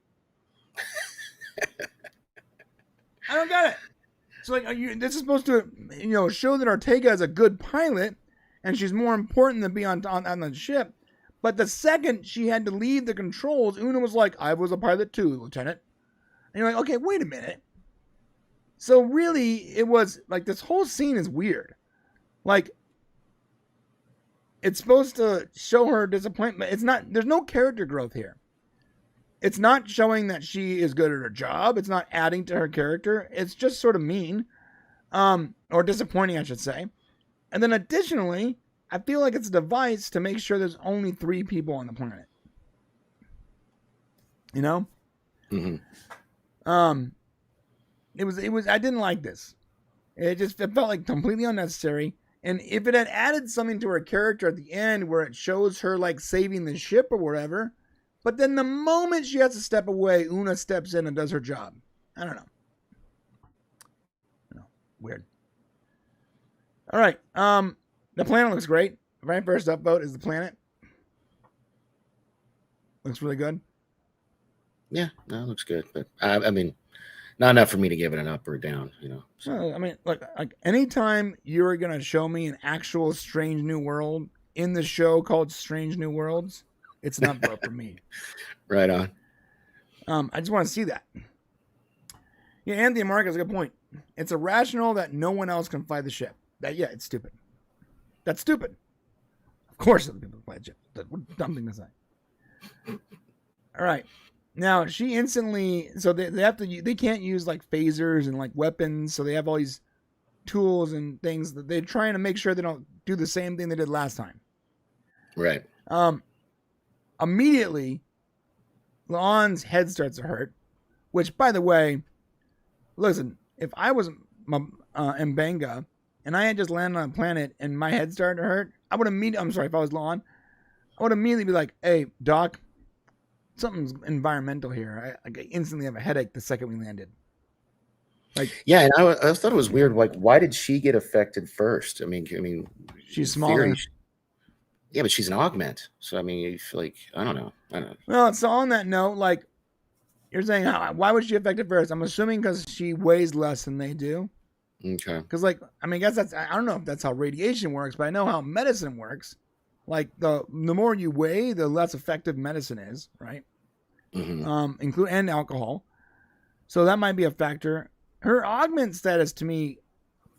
I don't get it. So this is supposed to, show that Ortega is a good pilot, and she's more important than being on the ship. But the second she had to leave the controls, Una was like, I was a pilot too, Lieutenant. And you're like, okay, wait a minute. So really, it was this whole scene is weird. It's supposed to show her disappointment. It's not. There's no character growth here. It's not showing that she is good at her job. It's not adding to her character. It's just sort of mean, or disappointing, I should say. And then additionally, I feel like it's a device to make sure there's only 3 people on the planet. Mm-hmm. It was. I didn't like this. It felt like completely unnecessary. And if it had added something to her character at the end where it shows her saving the ship or whatever, but then the moment she has to step away, Una steps in and does her job. I don't know. Weird. All right. The planet looks great. The very first upvote is the planet. Looks really good. Yeah, no, it looks good. But I mean, not enough for me to give it an up or down, So. Well, I mean, look, anytime you're going to show me an actual Strange New World in the show called Strange New Worlds, it's an upvote for me. Right on. I just want to see that. Yeah, Anthony Mark has a good point. It's irrational that no one else can fly the ship. It's stupid. That's stupid. Of course other people fly the ship. What a dumb thing to say. All right. Now she instantly, so they can't use phasers and weapons, so they have all these tools and things that they're trying to make sure they don't do the same thing they did last time. Right. Immediately, Laon's head starts to hurt, which, by the way, listen, if I was Mbenga and I had just landed on a planet and my head started to hurt, I would immediately, if I was Laon, I would immediately be like, hey, Doc, something's environmental here. I instantly have a headache the second we landed. Yeah, and I thought it was weird. Why did she get affected first? I mean, she's smaller. Yeah, but she's an augment. So I mean, you feel I don't know. Well, so on that note, you're saying, why was she affected first? I'm assuming because she weighs less than they do. Okay. Because I guess I don't know if that's how radiation works, but I know how medicine works. The more you weigh, the less effective medicine is, right? Mm-hmm. And alcohol. So that might be a factor. Her augment status to me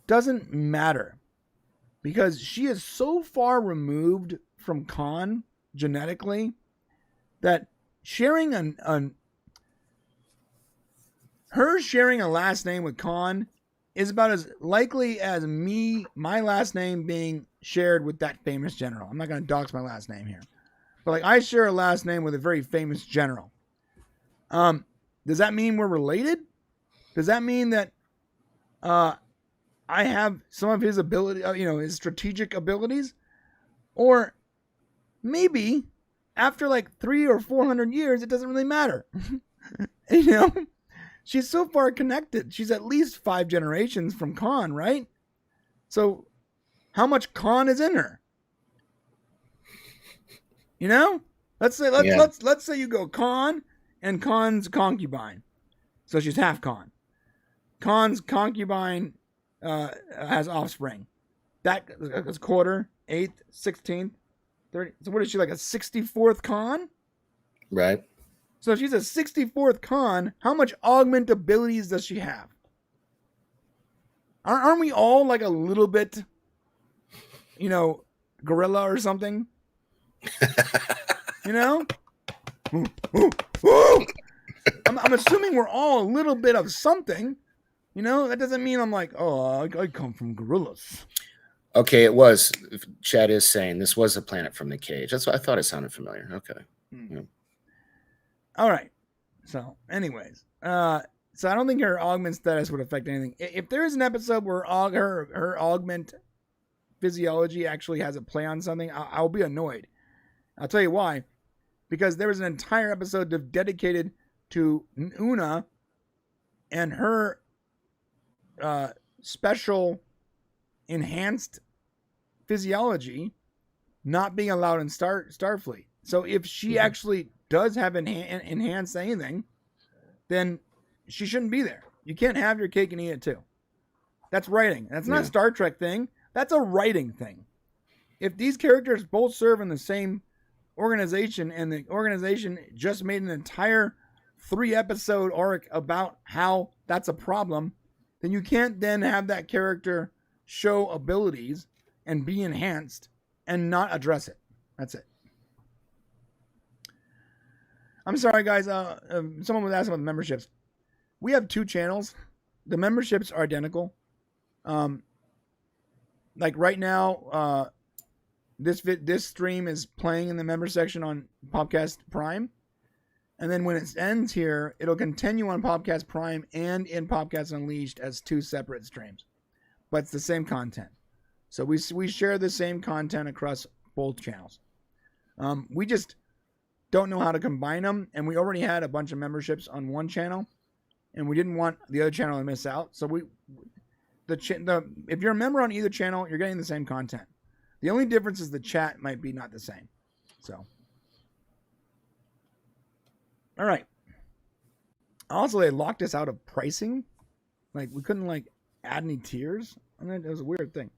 doesn't matter because she is so far removed from Khan genetically that sharing her sharing a last name with Khan is about as likely as my last name being shared with that famous general. I'm not going to dox my last name here. But like I share a last name with a very famous general. Does that mean we're related? Does that mean that I have some of his ability, his strategic abilities? Or maybe after like 300 or 400 years, it doesn't really matter. She's so far connected. She's at least 5 generations from Khan, right? So how much Khan is in her? Let's say you go Khan and Khan's concubine. So she's half Khan. Khan's concubine has offspring. That is quarter, 8th, 16th, 30th. So what is she, like a 64th Khan? Right. So if she's a 64th Khan, how much augment abilities does she have? Aren't we all like a little bit, gorilla or something? I'm assuming we're all a little bit of something. That doesn't mean I'm like, oh, I come from gorillas. Okay, it was. Chad is saying this was a planet from the cage. That's what I thought it sounded familiar. Okay. Yeah. All right. So, anyways, so I don't think her augment status would affect anything. If there is an episode where her augment physiology actually has a play on something, I'll be annoyed. I'll tell you why. Because there was an entire episode dedicated to Una and her special enhanced physiology not being allowed in Starfleet. So if she actually does have enhanced anything, then she shouldn't be there. You can't have your cake and eat it too. That's writing. That's not a Star Trek thing. That's a writing thing. If these characters both serve in the same organization and the organization just made an entire 3-episode arc about how that's a problem, then you can't then have that character show abilities and be enhanced and not address it. That's it. I'm sorry, guys. Someone was asking about the memberships. We have 2 channels. The memberships are identical. Like right now, this stream is playing in the member section on Popcast Prime. And then when it ends here, it'll continue on Popcast Prime and in Popcast Unleashed as 2 separate streams. But it's the same content. So we share the same content across both channels. We just don't know how to combine them, and we already had a bunch of memberships on one channel, and we didn't want the other channel to miss out. So if you're a member on either channel, you're getting the same content. The only difference is the chat might be not the same. So, all right. Also, they locked us out of pricing. Like we couldn't add any tiers. I mean, it was a weird thing.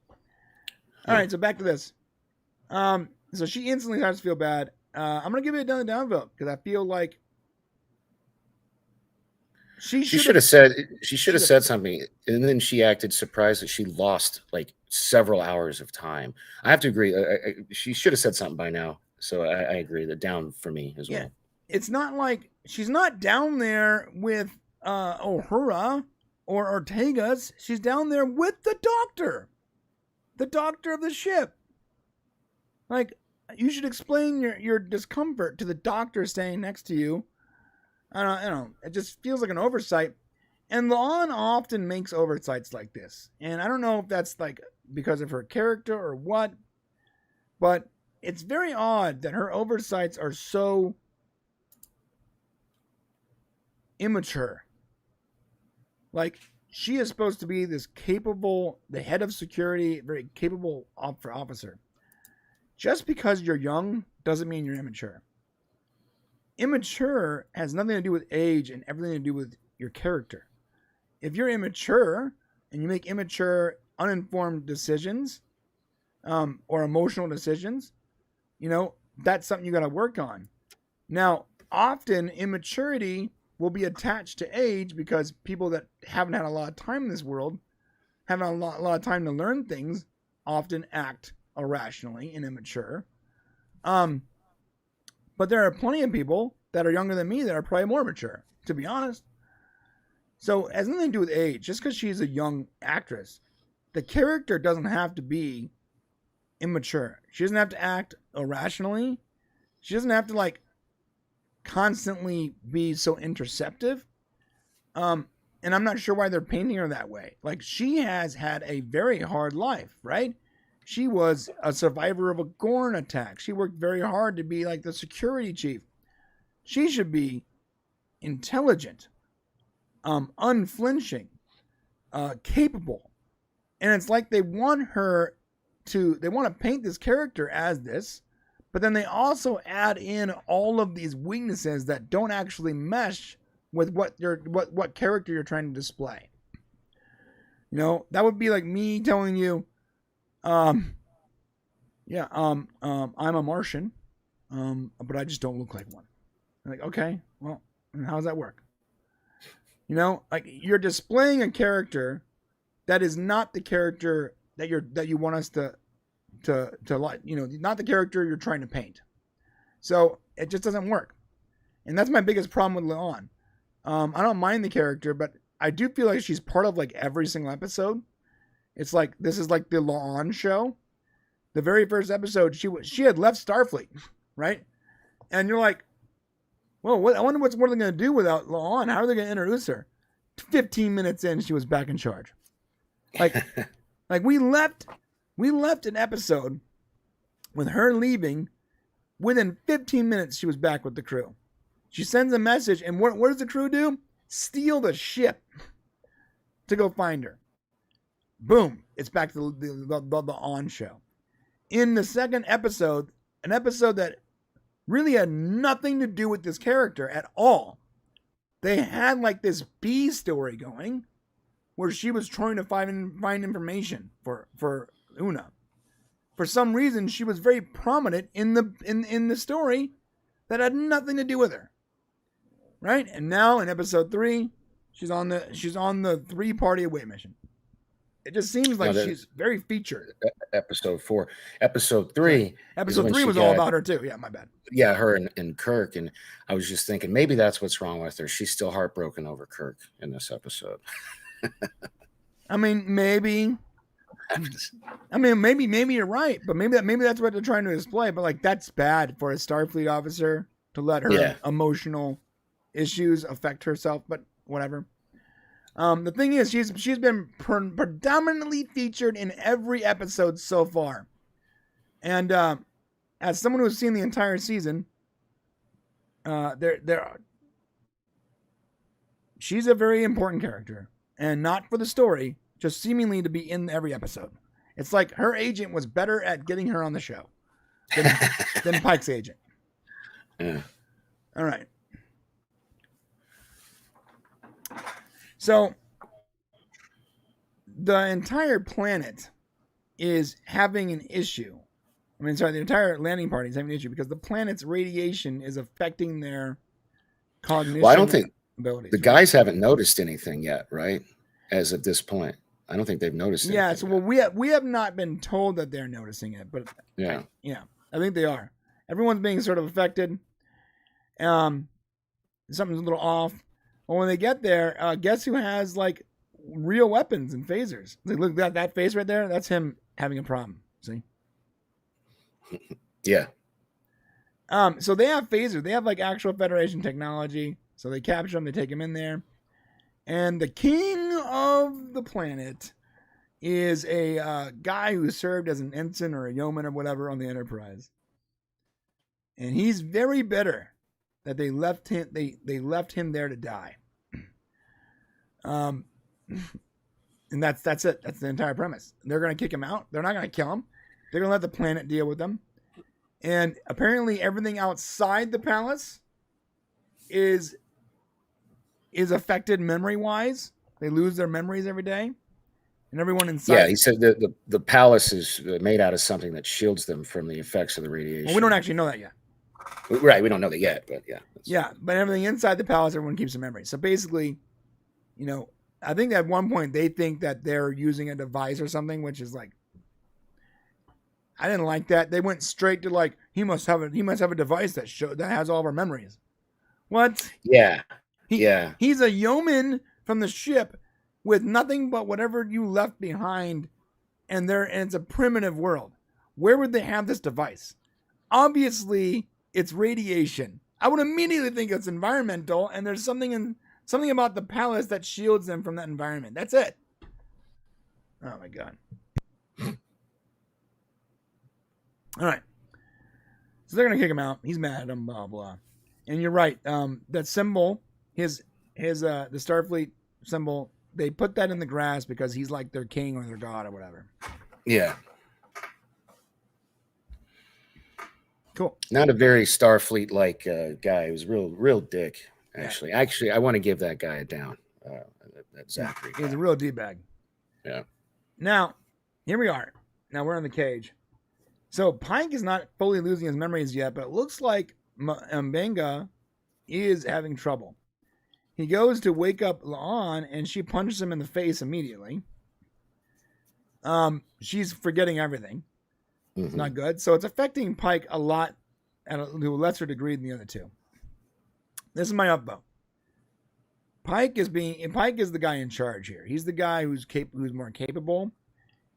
All right, so back to this. So she instantly starts to feel bad. I'm gonna give it another down vote because I feel like she should have said something, and then she acted surprised that she lost like several hours of time. I have to agree. She should have said something by now. So I agree. That down for me as well. It's not like she's not down there with Uhura or Ortegas. She's down there with the doctor of the ship. Like, you should explain your discomfort to the doctor standing next to you. I don't know. It just feels like an oversight. And La'an often makes oversights like this. And I don't know if that's like because of her character or what. But it's very odd that her oversights are so immature. Like, she is supposed to be this capable, the head of security, very capable officer. Just because you're young doesn't mean you're immature. Immature has nothing to do with age and everything to do with your character. If you're immature and you make immature, uninformed decisions, or emotional decisions, that's something you got to work on. Now, often immaturity will be attached to age because people that haven't had a lot of time in this world having a lot of time to learn things, often act irrationally and immature. But there are plenty of people that are younger than me that are probably more mature, to be honest. So it has nothing to do with age. Just because she's a young actress, the character doesn't have to be immature. She doesn't have to act irrationally. She doesn't have to like constantly be so interceptive. And I'm not sure why they're painting her that way. Like, she has had a very hard life, right? She was a survivor of a Gorn attack. She worked very hard to be like the security chief. She should be intelligent, unflinching, capable. And it's like they want to paint this character as this, but then they also add in all of these weaknesses that don't actually mesh with what character you're trying to display. You know, that would be like me telling you, I'm a Martian, but I just don't look like one. I'm like, okay, well, how does that work? You know, like, you're displaying a character that is not the character that you want us to like, you know, not the character you're trying to paint. So it just doesn't work. And that's my biggest problem with Leon. I don't mind the character, but I do feel like she's part of like every single episode. It's like, this is like the Leon show. The very first episode, she had left Starfleet, right? And you're like, well, I wonder what are they going to do without Leon? How are they going to introduce her? 15 minutes in, she was back in charge. Like, like we left an episode with her leaving. Within 15 minutes, she was back with the crew. She sends a message, and what does the crew do? Steal the ship to go find her. Boom! It's back to the On show. In the second episode, an episode that really had nothing to do with this character at all, they had like this B story going, where she was trying to find information for Una. For some reason, she was very prominent in the story that had nothing to do with her. Right? And now in episode 3, she's on the 3-party away mission. It just seems like she's very featured. Episode 4. Episode 3. Episode 3 was all about her too. Yeah, my bad. Yeah, her and Kirk. And I was just thinking, maybe that's what's wrong with her. She's still heartbroken over Kirk in this episode. I mean, maybe you're right, but maybe that's what they're trying to display. But like, that's bad for a Starfleet officer to let her emotional issues affect herself. But whatever. The thing is, she's been predominantly featured in every episode so far, and as someone who's seen the entire season, she's a very important character, and not for the story, just seemingly to be in every episode. It's like her agent was better at getting her on the show than Pike's agent. Yeah. All right. So the entire planet is having an issue. The entire landing party is having an issue because the planet's radiation is affecting their cognition. Well, I don't think abilities. The guys haven't noticed anything yet, right? As of this point, I don't think they've noticed anything. Yeah, so we have not been told that they're noticing it, but yeah, I think they are. Everyone's being sort of affected. Something's a little off. Well, when they get there, guess who has like real weapons and phasers? Like, look at that face right there. That's him having a problem. See? Yeah. So they have phasers. They have like actual Federation technology. So they capture him. They take him in there. And the king of the planet is a guy who served as an ensign or a yeoman or whatever on the Enterprise. And he's very bitter that they left him. They left him there to die. And that's it. That's the entire premise. They're gonna kick him out. They're not gonna kill him. They're gonna let the planet deal with them. And apparently, everything outside the palace is affected memory wise. They lose their memories every day, and everyone inside. Yeah, he said that the palace is made out of something that shields them from the effects of the radiation. Well, we don't actually know that yet. Right, we don't know that yet, but yeah. Yeah, but everything inside the palace, everyone keeps a memory. So basically, I think at one point they think that they're using a device or something, which is like, I didn't like that. They went straight to like, he must have a device that has all of our memories. What? Yeah. Yeah. He's a yeoman from the ship with nothing but whatever you left behind, and it's a primitive world. Where would they have this device? Obviously, it's radiation. I would immediately think it's environmental, and there's something about the palace that shields them from that environment. That's it. Oh my god. All right. So they're gonna kick him out. He's mad at him, blah blah. And you're right. That symbol, the Starfleet symbol, they put that in the grass because he's like their king or their god or whatever. Yeah. Cool. Not a very Starfleet like guy. He was real dick. Actually, I want to give that guy a down. That Zachary. He's a real d-bag. Yeah. Now, here we are. Now we're in the cage. So Pike is not fully losing his memories yet, but it looks like Mbenga is having trouble. He goes to wake up La'an, and she punches him in the face immediately. She's forgetting everything. Mm-hmm. It's not good. So it's affecting Pike a lot, to a lesser degree than the other two. This is my upvote. Pike is the guy in charge here. He's the guy who's more capable.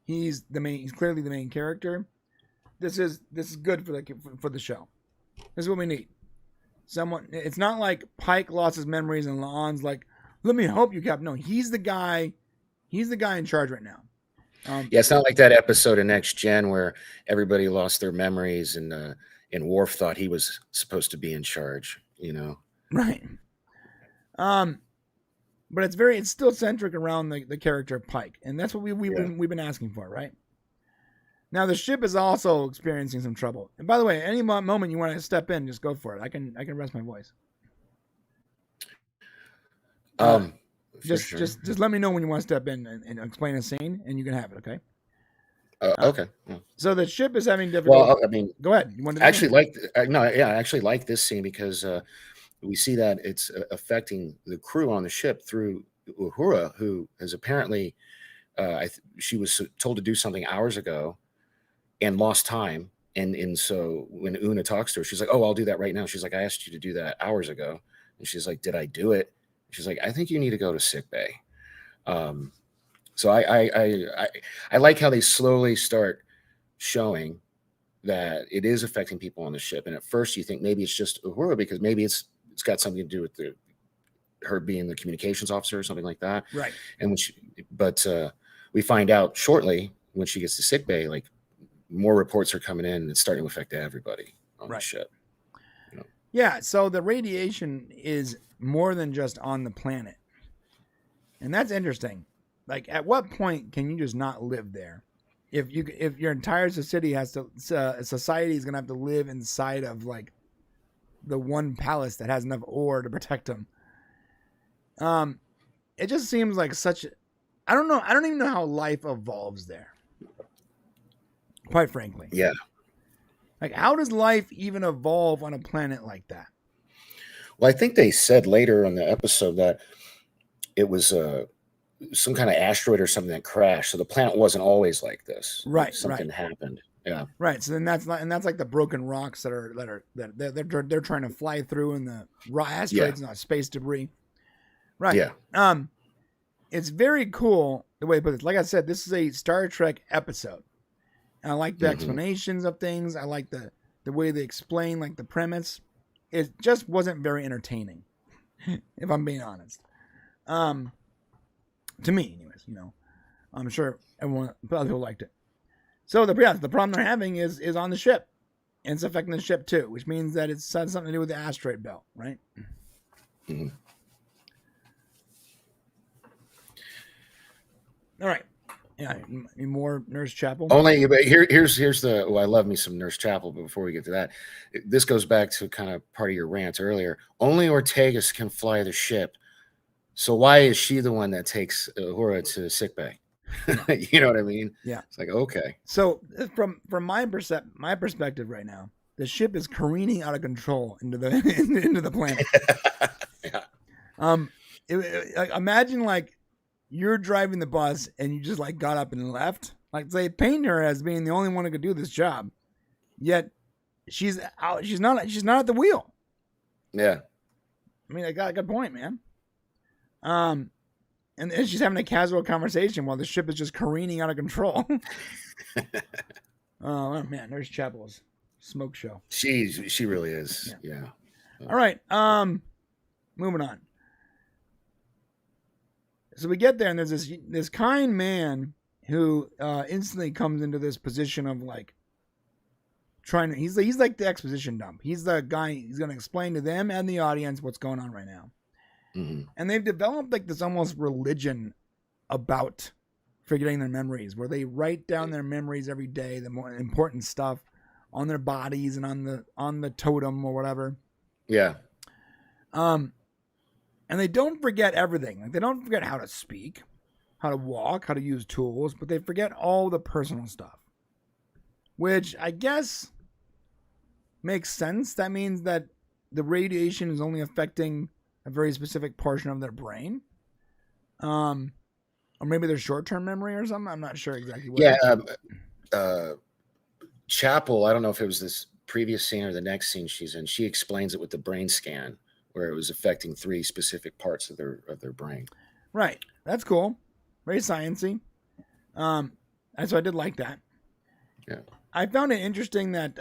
He's clearly the main character. This is good for the show. This is what we need. It's not like Pike lost his memories and La'an's like, let me help you, Captain. No, he's the guy in charge right now. It's not like that episode of Next Gen where everybody lost their memories and Worf thought he was supposed to be in charge, Right. But it's still centric around the character of Pike, and that's what we've been asking for, right? Now the ship is also experiencing some trouble. And by the way, any moment you want to step in, just go for it. I can rest my voice. Just let me know when you want to step in and explain a scene, and you can have it. Okay. Okay. Yeah. So the ship is having difficulty. Well, I mean, go ahead. You want to I actually like this scene because we see that it's affecting the crew on the ship through Uhura, who has apparently she was told to do something hours ago and lost time. And so when Una talks to her, she's like, "Oh, I'll do that right now." She's like, "I asked you to do that hours ago." And she's like, "Did I do it?" She's like, "I think you need to go to sick bay." So I like how they slowly start showing that it is affecting people on the ship. And at first you think maybe it's just Uhura because maybe it's got something to do with her being the communications officer or something like that. Right. And we find out shortly when she gets to sick bay, like more reports are coming in and it's starting to affect everybody on the ship. Yeah. So the radiation is more than just on the planet. And that's interesting. Like, at what point can you just not live there? If your entire society society is going to have to live inside of like the one palace that has enough ore to protect them. It just seems like I don't know. I don't even know how life evolves there. Quite frankly. Yeah. Like, how does life even evolve on a planet like that? Well, I think they said later in the episode that it was some kind of asteroid or something that crashed. So the planet wasn't always like this. Right. Something happened. Yeah. Right. So then that's like the broken rocks that they're trying to fly through, and the asteroids, not space debris. Right. Yeah. It's very cool the way they put it. Like I said, this is a Star Trek episode. And I like the explanations of things. I like the way they explain like the premise. It just wasn't very entertaining, if I'm being honest. To me, anyways, I'm sure other people liked it. So the problem they're having is on the ship, and it's affecting the ship too, which means that it's something to do with the asteroid belt, right? Mm-hmm. All right. Yeah, any more Nurse Chapel? Only, but here's the. I love me some Nurse Chapel. But before we get to that, this goes back to kind of part of your rant earlier. Only Ortegas can fly the ship. So why is she the one that takes Uhura to sickbay? You know what I mean? Yeah. It's like, okay. So from my perspective right now, the ship is careening out of control into the planet. Yeah. Imagine like you're driving the bus and you just like got up and left. Like they paint her as being the only one who could do this job, yet she's out. She's not at the wheel. Yeah. I mean, I got a good point, man. And she's having a casual conversation while the ship is just careening out of control. Oh man, there's Chapel's smoke show. She really is. Yeah. All right. Moving on. So we get there, and there's this kind man who instantly comes into this position of like trying to. He's like the exposition dump. He's the guy. He's going to explain to them and the audience what's going on right now. Mm-hmm. And they've developed like this almost religion about forgetting their memories, where they write down their memories every day, the more important stuff on their bodies and on the totem or whatever. Yeah. And they don't forget everything. Like they don't forget how to speak, how to walk, how to use tools, but they forget all the personal stuff, which I guess makes sense. That means that the radiation is only affecting a very specific portion of their brain. Or maybe their short-term memory or something. I'm not sure exactly what. Yeah. Chapel, I don't know if it was this previous scene or the next scene she's in. She explains it with the brain scan, where it was affecting 3 specific parts of their brain. Right. That's cool. Very sciencey. And so I did like that. Yeah. I found it interesting that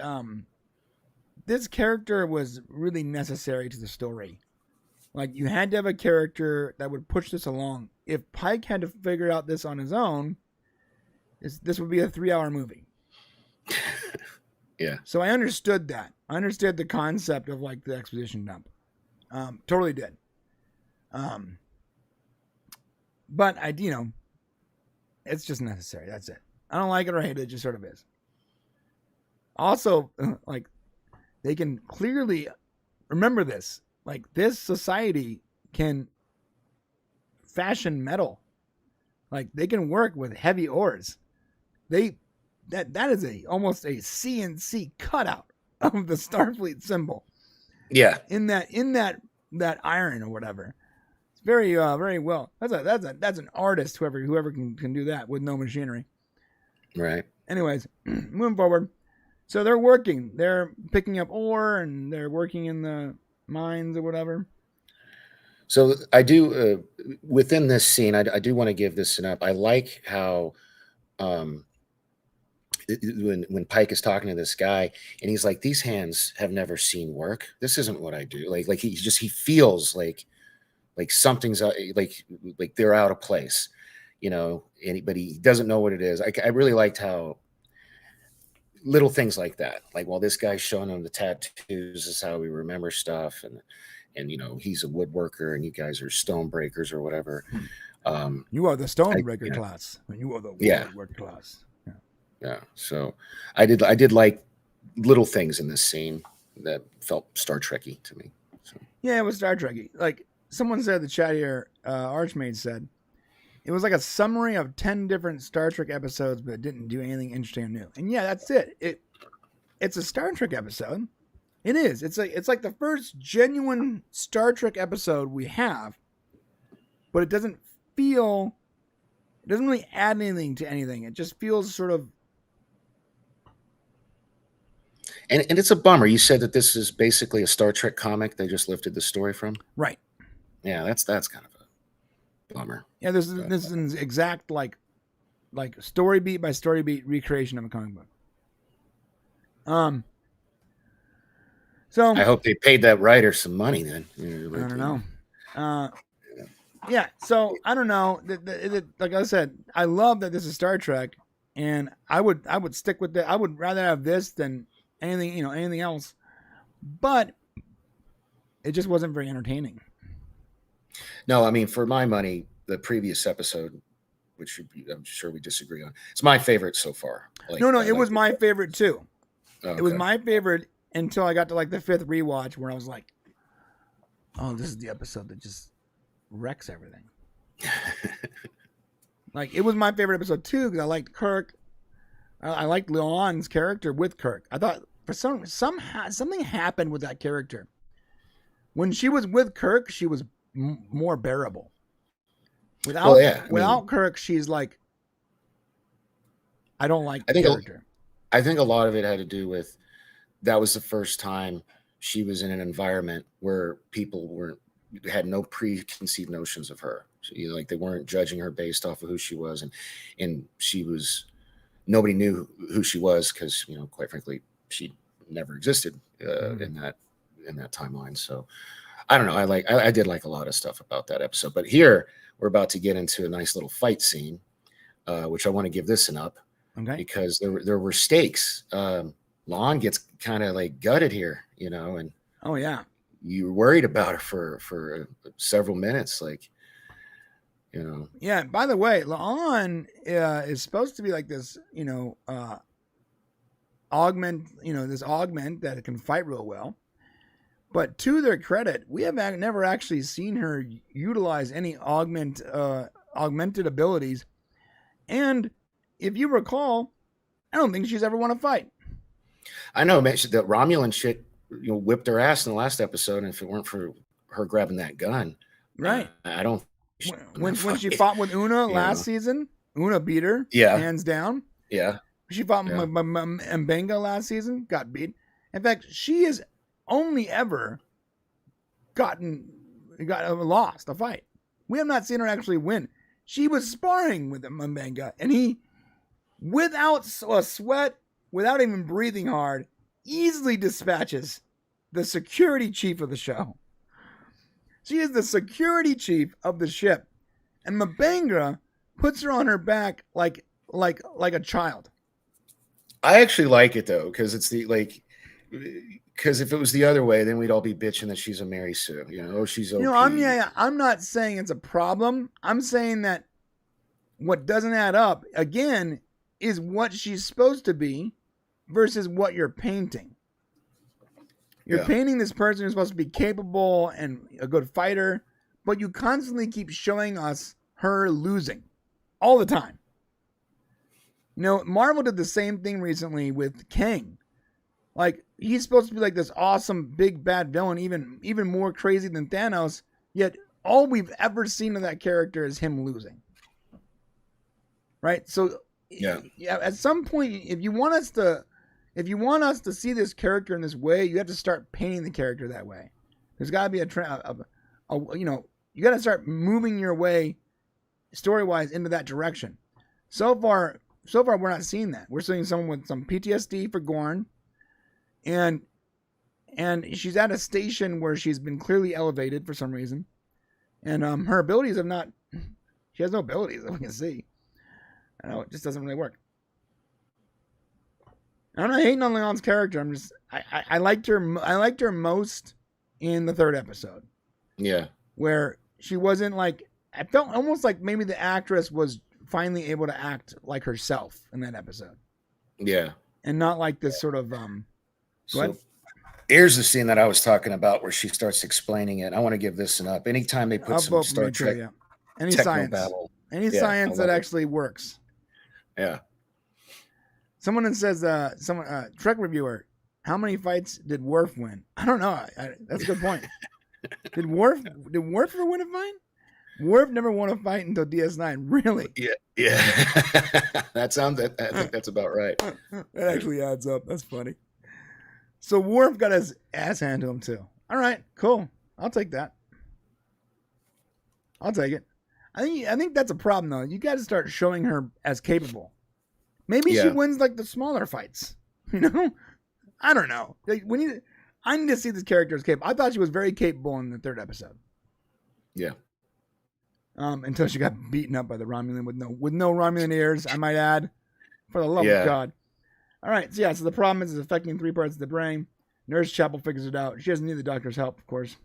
this character was really necessary to the story. Like, you had to have a character that would push this along. If Pike had to figure out this on his own, this would be a 3-hour movie. Yeah. So I understood that. I understood the concept of, like, the exposition dump. Totally did. But, it's just necessary. That's it. I don't like it or hate it. It just sort of is. Also, like, they can clearly remember this. Like, this society can fashion metal. Like, they can work with heavy ores. That is almost a CNC cutout of the Starfleet symbol. Yeah. In that iron or whatever. It's very very well. That's an artist, whoever can do that with no machinery. Right. Anyways, moving forward. So they're working. They're picking up ore and they're working in the mines or whatever. So I do within this scene, I do want to give this an up. I like how when Pike is talking to this guy and he's like, these hands have never seen work. This isn't what I do. Like he feels like something's like they're out of place, but he doesn't know what it is. I really liked how little things like that, like, well, this guy's showing him the tattoos, is how we remember stuff, and he's a woodworker and you guys are stone breakers or whatever. You are the stone breaker class, and you are the woodworker class. Yeah. So I did like little things in this scene that felt Star Trekky to me. So. Yeah, it was Star Trekky. Like someone said in the chat here, Archmaid said, it was like a summary of 10 different Star Trek episodes, but it didn't do anything interesting or new. And yeah, that's it. It's a Star Trek episode. It is. It's like the first genuine Star Trek episode we have, but it doesn't really add anything to anything. It just feels sort of. And it's a bummer. You said that this is basically a Star Trek comic they just lifted the story from. Right. Yeah, that's kind of a bummer. Yeah, this is an exact like story beat by story beat recreation of a comic book. So I hope they paid that writer some money then. I don't know. Yeah, so I don't know. Like I said, I love that this is Star Trek, and I would stick with that. I would rather have this than anything else. But it just wasn't very entertaining. No, I mean, for my money, the previous episode, which I'm sure we disagree on, it's my favorite so far. It was my favorite too. Okay. It was my favorite until I got to like the 5th rewatch where I was like, oh, this is the episode that just wrecks everything. Like, it was my favorite episode too because I liked Kirk. I liked Leon's character with Kirk. I thought for something happened with that character. When she was with Kirk, she was more bearable. Without Kirk, she's like, I don't like the character. I think a lot of it had to do with that was the first time she was in an environment where people had no preconceived notions of her. Like they weren't judging her based off of who she was, and she was, nobody knew who she was because, you know, quite frankly, she never existed in that timeline. So I don't know. I did like a lot of stuff about that episode, but here we're about to get into a nice little fight scene, which I want to give this an up. Okay. Because there were stakes. Lon gets kind of like gutted here, you know, and oh yeah, you were worried about her for several minutes, like, you know. Yeah. By the way, Lon is supposed to be like this, you know, augment that can fight real well. But to their credit, we have never actually seen her utilize any augmented abilities. And if you recall, I don't think she's ever won a fight. I know, man. The Romulan shit, you know, whipped her ass in the last episode, and if it weren't for her grabbing that gun, right? I don't. When she fought with Una last season, Una beat her, hands down. Yeah. She fought Mbenga last season, got beat. In fact, she has only ever got lost a fight. We have not seen her actually win. She was sparring with Mbenga, and he, without a sweat, without even breathing hard, easily dispatches the security chief of the show. She is the security chief of the ship, and Mbenga puts her on her back like a child. I actually like it though, because it's because if it was the other way, then we'd all be bitching that she's a Mary Sue, you know, she's okay. You know, I'm not saying it's a problem. I'm saying that what doesn't add up again is what she's supposed to be versus what you're painting. You're painting this person who's supposed to be capable and a good fighter, but you constantly keep showing us her losing all the time. You know, Marvel did the same thing recently with Kang. Like, he's supposed to be like this awesome big bad villain, even more crazy than Thanos, yet all we've ever seen of that character is him losing. Right? So at some point, if you want us to see this character in this way, you have to start painting the character that way. There's got to be you got to start moving your way story-wise into that direction. So far we're not seeing that. We're seeing someone with some PTSD for Gorn, and she's at a station where she's been clearly elevated for some reason, and her abilities have not. She has no abilities that we can see. I know it just doesn't really work. I'm not hating on Leon's character. I'm just I liked her. I liked her most in the third episode. Yeah, where she wasn't like. I felt almost like maybe the actress was finally able to act like herself in that episode. Yeah, and not like this sort of So here's the scene that I was talking about where she starts explaining it. I want to give this an up. Anytime they put some Star Trek, any science, battle, science that actually works. Yeah. Someone says, Trek reviewer, how many fights did Worf win? I don't know. That's a good point. Did Worf ever win a fight? Worf never won a fight until DS9. Really? Yeah. I think that's about right. That actually adds up. That's funny. So Worf got his ass handed to him too. All right, cool. I'll take that. I'll take it. I think that's a problem though. You got to start showing her as capable. Maybe she wins like the smaller fights. You know, I don't know. Like, I need to see this character as capable. I thought she was very capable in the third episode. Yeah. Until she got beaten up by the Romulan with no Romulan ears, I might add. For the love of God. All right. So the problem is it's affecting 3 parts of the brain. Nurse Chapel figures it out. She doesn't need the doctor's help, of course.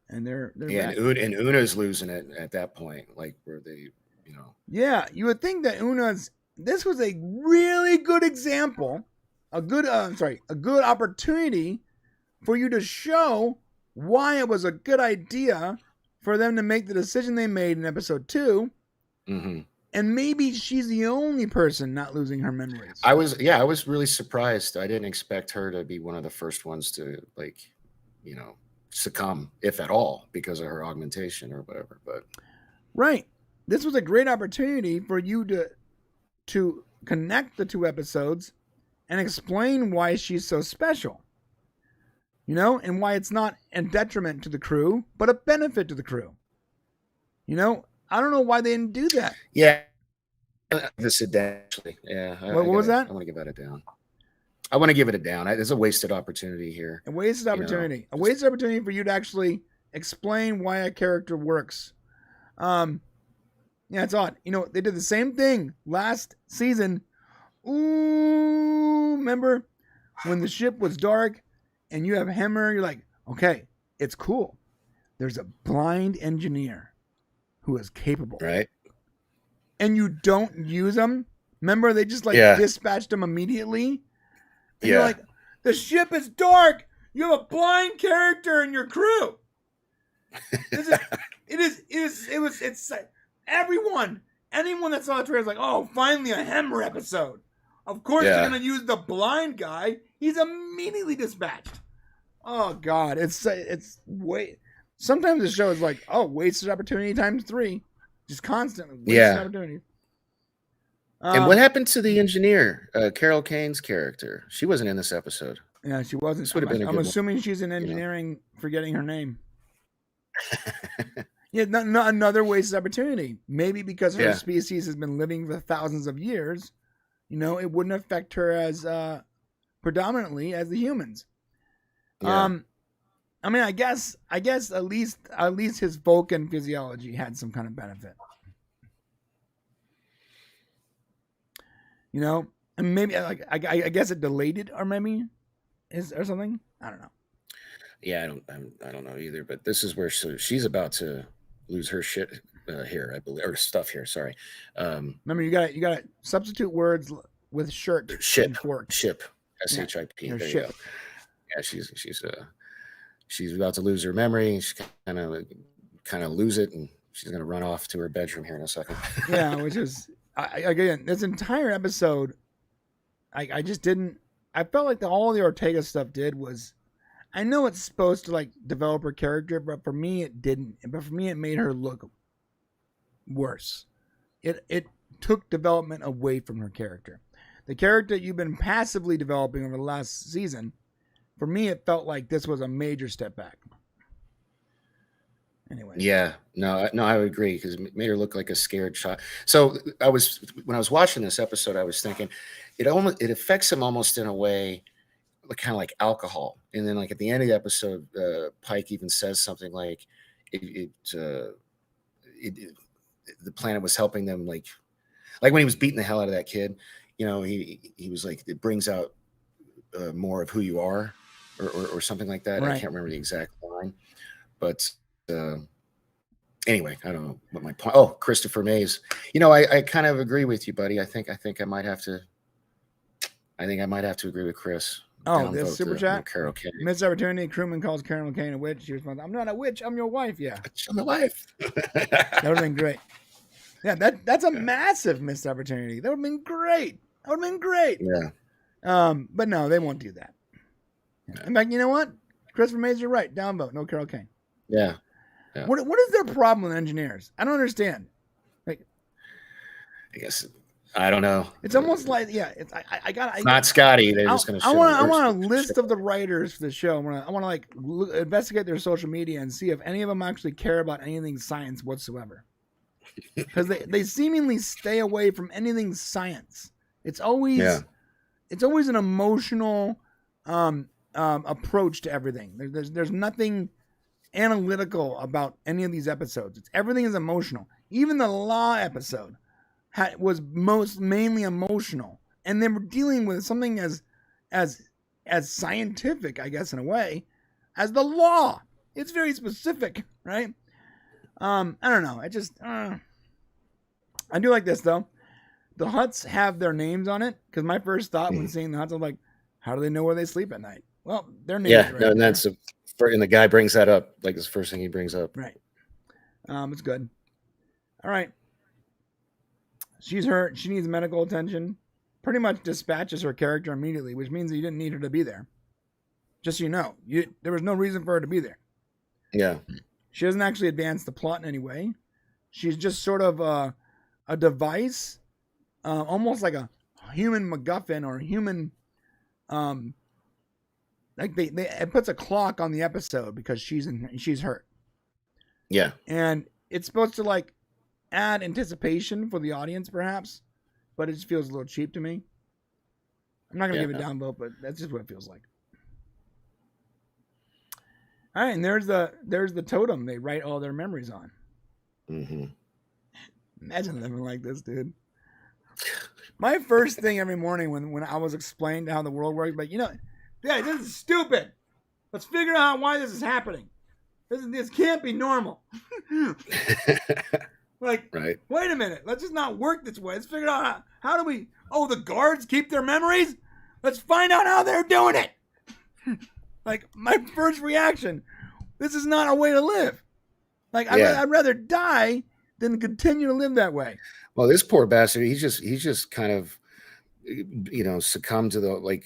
And they're back. And Una's losing it at that point, like where they, you know. Yeah, you would think that this was a really good example, a good opportunity for you to show why it was a good idea for them to make the decision they made in episode 2. Mm-hmm. And maybe she's the only person not losing her memories. I was really surprised. I didn't expect her to be one of the first ones to, like, you know, succumb, if at all, because of her augmentation or whatever. But right, this was a great opportunity for you to connect the two episodes and explain why she's so special. You know, and why it's not a detriment to the crew, but a benefit to the crew. You know, I don't know why they didn't do that. Yeah. This is actually, yeah. What was that? I want to give that a down. I want to give it a down. There's a wasted opportunity here. A wasted opportunity. A wasted opportunity for you to actually explain why a character works. Yeah, it's odd. You know, they did the same thing last season. Ooh, remember when the ship was dark and you have Hammer? You're like, okay, it's cool. There's a blind engineer who is capable. Right. And you don't use them. Remember, they just dispatched them immediately. And you're like, the ship is dark. You have a blind character in your crew. It's everyone, anyone that saw the trailer is like, oh, finally a Hammer episode. Of course they're gonna use the blind guy. He's immediately dispatched. Oh God, it's sometimes the show is like, oh, wasted opportunity times 3, just constantly wasted opportunity. And what happened to the engineer, Carol Kane's character? She wasn't in this episode. Yeah, she wasn't. This would have been I'm assuming she's in engineering, forgetting her name. Yeah, not another wasted opportunity. Maybe because her species has been living for thousands of years, you know, it wouldn't affect her as predominantly as the humans. Yeah. I mean, I guess at least his Vulcan physiology had some kind of benefit. You know, and maybe I guess it delayed it, or maybe or something. I don't know. Yeah, I don't know either. But this is where she's about to lose her shit here, I believe, or stuff here. Sorry. Remember, you got to substitute words with shirt. Ship. Fork. Ship. SHIP. Your ship. Yeah, she's about to lose her memory. She's kind of lose it, and she's gonna run off to her bedroom here in a second. Yeah, which is again, this entire episode, I just didn't. I felt like all the Ortega stuff did was, I know it's supposed to like develop her character, but for me it didn't. But for me, it made her look worse. It took development away from her character. The character you've been passively developing over the last season, for me, it felt like this was a major step back. Anyway. Yeah, no, I would agree, because it made her look like a scared child. So when I was watching this episode, I was thinking it affects him almost in a way, kind of like alcohol. And then like at the end of the episode, Pike even says something like the planet was helping them, like when he was beating the hell out of that kid. You know, he was like, it brings out more of who you are, or something like that. Right. I can't remember the exact line, but anyway, I don't know what my point. Oh, Christopher Mays. You know, I kind of agree with you, buddy. I think I might have to agree with Chris. Oh, this super chat. Carol Kane. Missed opportunity. Crewman calls Carol Kane a witch. She responds, "I'm not a witch. I'm your wife." Yeah, I'm the wife. That would have been great. Yeah, that's a massive missed opportunity. That would have been great. Yeah. But no, they won't do that. Yeah. In fact, you know what? Christopher Mays, you're right. Downvote. No Carol Kane. Yeah. What is their problem with engineers? I don't understand. Like, I guess I don't know. It's almost like It's not Scotty. They're just going to. I want a list of the writers for the show. I want to like investigate their social media and see if any of them actually care about anything science whatsoever. Because they seemingly stay away from anything science. It's always an emotional approach to everything. There's nothing analytical about any of these episodes. Everything is emotional. Even the law episode was mainly emotional, and they were dealing with something as scientific, I guess, in a way, as the law. It's very specific, right? I don't know. I do like this though. The Hutts have their names on it, because my first thought when seeing the Hutts, I'm like, how do they know where they sleep at night? Well, their names. Yeah, and the guy brings that up, like it's the first thing he brings up. Right. It's good. All right. She's hurt. She needs medical attention. Pretty much dispatches her character immediately, which means you didn't need her to be there. Just so you know, there was no reason for her to be there. Yeah. She doesn't actually advance the plot in any way. She's just sort of a device, almost like a human MacGuffin or a human. Like it puts a clock on the episode because she's hurt. Yeah. And it's supposed to like add anticipation for the audience, perhaps, but it just feels a little cheap to me. I'm not gonna give it a downvote, but that's just what it feels like. All right, and there's the totem they write all their memories on. Mm-hmm. Imagine living like this, dude. My first thing every morning when I was explained how the world works, like, yeah, this is stupid. Let's figure out why this is happening. This can't be normal. Like, right. Wait a minute. Let's just not work this way. Let's figure out how do we... Oh, the guards keep their memories? Let's find out how they're doing it. Like, my first reaction, this is not a way to live. Like, I'd rather die than continue to live that way. Well, this poor bastard, he's just kind of, succumbed to the, like,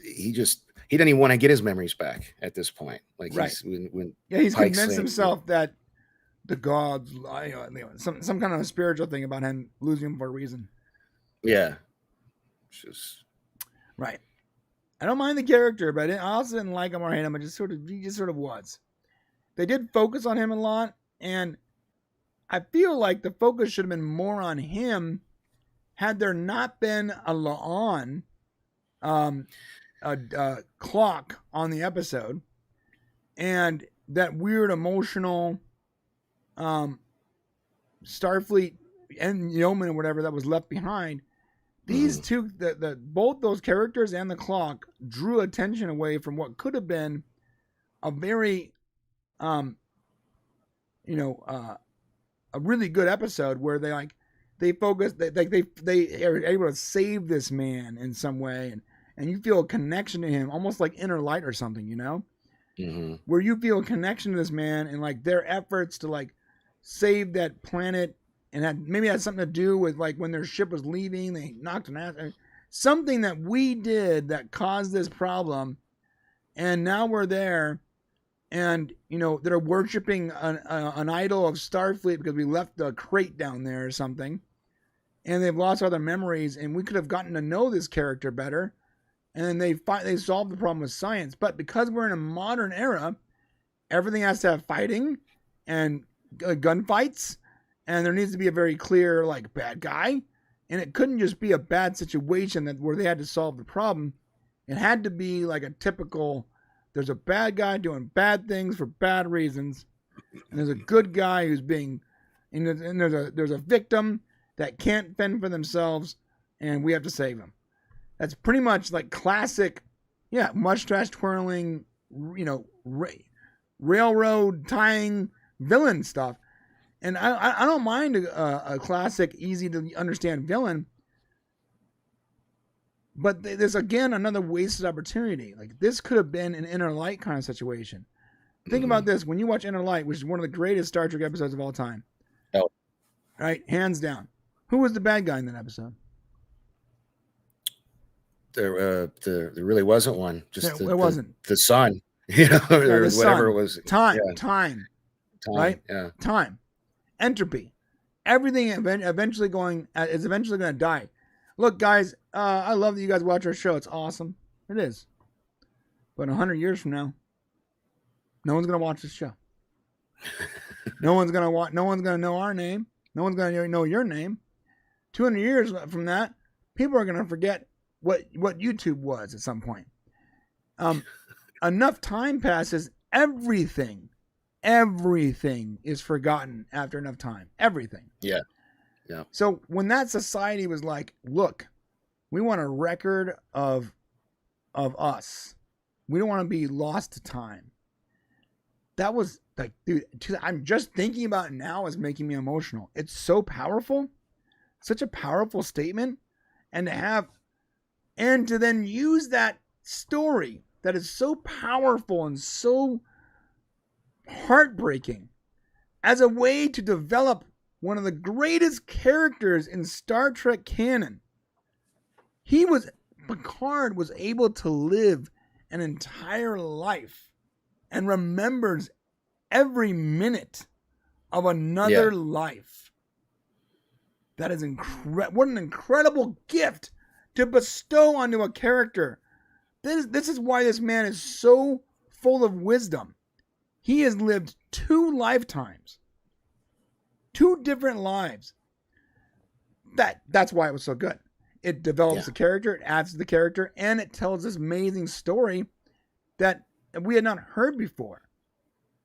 he didn't even want to get his memories back at this point. Like, right. He's convinced himself that the gods lie on, some kind of a spiritual thing about him losing him for a reason. Yeah. It's just right. I don't mind the character, but I also didn't like him or hate him. He just sort of was. They did focus on him a lot, and I feel like the focus should have been more on him had there not been a La'an clock on the episode, and that weird emotional Starfleet and yeoman or whatever that was left behind. These two, both those characters and the clock drew attention away from what could have been a very, a really good episode where they focus, they are able to save this man in some way, and you feel a connection to him, almost like Inner Light or something, where you feel a connection to this man and like their efforts to like save that planet. And maybe it had something to do with like when their ship was leaving, they knocked an ass. Something that we did that caused this problem. And now we're there and, they're worshiping an idol of Starfleet because we left a crate down there or something. And they've lost all their memories. And we could have gotten to know this character better. And then they solved the problem with science. But because we're in a modern era, everything has to have fighting and gunfights. And there needs to be a very clear, like, bad guy. And it couldn't just be a bad situation where they had to solve the problem. It had to be like a typical, there's a bad guy doing bad things for bad reasons. And there's a good guy who's being, and there's a victim that can't fend for themselves. And we have to save them. That's pretty much like classic, mustache twirling, railroad tying villain stuff. And I don't mind a classic, easy to understand villain. But there's, again, another wasted opportunity. Like, this could have been an Inner Light kind of situation. Think about this. When you watch Inner Light, which is one of the greatest Star Trek episodes of all time. Oh. Right? Hands down. Who was the bad guy in that episode? There really wasn't one. Just there wasn't. The sun. Or whatever sun. It was. Time. Right? Yeah. Time. Entropy. Everything is eventually going to die. Look, guys, I love that you guys watch our show. It's awesome. It is. But 100 years from now, no one's going to watch this show. No one's going to know our name. No one's going to know your name. 200 years from that, people are going to forget what YouTube was at some point. Enough time passes, everything is forgotten after enough time. Everything. Yeah. So when that society was like, look, we want a record of us. We don't want to be lost to time. That was like, dude, I'm just thinking about it now is making me emotional. It's so powerful. Such a powerful statement. And to then use that story that is so powerful and so heartbreaking as a way to develop one of the greatest characters in Star Trek canon. Picard was able to live an entire life and remembers every minute of another life. That is what an incredible gift to bestow onto a character. This is why this man is so full of wisdom. He has lived 2 lifetimes. 2 different lives. That's why it was so good. It develops the character, it adds to the character, and it tells this amazing story that we had not heard before.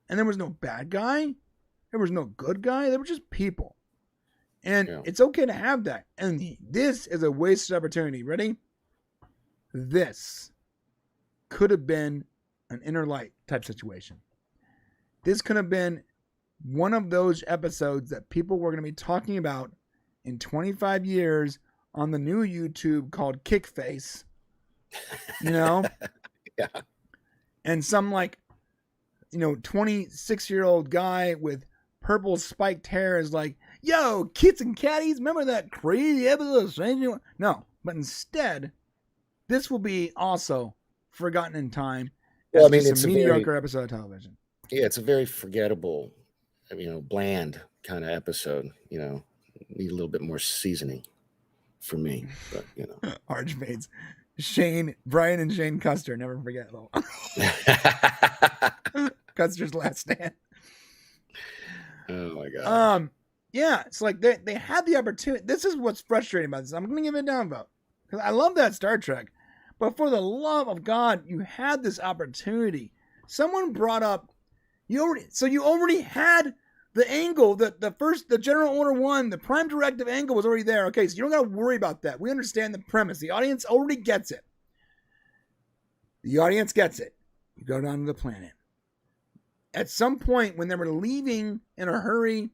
And there was no bad guy. There was no good guy. They were just people. And it's okay to have that. And this is a wasted opportunity. Ready? This could have been an Inner Light type situation. This could have been one of those episodes that people were going to be talking about in 25 years on the new YouTube called Kickface. You know? Yeah. And some 26-year-old guy with purple spiked hair is like, yo, kits and caddies, remember that crazy episode of Stranger? No, but instead, this will be also forgotten in time. Well, I mean, it's a mediocre episode of television. Yeah, it's a very forgettable, bland kind of episode. Need a little bbip more seasoning for me, but Archmates. Brian and Shane Custer, never forget. Custer's last stand. Oh my god. Yeah, it's like they had the opportunity. This is what's frustrating about this. I'm gonna give it a downvote because I love that Star Trek, but for the love of God, you had this opportunity. Someone brought up you already had the angle, the General Order 1, the Prime Directive angle was already there. Okay, so you don't got to worry about that. We understand the premise. The audience already gets it. The audience gets it. You go down to the planet. At some point, when they were leaving in a hurry,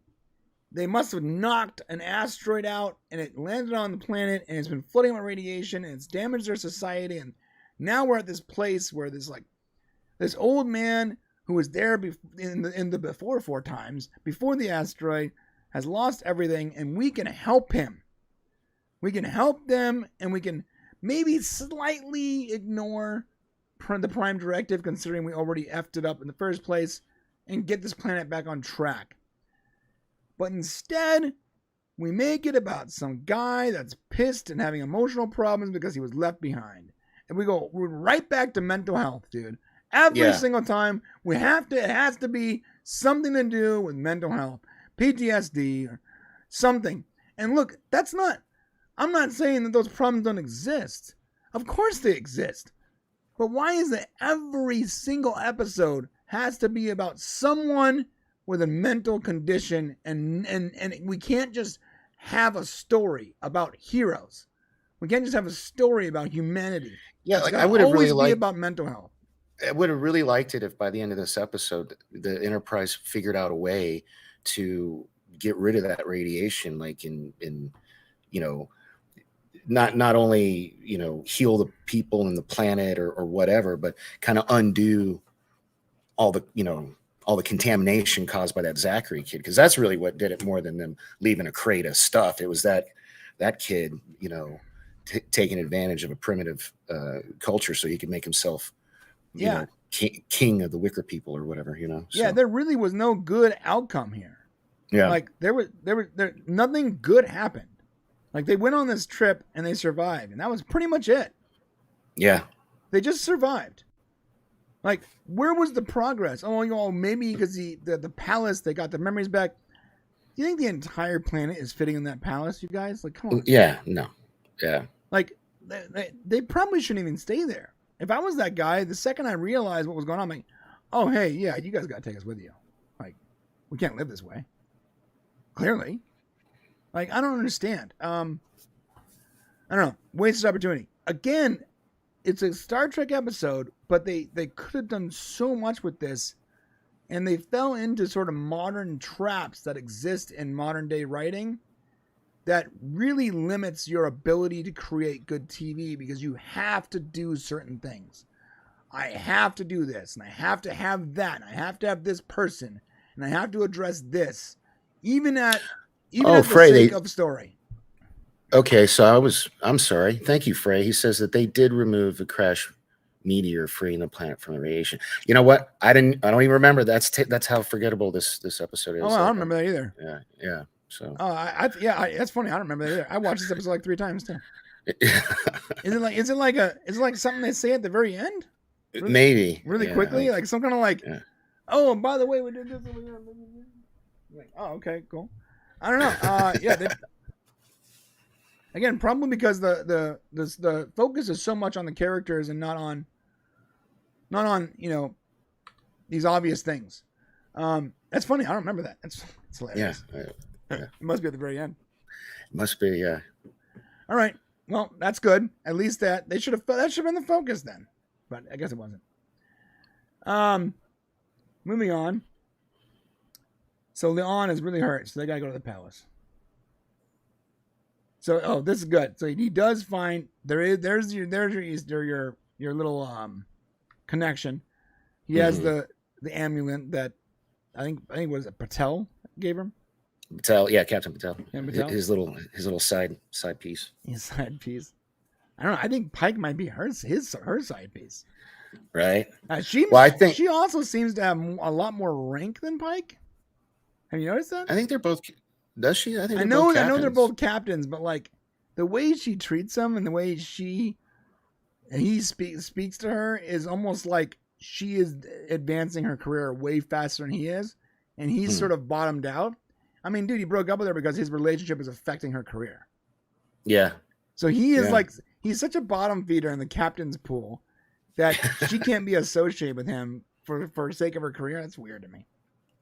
they must have knocked an asteroid out, and it landed on the planet, and it's been flooding with radiation, and it's damaged their society, and now we're at this place where this old man who was there in the before 4 times, before the asteroid, has lost everything, and we can help him. We can help them, and we can maybe slightly ignore the Prime Directive, considering we already effed it up in the first place, and get this planet back on track. But instead, we make it about some guy that's pissed and having emotional problems because he was left behind. And we're right back to mental health, dude. Every single time, it has to be something to do with mental health, PTSD or something. And look, I'm not saying that those problems don't exist. Of course they exist. But why is it every single episode has to be about someone with a mental condition and we can't just have a story about heroes. We can't just have a story about humanity. Yeah, I would have really liked about mental health. I would have really liked it if by the end of this episode, the Enterprise figured out a way to get rid of that radiation, not only, heal the people and the planet or whatever, but kind of undo all the contamination caused by that Zachary kid. Cause that's really what did it more than them leaving a crate of stuff. It was that kid, taking advantage of a primitive culture so he could make himself, king of the Wicker people or whatever, So. Yeah, there really was no good outcome here. Yeah. Like there nothing good happened. Like they went on this trip and they survived, and that was pretty much it. Yeah. They just survived. Like, where was the progress? Oh, maybe because the palace, they got the memories back. Do you think the entire planet is fitting in that palace, you guys? Like, come on. Yeah, no. Yeah. Like, they probably shouldn't even stay there. If I was that guy, the second I realized what was going on, I'm like, oh, hey, yeah, you guys got to take us with you. Like, we can't live this way. Clearly. Like, I don't understand. I don't know. Wasted opportunity. Again, it's a Star Trek episode, but they could have done so much with this, and they fell into sort of modern traps that exist in modern day writing that really limits your ability to create good TV because you have to do certain things. I have to do this, and I have to have that, and I have to have this person, and I have to address this, even at the sake of story. Okay, so I'm sorry. Thank you, Frey. He says that they did remove the crash meteor freeing the planet from the radiation. You know what? I don't even remember. That's how forgettable this episode is. Oh, I don't remember that either. Yeah. So. That's funny. I don't remember that either. I watched this episode like 3 times too. Is it like something they say at the very end? Maybe really quickly, like some kind of like. Yeah. Oh, and by the way, we did this. Like, oh, okay, cool. I don't know. Again, probably because the focus is so much on the characters and not on these obvious things. That's funny. I don't remember that. It's hilarious. Yeah. It must be at the very end. It must be. Yeah. All right. Well, that's good. At least that should have been the focus then, but I guess it wasn't. Moving on. So Leon is really hurt, so they gotta go to the palace. So, this is good. So he does find there's your little connection. He has the amulet that I think was it Patel gave him. Patel, yeah, Captain Patel. Yeah, Patel. His little side piece. His side piece. I don't know. I think Pike might be her side piece. Right. I think she also seems to have a lot more rank than Pike. Have you noticed that? I think they're both. Does she? I know they're both captains, but like the way she treats them and the way he speaks to her is almost like she is advancing her career way faster than he is, and he's sort of bottomed out. I mean, dude, he broke up with her because his relationship is affecting her career. Yeah. So he is he's such a bottom feeder in the captain's pool that she can't be associated with him for the sake of her career. That's weird to me.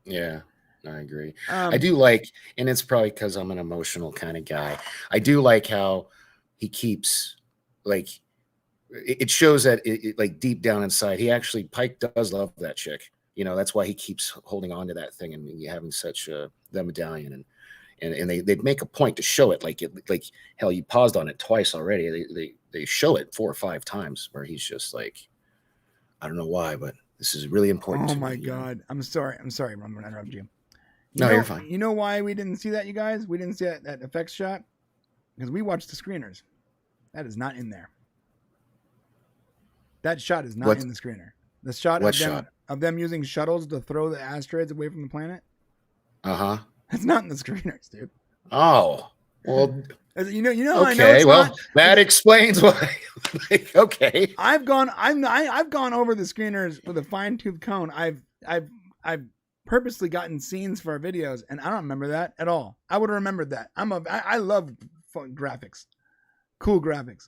Yeah. I agree. I do like, and it's probably because I'm an emotional kind of guy. I do like how he keeps, like, it shows that like deep down inside, Pike does love that chick. You know, that's why he keeps holding on to that thing and having such the medallion and they make a point to show it. Like hell, you paused on it twice already. They show it 4 or 5 times where he's just like, I don't know why, but this is really important. Oh my God. I'm sorry. I'm going to interrupt you. You're fine. You know why we didn't see that, you guys? We didn't see that effects shot? Because we watched the screeners. That is not in there. That shot is not in the screener. The shot of them using shuttles to throw the asteroids away from the planet. Uh-huh. That's not in the screeners, dude. Oh. Well, you know. Okay, well, that explains why. Okay. I've gone over the screeners with a fine-tooth comb. I've purposely gotten scenes for our videos, and I don't remember that at all. I would have remembered that. I love fun graphics, cool graphics.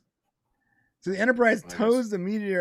So the Enterprise tows the meteor